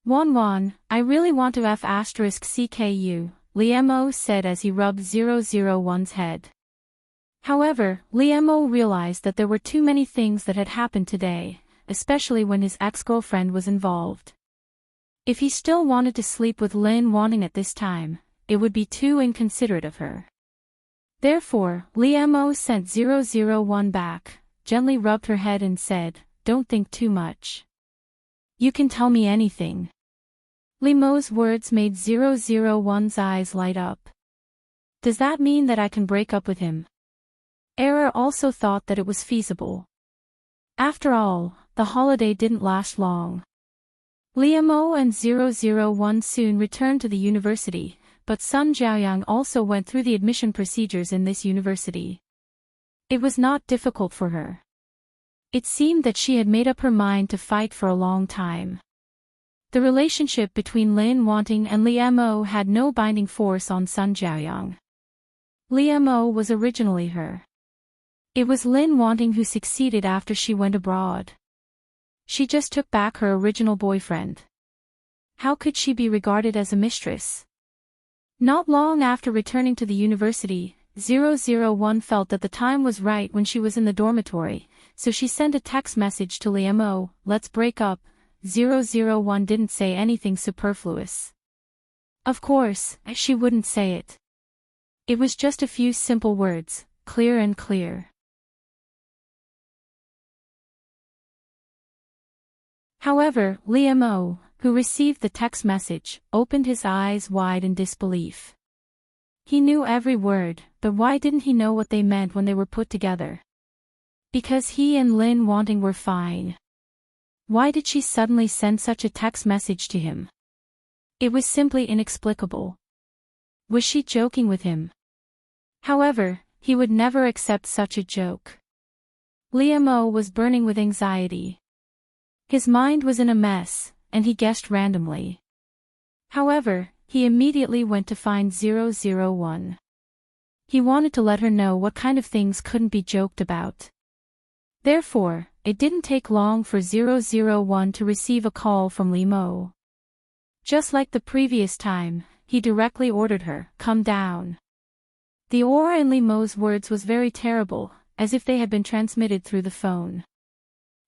Wan, I really want to F***CKU, Liam said as he rubbed 001's head. However, Liam realized that there were too many things that had happened today, especially when his ex-girlfriend was involved. If he still wanted to sleep with Lin Wanting at this time, it would be too inconsiderate of her. Therefore, Liam sent 001 back, gently rubbed her head and said, "Don't think too much. You can tell me anything." Li Mo's words made 001's eyes light up. Does that mean that I can break up with him? Error also thought that it was feasible. After all, the holiday didn't last long. Liam and 001 soon returned to the university, but Sun Jiaoyang also went through the admission procedures in this university. It was not difficult for her. It seemed that she had made up her mind to fight for a long time. The relationship between Lin Wanting and Liam had no binding force on Sun Jiaoyang. Liam was originally her. It was Lin Wanting who succeeded after she went abroad. She just took back her original boyfriend. How could she be regarded as a mistress? Not long after returning to the university, 001 felt that the time was right when she was in the dormitory, so she sent a text message to Liam, "Let's break up." 001 didn't say anything superfluous. Of course, she wouldn't say it. It was just a few simple words, clear and clear. However, Liam, who received the text message, opened his eyes wide in disbelief. He knew every word, but why didn't he know what they meant when they were put together? Because he and Lin Wanting were fine. Why did she suddenly send such a text message to him? It was simply inexplicable. Was she joking with him? However, he would never accept such a joke. Liam was burning with anxiety. His mind was in a mess, and he guessed randomly. However, he immediately went to find 001. He wanted to let her know what kind of things couldn't be joked about. Therefore, it didn't take long for 001 to receive a call from Liam. Just like the previous time, he directly ordered her, "Come down." The aura in Li Mo's words was very terrible, as if they had been transmitted through the phone.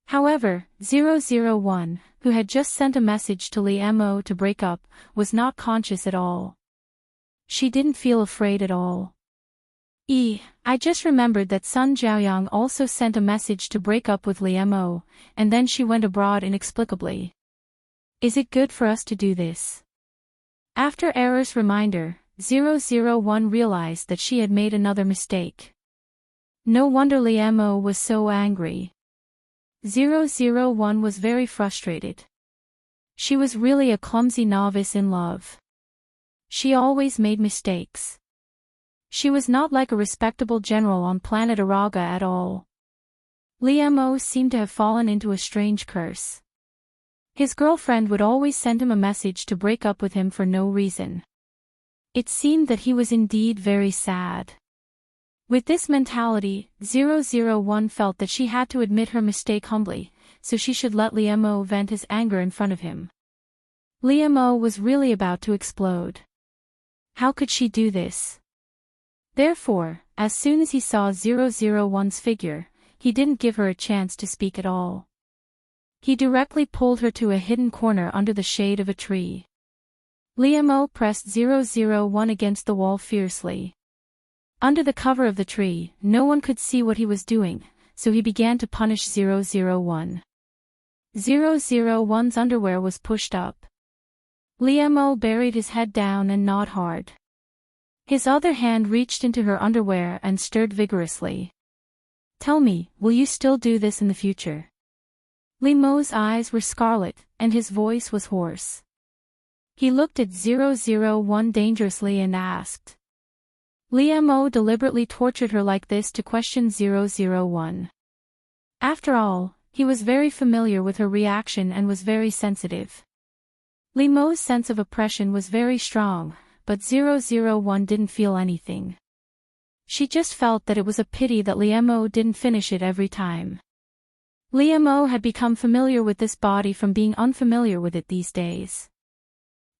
However, 001, who had just sent a message to Li Mo to break up, was not conscious at all. She didn't feel afraid at all. I just remembered that Sun Jiaoyang also sent a message to break up with Li Mo, and then she went abroad inexplicably. Is it good for us to do this? After Error's reminder, 001 realized that she had made another mistake. No wonder Li Mo was so angry. 001 was very frustrated. She was really a clumsy novice in love. She always made mistakes. She was not like a respectable general on planet Araga at all. Li Mo seemed to have fallen into a strange curse. His girlfriend would always send him a message to break up with him for no reason. It seemed that he was indeed very sad. With this mentality, 001 felt that she had to admit her mistake humbly, so she should let Li Mo vent his anger in front of him. Li Mo was really about to explode. How could she do this? Therefore, as soon as he saw 001's figure, he didn't give her a chance to speak at all. He directly pulled her to a hidden corner under the shade of a tree. Li Mo pressed 001 against the wall fiercely. Under the cover of the tree, no one could see what he was doing, so he began to punish 001. 001's underwear was pushed up. Li Mo buried his head down and gnawed hard. His other hand reached into her underwear and stirred vigorously. Tell me, will you still do this in the future? Li Mo's eyes were scarlet, and his voice was hoarse. He looked at 001 dangerously and asked. Li Mo deliberately tortured her like this to question 001. After all, he was very familiar with her reaction and was very sensitive. Li Mo's sense of oppression was very strong, but 001 didn't feel anything. She just felt that it was a pity that Li Mo didn't finish it every time. Li Mo had become familiar with this body from being unfamiliar with it these days.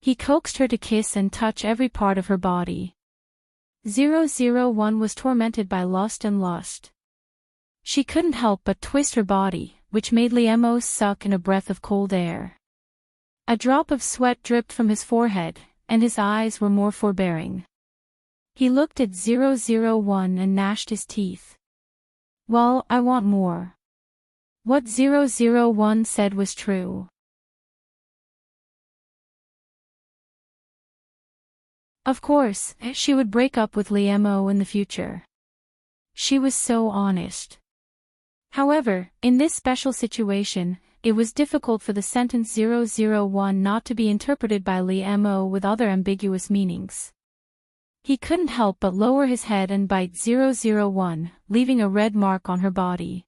He coaxed her to kiss and touch every part of her body. 001 was tormented by lust and lust. She couldn't help but twist her body, which made Li Mo suck in a breath of cold air. A drop of sweat dripped from his forehead, and his eyes were more forbearing. He looked at 001 and gnashed his teeth. Well, I want more. What 001 said was true. Of course, she would break up with Li Mo in the future. She was so honest. However, in this special situation, it was difficult for the sentence 001 not to be interpreted by Li Mo with other ambiguous meanings. He couldn't help but lower his head and bite 001, leaving a red mark on her body.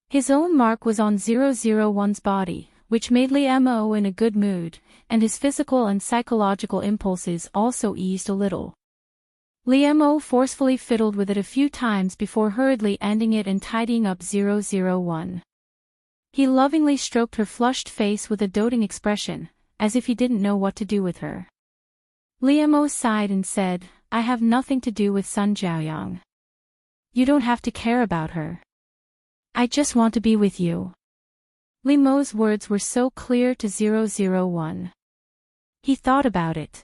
His own mark was on 001's body, which made Li Mo in a good mood, and his physical and psychological impulses also eased a little. Li Mo forcefully fiddled with it a few times before hurriedly ending it and tidying up 001. He lovingly stroked her flushed face with a doting expression, as if he didn't know what to do with her. Li Mo sighed and said, I have nothing to do with Sun Jiaoyang. You don't have to care about her. I just want to be with you. Li Mo's words were so clear to 001. He thought about it.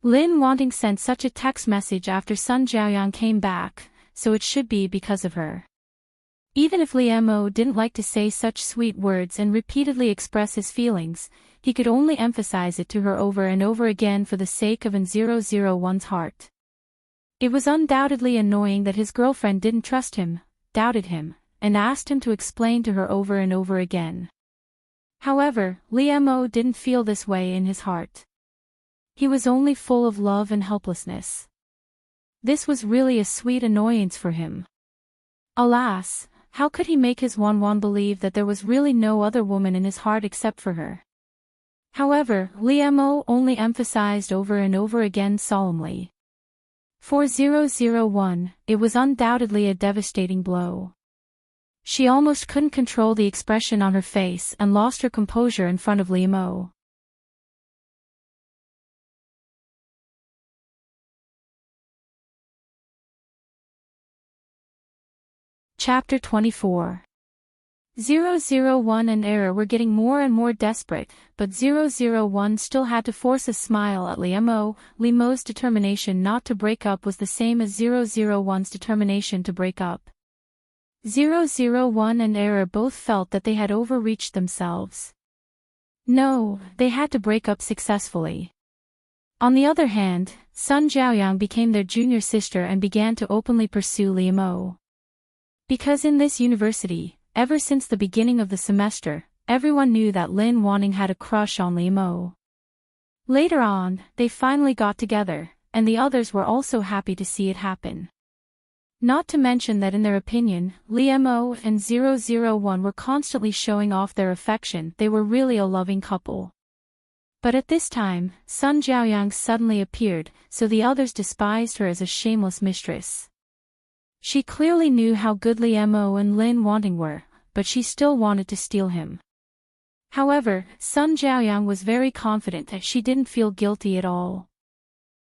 Lin Wanting sent such a text message after Sun Jiaoyang came back, so it should be because of her. Even if Li Mo didn't like to say such sweet words and repeatedly express his feelings, he could only emphasize it to her over and over again for the sake of 001's heart. It was undoubtedly annoying that his girlfriend didn't trust him, doubted him, and asked him to explain to her over and over again. However, Li Mo didn't feel this way in his heart. He was only full of love and helplessness. This was really a sweet annoyance for him. Alas, how could he make his Wanwan believe that there was really no other woman in his heart except for her? However, Li Mo only emphasized over and over again solemnly. For 001, it was undoubtedly a devastating blow. She almost couldn't control the expression on her face and lost her composure in front of Li Mo. Chapter 24. 001 and Error were getting more and more desperate, but 001 still had to force a smile at Liemo. Liemo's determination not to break up was the same as 001's determination to break up. 001 and Error both felt that they had overreached themselves. No, they had to break up successfully. On the other hand, Sun Jiaoyang became their junior sister and began to openly pursue Liemo. Because in this university, ever since the beginning of the semester, everyone knew that Lin Wanting had a crush on Liemo. Later on, they finally got together, and the others were also happy to see it happen. Not to mention that in their opinion, Liemo and 001 were constantly showing off their affection. They were really a loving couple. But at this time, Sun Jiaoyang suddenly appeared, so the others despised her as a shameless mistress. She clearly knew how good Liemo and Lin Wanting were, but she still wanted to steal him. However, Sun Jiaoyang was very confident that she didn't feel guilty at all.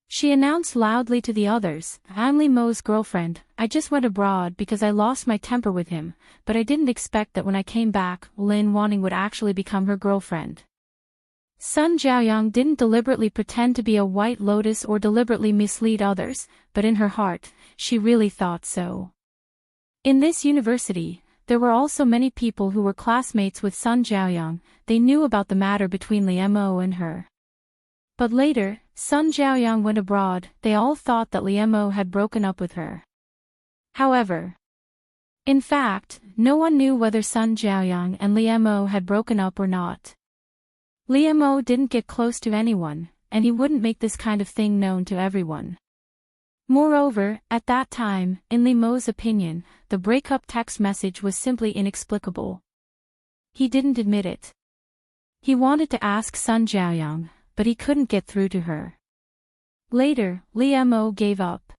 She announced loudly to the others, "I'm Liemo's girlfriend. I just went abroad because I lost my temper with him, but I didn't expect that when I came back, Lin Wanting would actually become her girlfriend." Sun Jiaoyang didn't deliberately pretend to be a white lotus or deliberately mislead others, but in her heart, she really thought so. In this university, there were also many people who were classmates with Sun Jiaoyang. They knew about the matter between Liemo and her. But later, Sun Jiaoyang went abroad. They all thought that Liemo had broken up with her. However, in fact, no one knew whether Sun Jiaoyang and Liemo had broken up or not. Liemo didn't get close to anyone, and he wouldn't make this kind of thing known to everyone. Moreover, at that time, in Liemo's opinion, the breakup text message was simply inexplicable. He didn't admit it. He wanted to ask Sun Jiaoyang, but he couldn't get through to her. Later, Liemo gave up.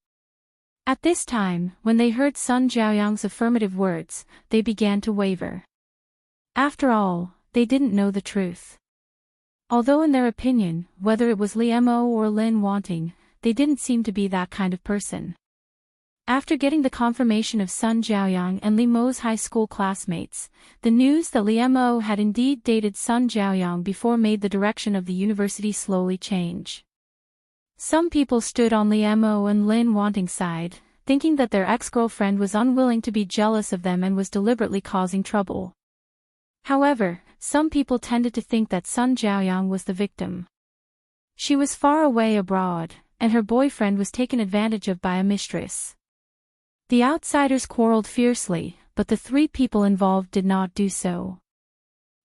At this time, when they heard Sun Jiaoyang's affirmative words, they began to waver. After all, they didn't know the truth. Although in their opinion, whether it was Liemo or Lin Wanting, they didn't seem to be that kind of person. After getting the confirmation of Sun Jiaoyang and Liemo's high school classmates, the news that Liemo had indeed dated Sun Jiaoyang before made the direction of the university slowly change. Some people stood on Liemo and Lin Wanting's side, thinking that their ex-girlfriend was unwilling to be jealous of them and was deliberately causing trouble. However, some people tended to think that Sun Jiaoyang was the victim. She was far away abroad, and her boyfriend was taken advantage of by a mistress. The outsiders quarreled fiercely, but the three people involved did not do so.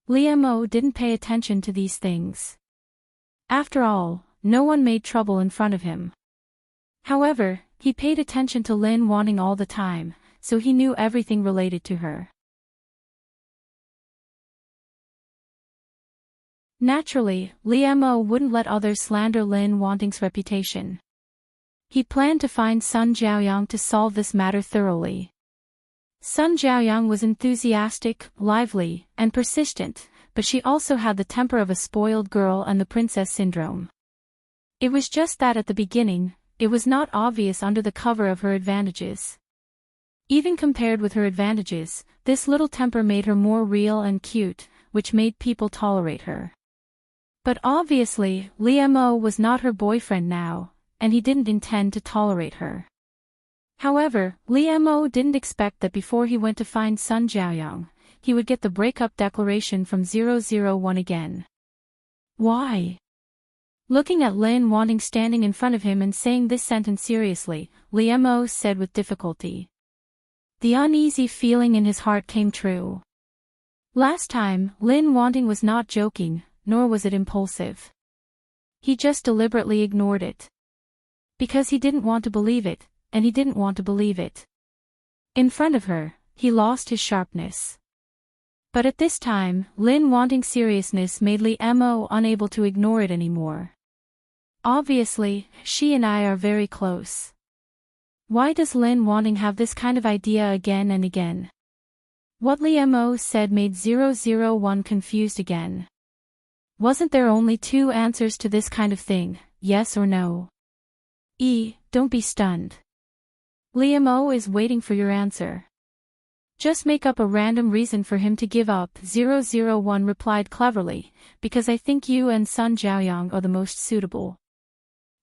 Liemo didn't pay attention to these things. After all, no one made trouble in front of him. However, he paid attention to Lin Wanting all the time, so he knew everything related to her. Naturally, Liemo wouldn't let others slander Lin Wanting's reputation. He planned to find Sun Jiaoyang to solve this matter thoroughly. Sun Jiaoyang was enthusiastic, lively, and persistent, but she also had the temper of a spoiled girl and the princess syndrome. It was just that at the beginning, it was not obvious under the cover of her advantages. Even compared with her advantages, this little temper made her more real and cute, which made people tolerate her. But obviously, Liemo was not her boyfriend now, and he didn't intend to tolerate her. However, Liemo didn't expect that before he went to find Sun Jiaoyang, he would get the breakup declaration from 001 again. Why? Looking at Lin Wanting standing in front of him and saying this sentence seriously, Liemo said with difficulty. The uneasy feeling in his heart came true. Last time, Lin Wanting was not joking, nor was it impulsive. He just deliberately ignored it. Because he didn't want to believe it, and he didn't want to believe it. In front of her, he lost his sharpness. But at this time, Lin Wanting's seriousness made Liemo unable to ignore it anymore. Obviously, she and I are very close. Why does Lin Wanting have this kind of idea again and again? What Liemo said made 001 confused again. Wasn't there only two answers to this kind of thing, yes or no? Don't be stunned. Liemo is waiting for your answer. Just make up a random reason for him to give up, 001 replied cleverly, because I think you and Sun Jiaoyang are the most suitable.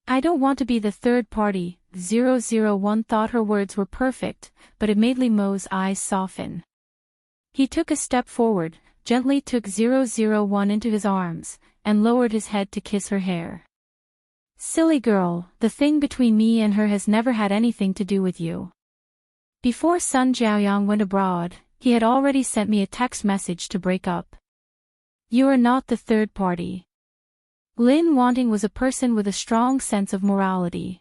I don't want to be the third party, 001 thought her words were perfect, but it made Li Mo's eyes soften. He took a step forward, gently took 001 into his arms, and lowered his head to kiss her hair. Silly girl, the thing between me and her has never had anything to do with you. Before Sun Jiaoyang went abroad, he had already sent me a text message to break up. You are not the third party. Lin Wanting was a person with a strong sense of morality.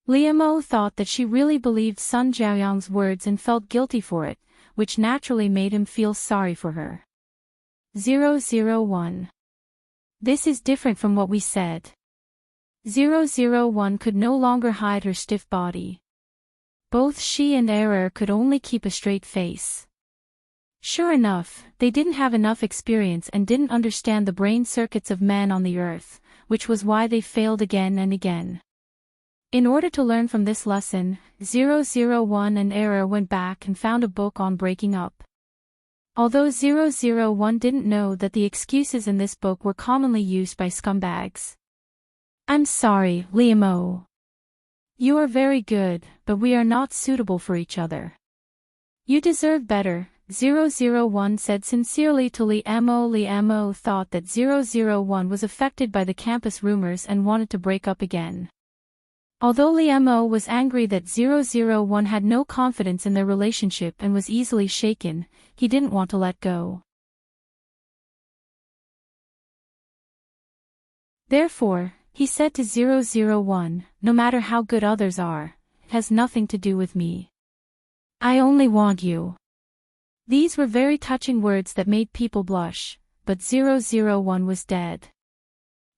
Li Mo thought that she really believed Sun Jiaoyang's words and felt guilty for it, which naturally made him feel sorry for her. 001. This is different from what we said. 001 could no longer hide her stiff body. Both she and Error could only keep a straight face. Sure enough, they didn't have enough experience and didn't understand the brain circuits of men on the earth, which was why they failed again and again. In order to learn from this lesson, 001 and Error went back and found a book on breaking up. Although 001 didn't know that the excuses in this book were commonly used by scumbags. I'm sorry, Li Mo. You are very good, but we are not suitable for each other. You deserve better, 001 said sincerely to Li Mo. Li Mo thought that 001 was affected by the campus rumors and wanted to break up again. Although Li Mo was angry that 001 had no confidence in their relationship and was easily shaken, he didn't want to let go. Therefore, he said to 001, no matter how good others are, it has nothing to do with me. I only want you. These were very touching words that made people blush, but 001 was dead.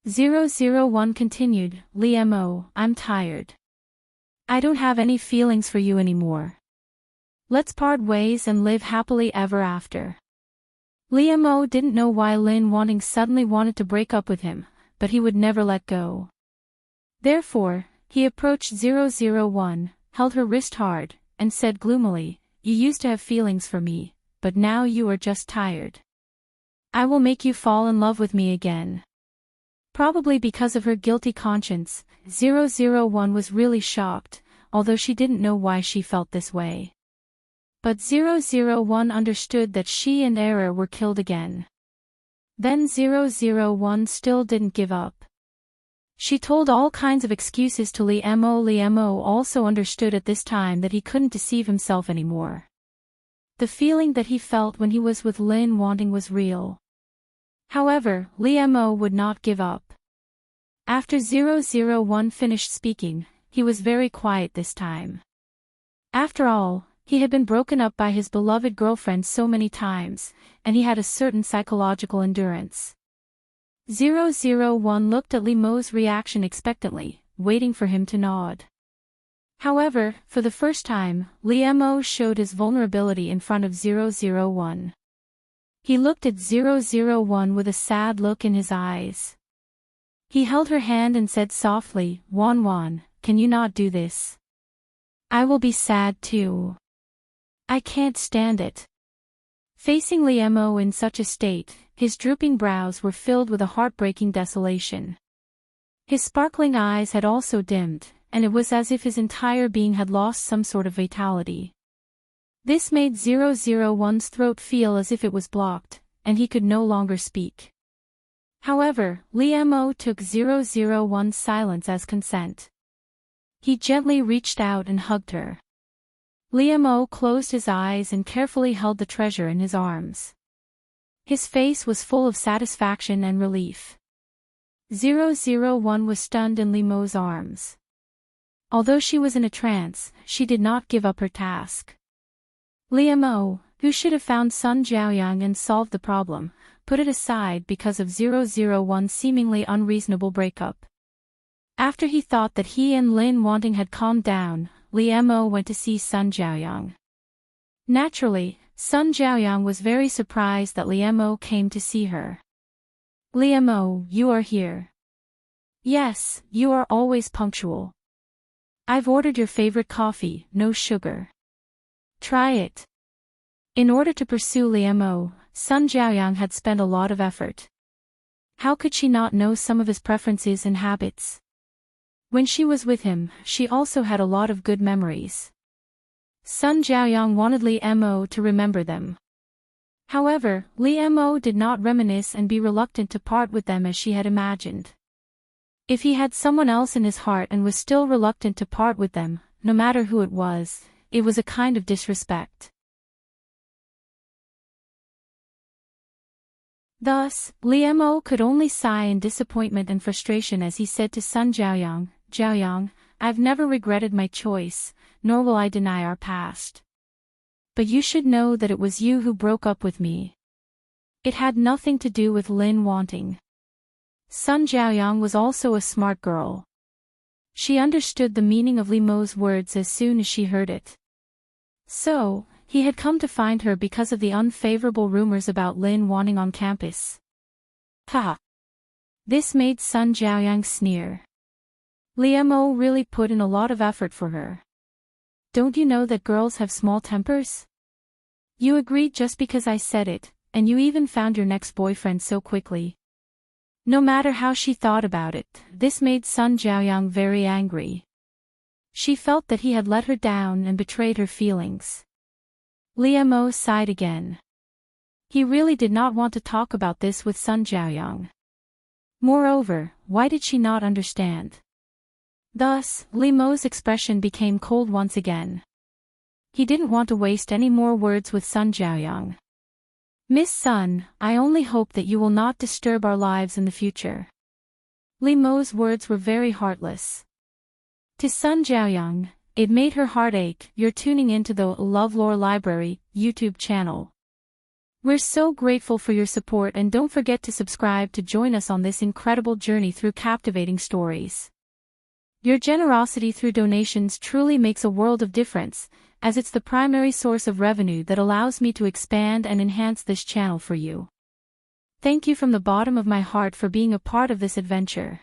001 continued, Li Mo, I'm tired. I don't have any feelings for you anymore. Let's part ways and live happily ever after. Li Mo didn't know why Lin Wanting suddenly wanted to break up with him, but he would never let go. Therefore, he approached 001, held her wrist hard, and said gloomily, You used to have feelings for me, but now you are just tired. I will make you fall in love with me again. Probably because of her guilty conscience, 001 was really shocked, although she didn't know why she felt this way. But 001 understood that she and Error were killed again. Then 001 still didn't give up. She told all kinds of excuses to Li Mo. Li Mo also understood at this time that he couldn't deceive himself anymore. The feeling that he felt when he was with Lin Wanting was real. However, Li Mo would not give up. After 001 finished speaking, he was very quiet this time. After all, he had been broken up by his beloved girlfriend so many times, and he had a certain psychological endurance. 001 looked at Li Mo's reaction expectantly, waiting for him to nod. However, for the first time, Li Mo showed his vulnerability in front of 001. He looked at 001 with a sad look in his eyes. He held her hand and said softly, Wan Wan, can you not do this? I will be sad too. I can't stand it. Facing Li Mo in such a state, his drooping brows were filled with a heartbreaking desolation. His sparkling eyes had also dimmed, and it was as if his entire being had lost some sort of vitality. This made 001's throat feel as if it was blocked, and he could no longer speak. However, Li Mo took 001's silence as consent. He gently reached out and hugged her. Li Mo closed his eyes and carefully held the treasure in his arms. His face was full of satisfaction and relief. 001 was stunned in Li Mo's arms. Although she was in a trance, she did not give up her task. Li Mo, who should have found Sun Jiaoyang and solved the problem, put it aside because of 001's seemingly unreasonable breakup. After he thought that he and Lin Wanting had calmed down, Li Mo went to see Sun Jiaoyang. Naturally, Sun Jiaoyang was very surprised that Li Mo came to see her. Li Mo, you are here. Yes, you are always punctual. I've ordered your favorite coffee, no sugar. Try it. In order to pursue Liemo, Sun Jiaoyang had spent a lot of effort. How could she not know some of his preferences and habits? When she was with him, she also had a lot of good memories. Sun Jiaoyang wanted Liemo to remember them. However, Liemo did not reminisce and be reluctant to part with them as she had imagined. If he had someone else in his heart and was still reluctant to part with them, no matter who it was a kind of disrespect. Thus, Liemo could only sigh in disappointment and frustration as he said to Sun Jiaoyang, "Jiaoyang, I've never regretted my choice, nor will I deny our past. But you should know that it was you who broke up with me. It had nothing to do with Lin wanting." Sun Jiaoyang was also a smart girl. She understood the meaning of Liemo's words as soon as she heard it. So, he had come to find her because of the unfavorable rumors about Lin wanting on campus. Ha! This made Sun Jiaoyang sneer. Liemo really put in a lot of effort for her. Don't you know that girls have small tempers? You agreed just because I said it, and you even found your next boyfriend so quickly. No matter how she thought about it, this made Sun Jiaoyang very angry. She felt that he had let her down and betrayed her feelings. Liemo sighed again. He really did not want to talk about this with Sun Jiaoyang. Moreover, why did she not understand? Thus, Liemo's expression became cold once again. He didn't want to waste any more words with Sun Jiaoyang. "Miss Sun, I only hope that you will not disturb our lives in the future." Liemo's words were very heartless. To Sun Jiaoyang, it made her heart ache. You're tuning into the LoveLore Library YouTube channel. We're so grateful for your support, and don't forget to subscribe to join us on this incredible journey through captivating stories. Your generosity through donations truly makes a world of difference, as it's the primary source of revenue that allows me to expand and enhance this channel for you. Thank you from the bottom of my heart for being a part of this adventure.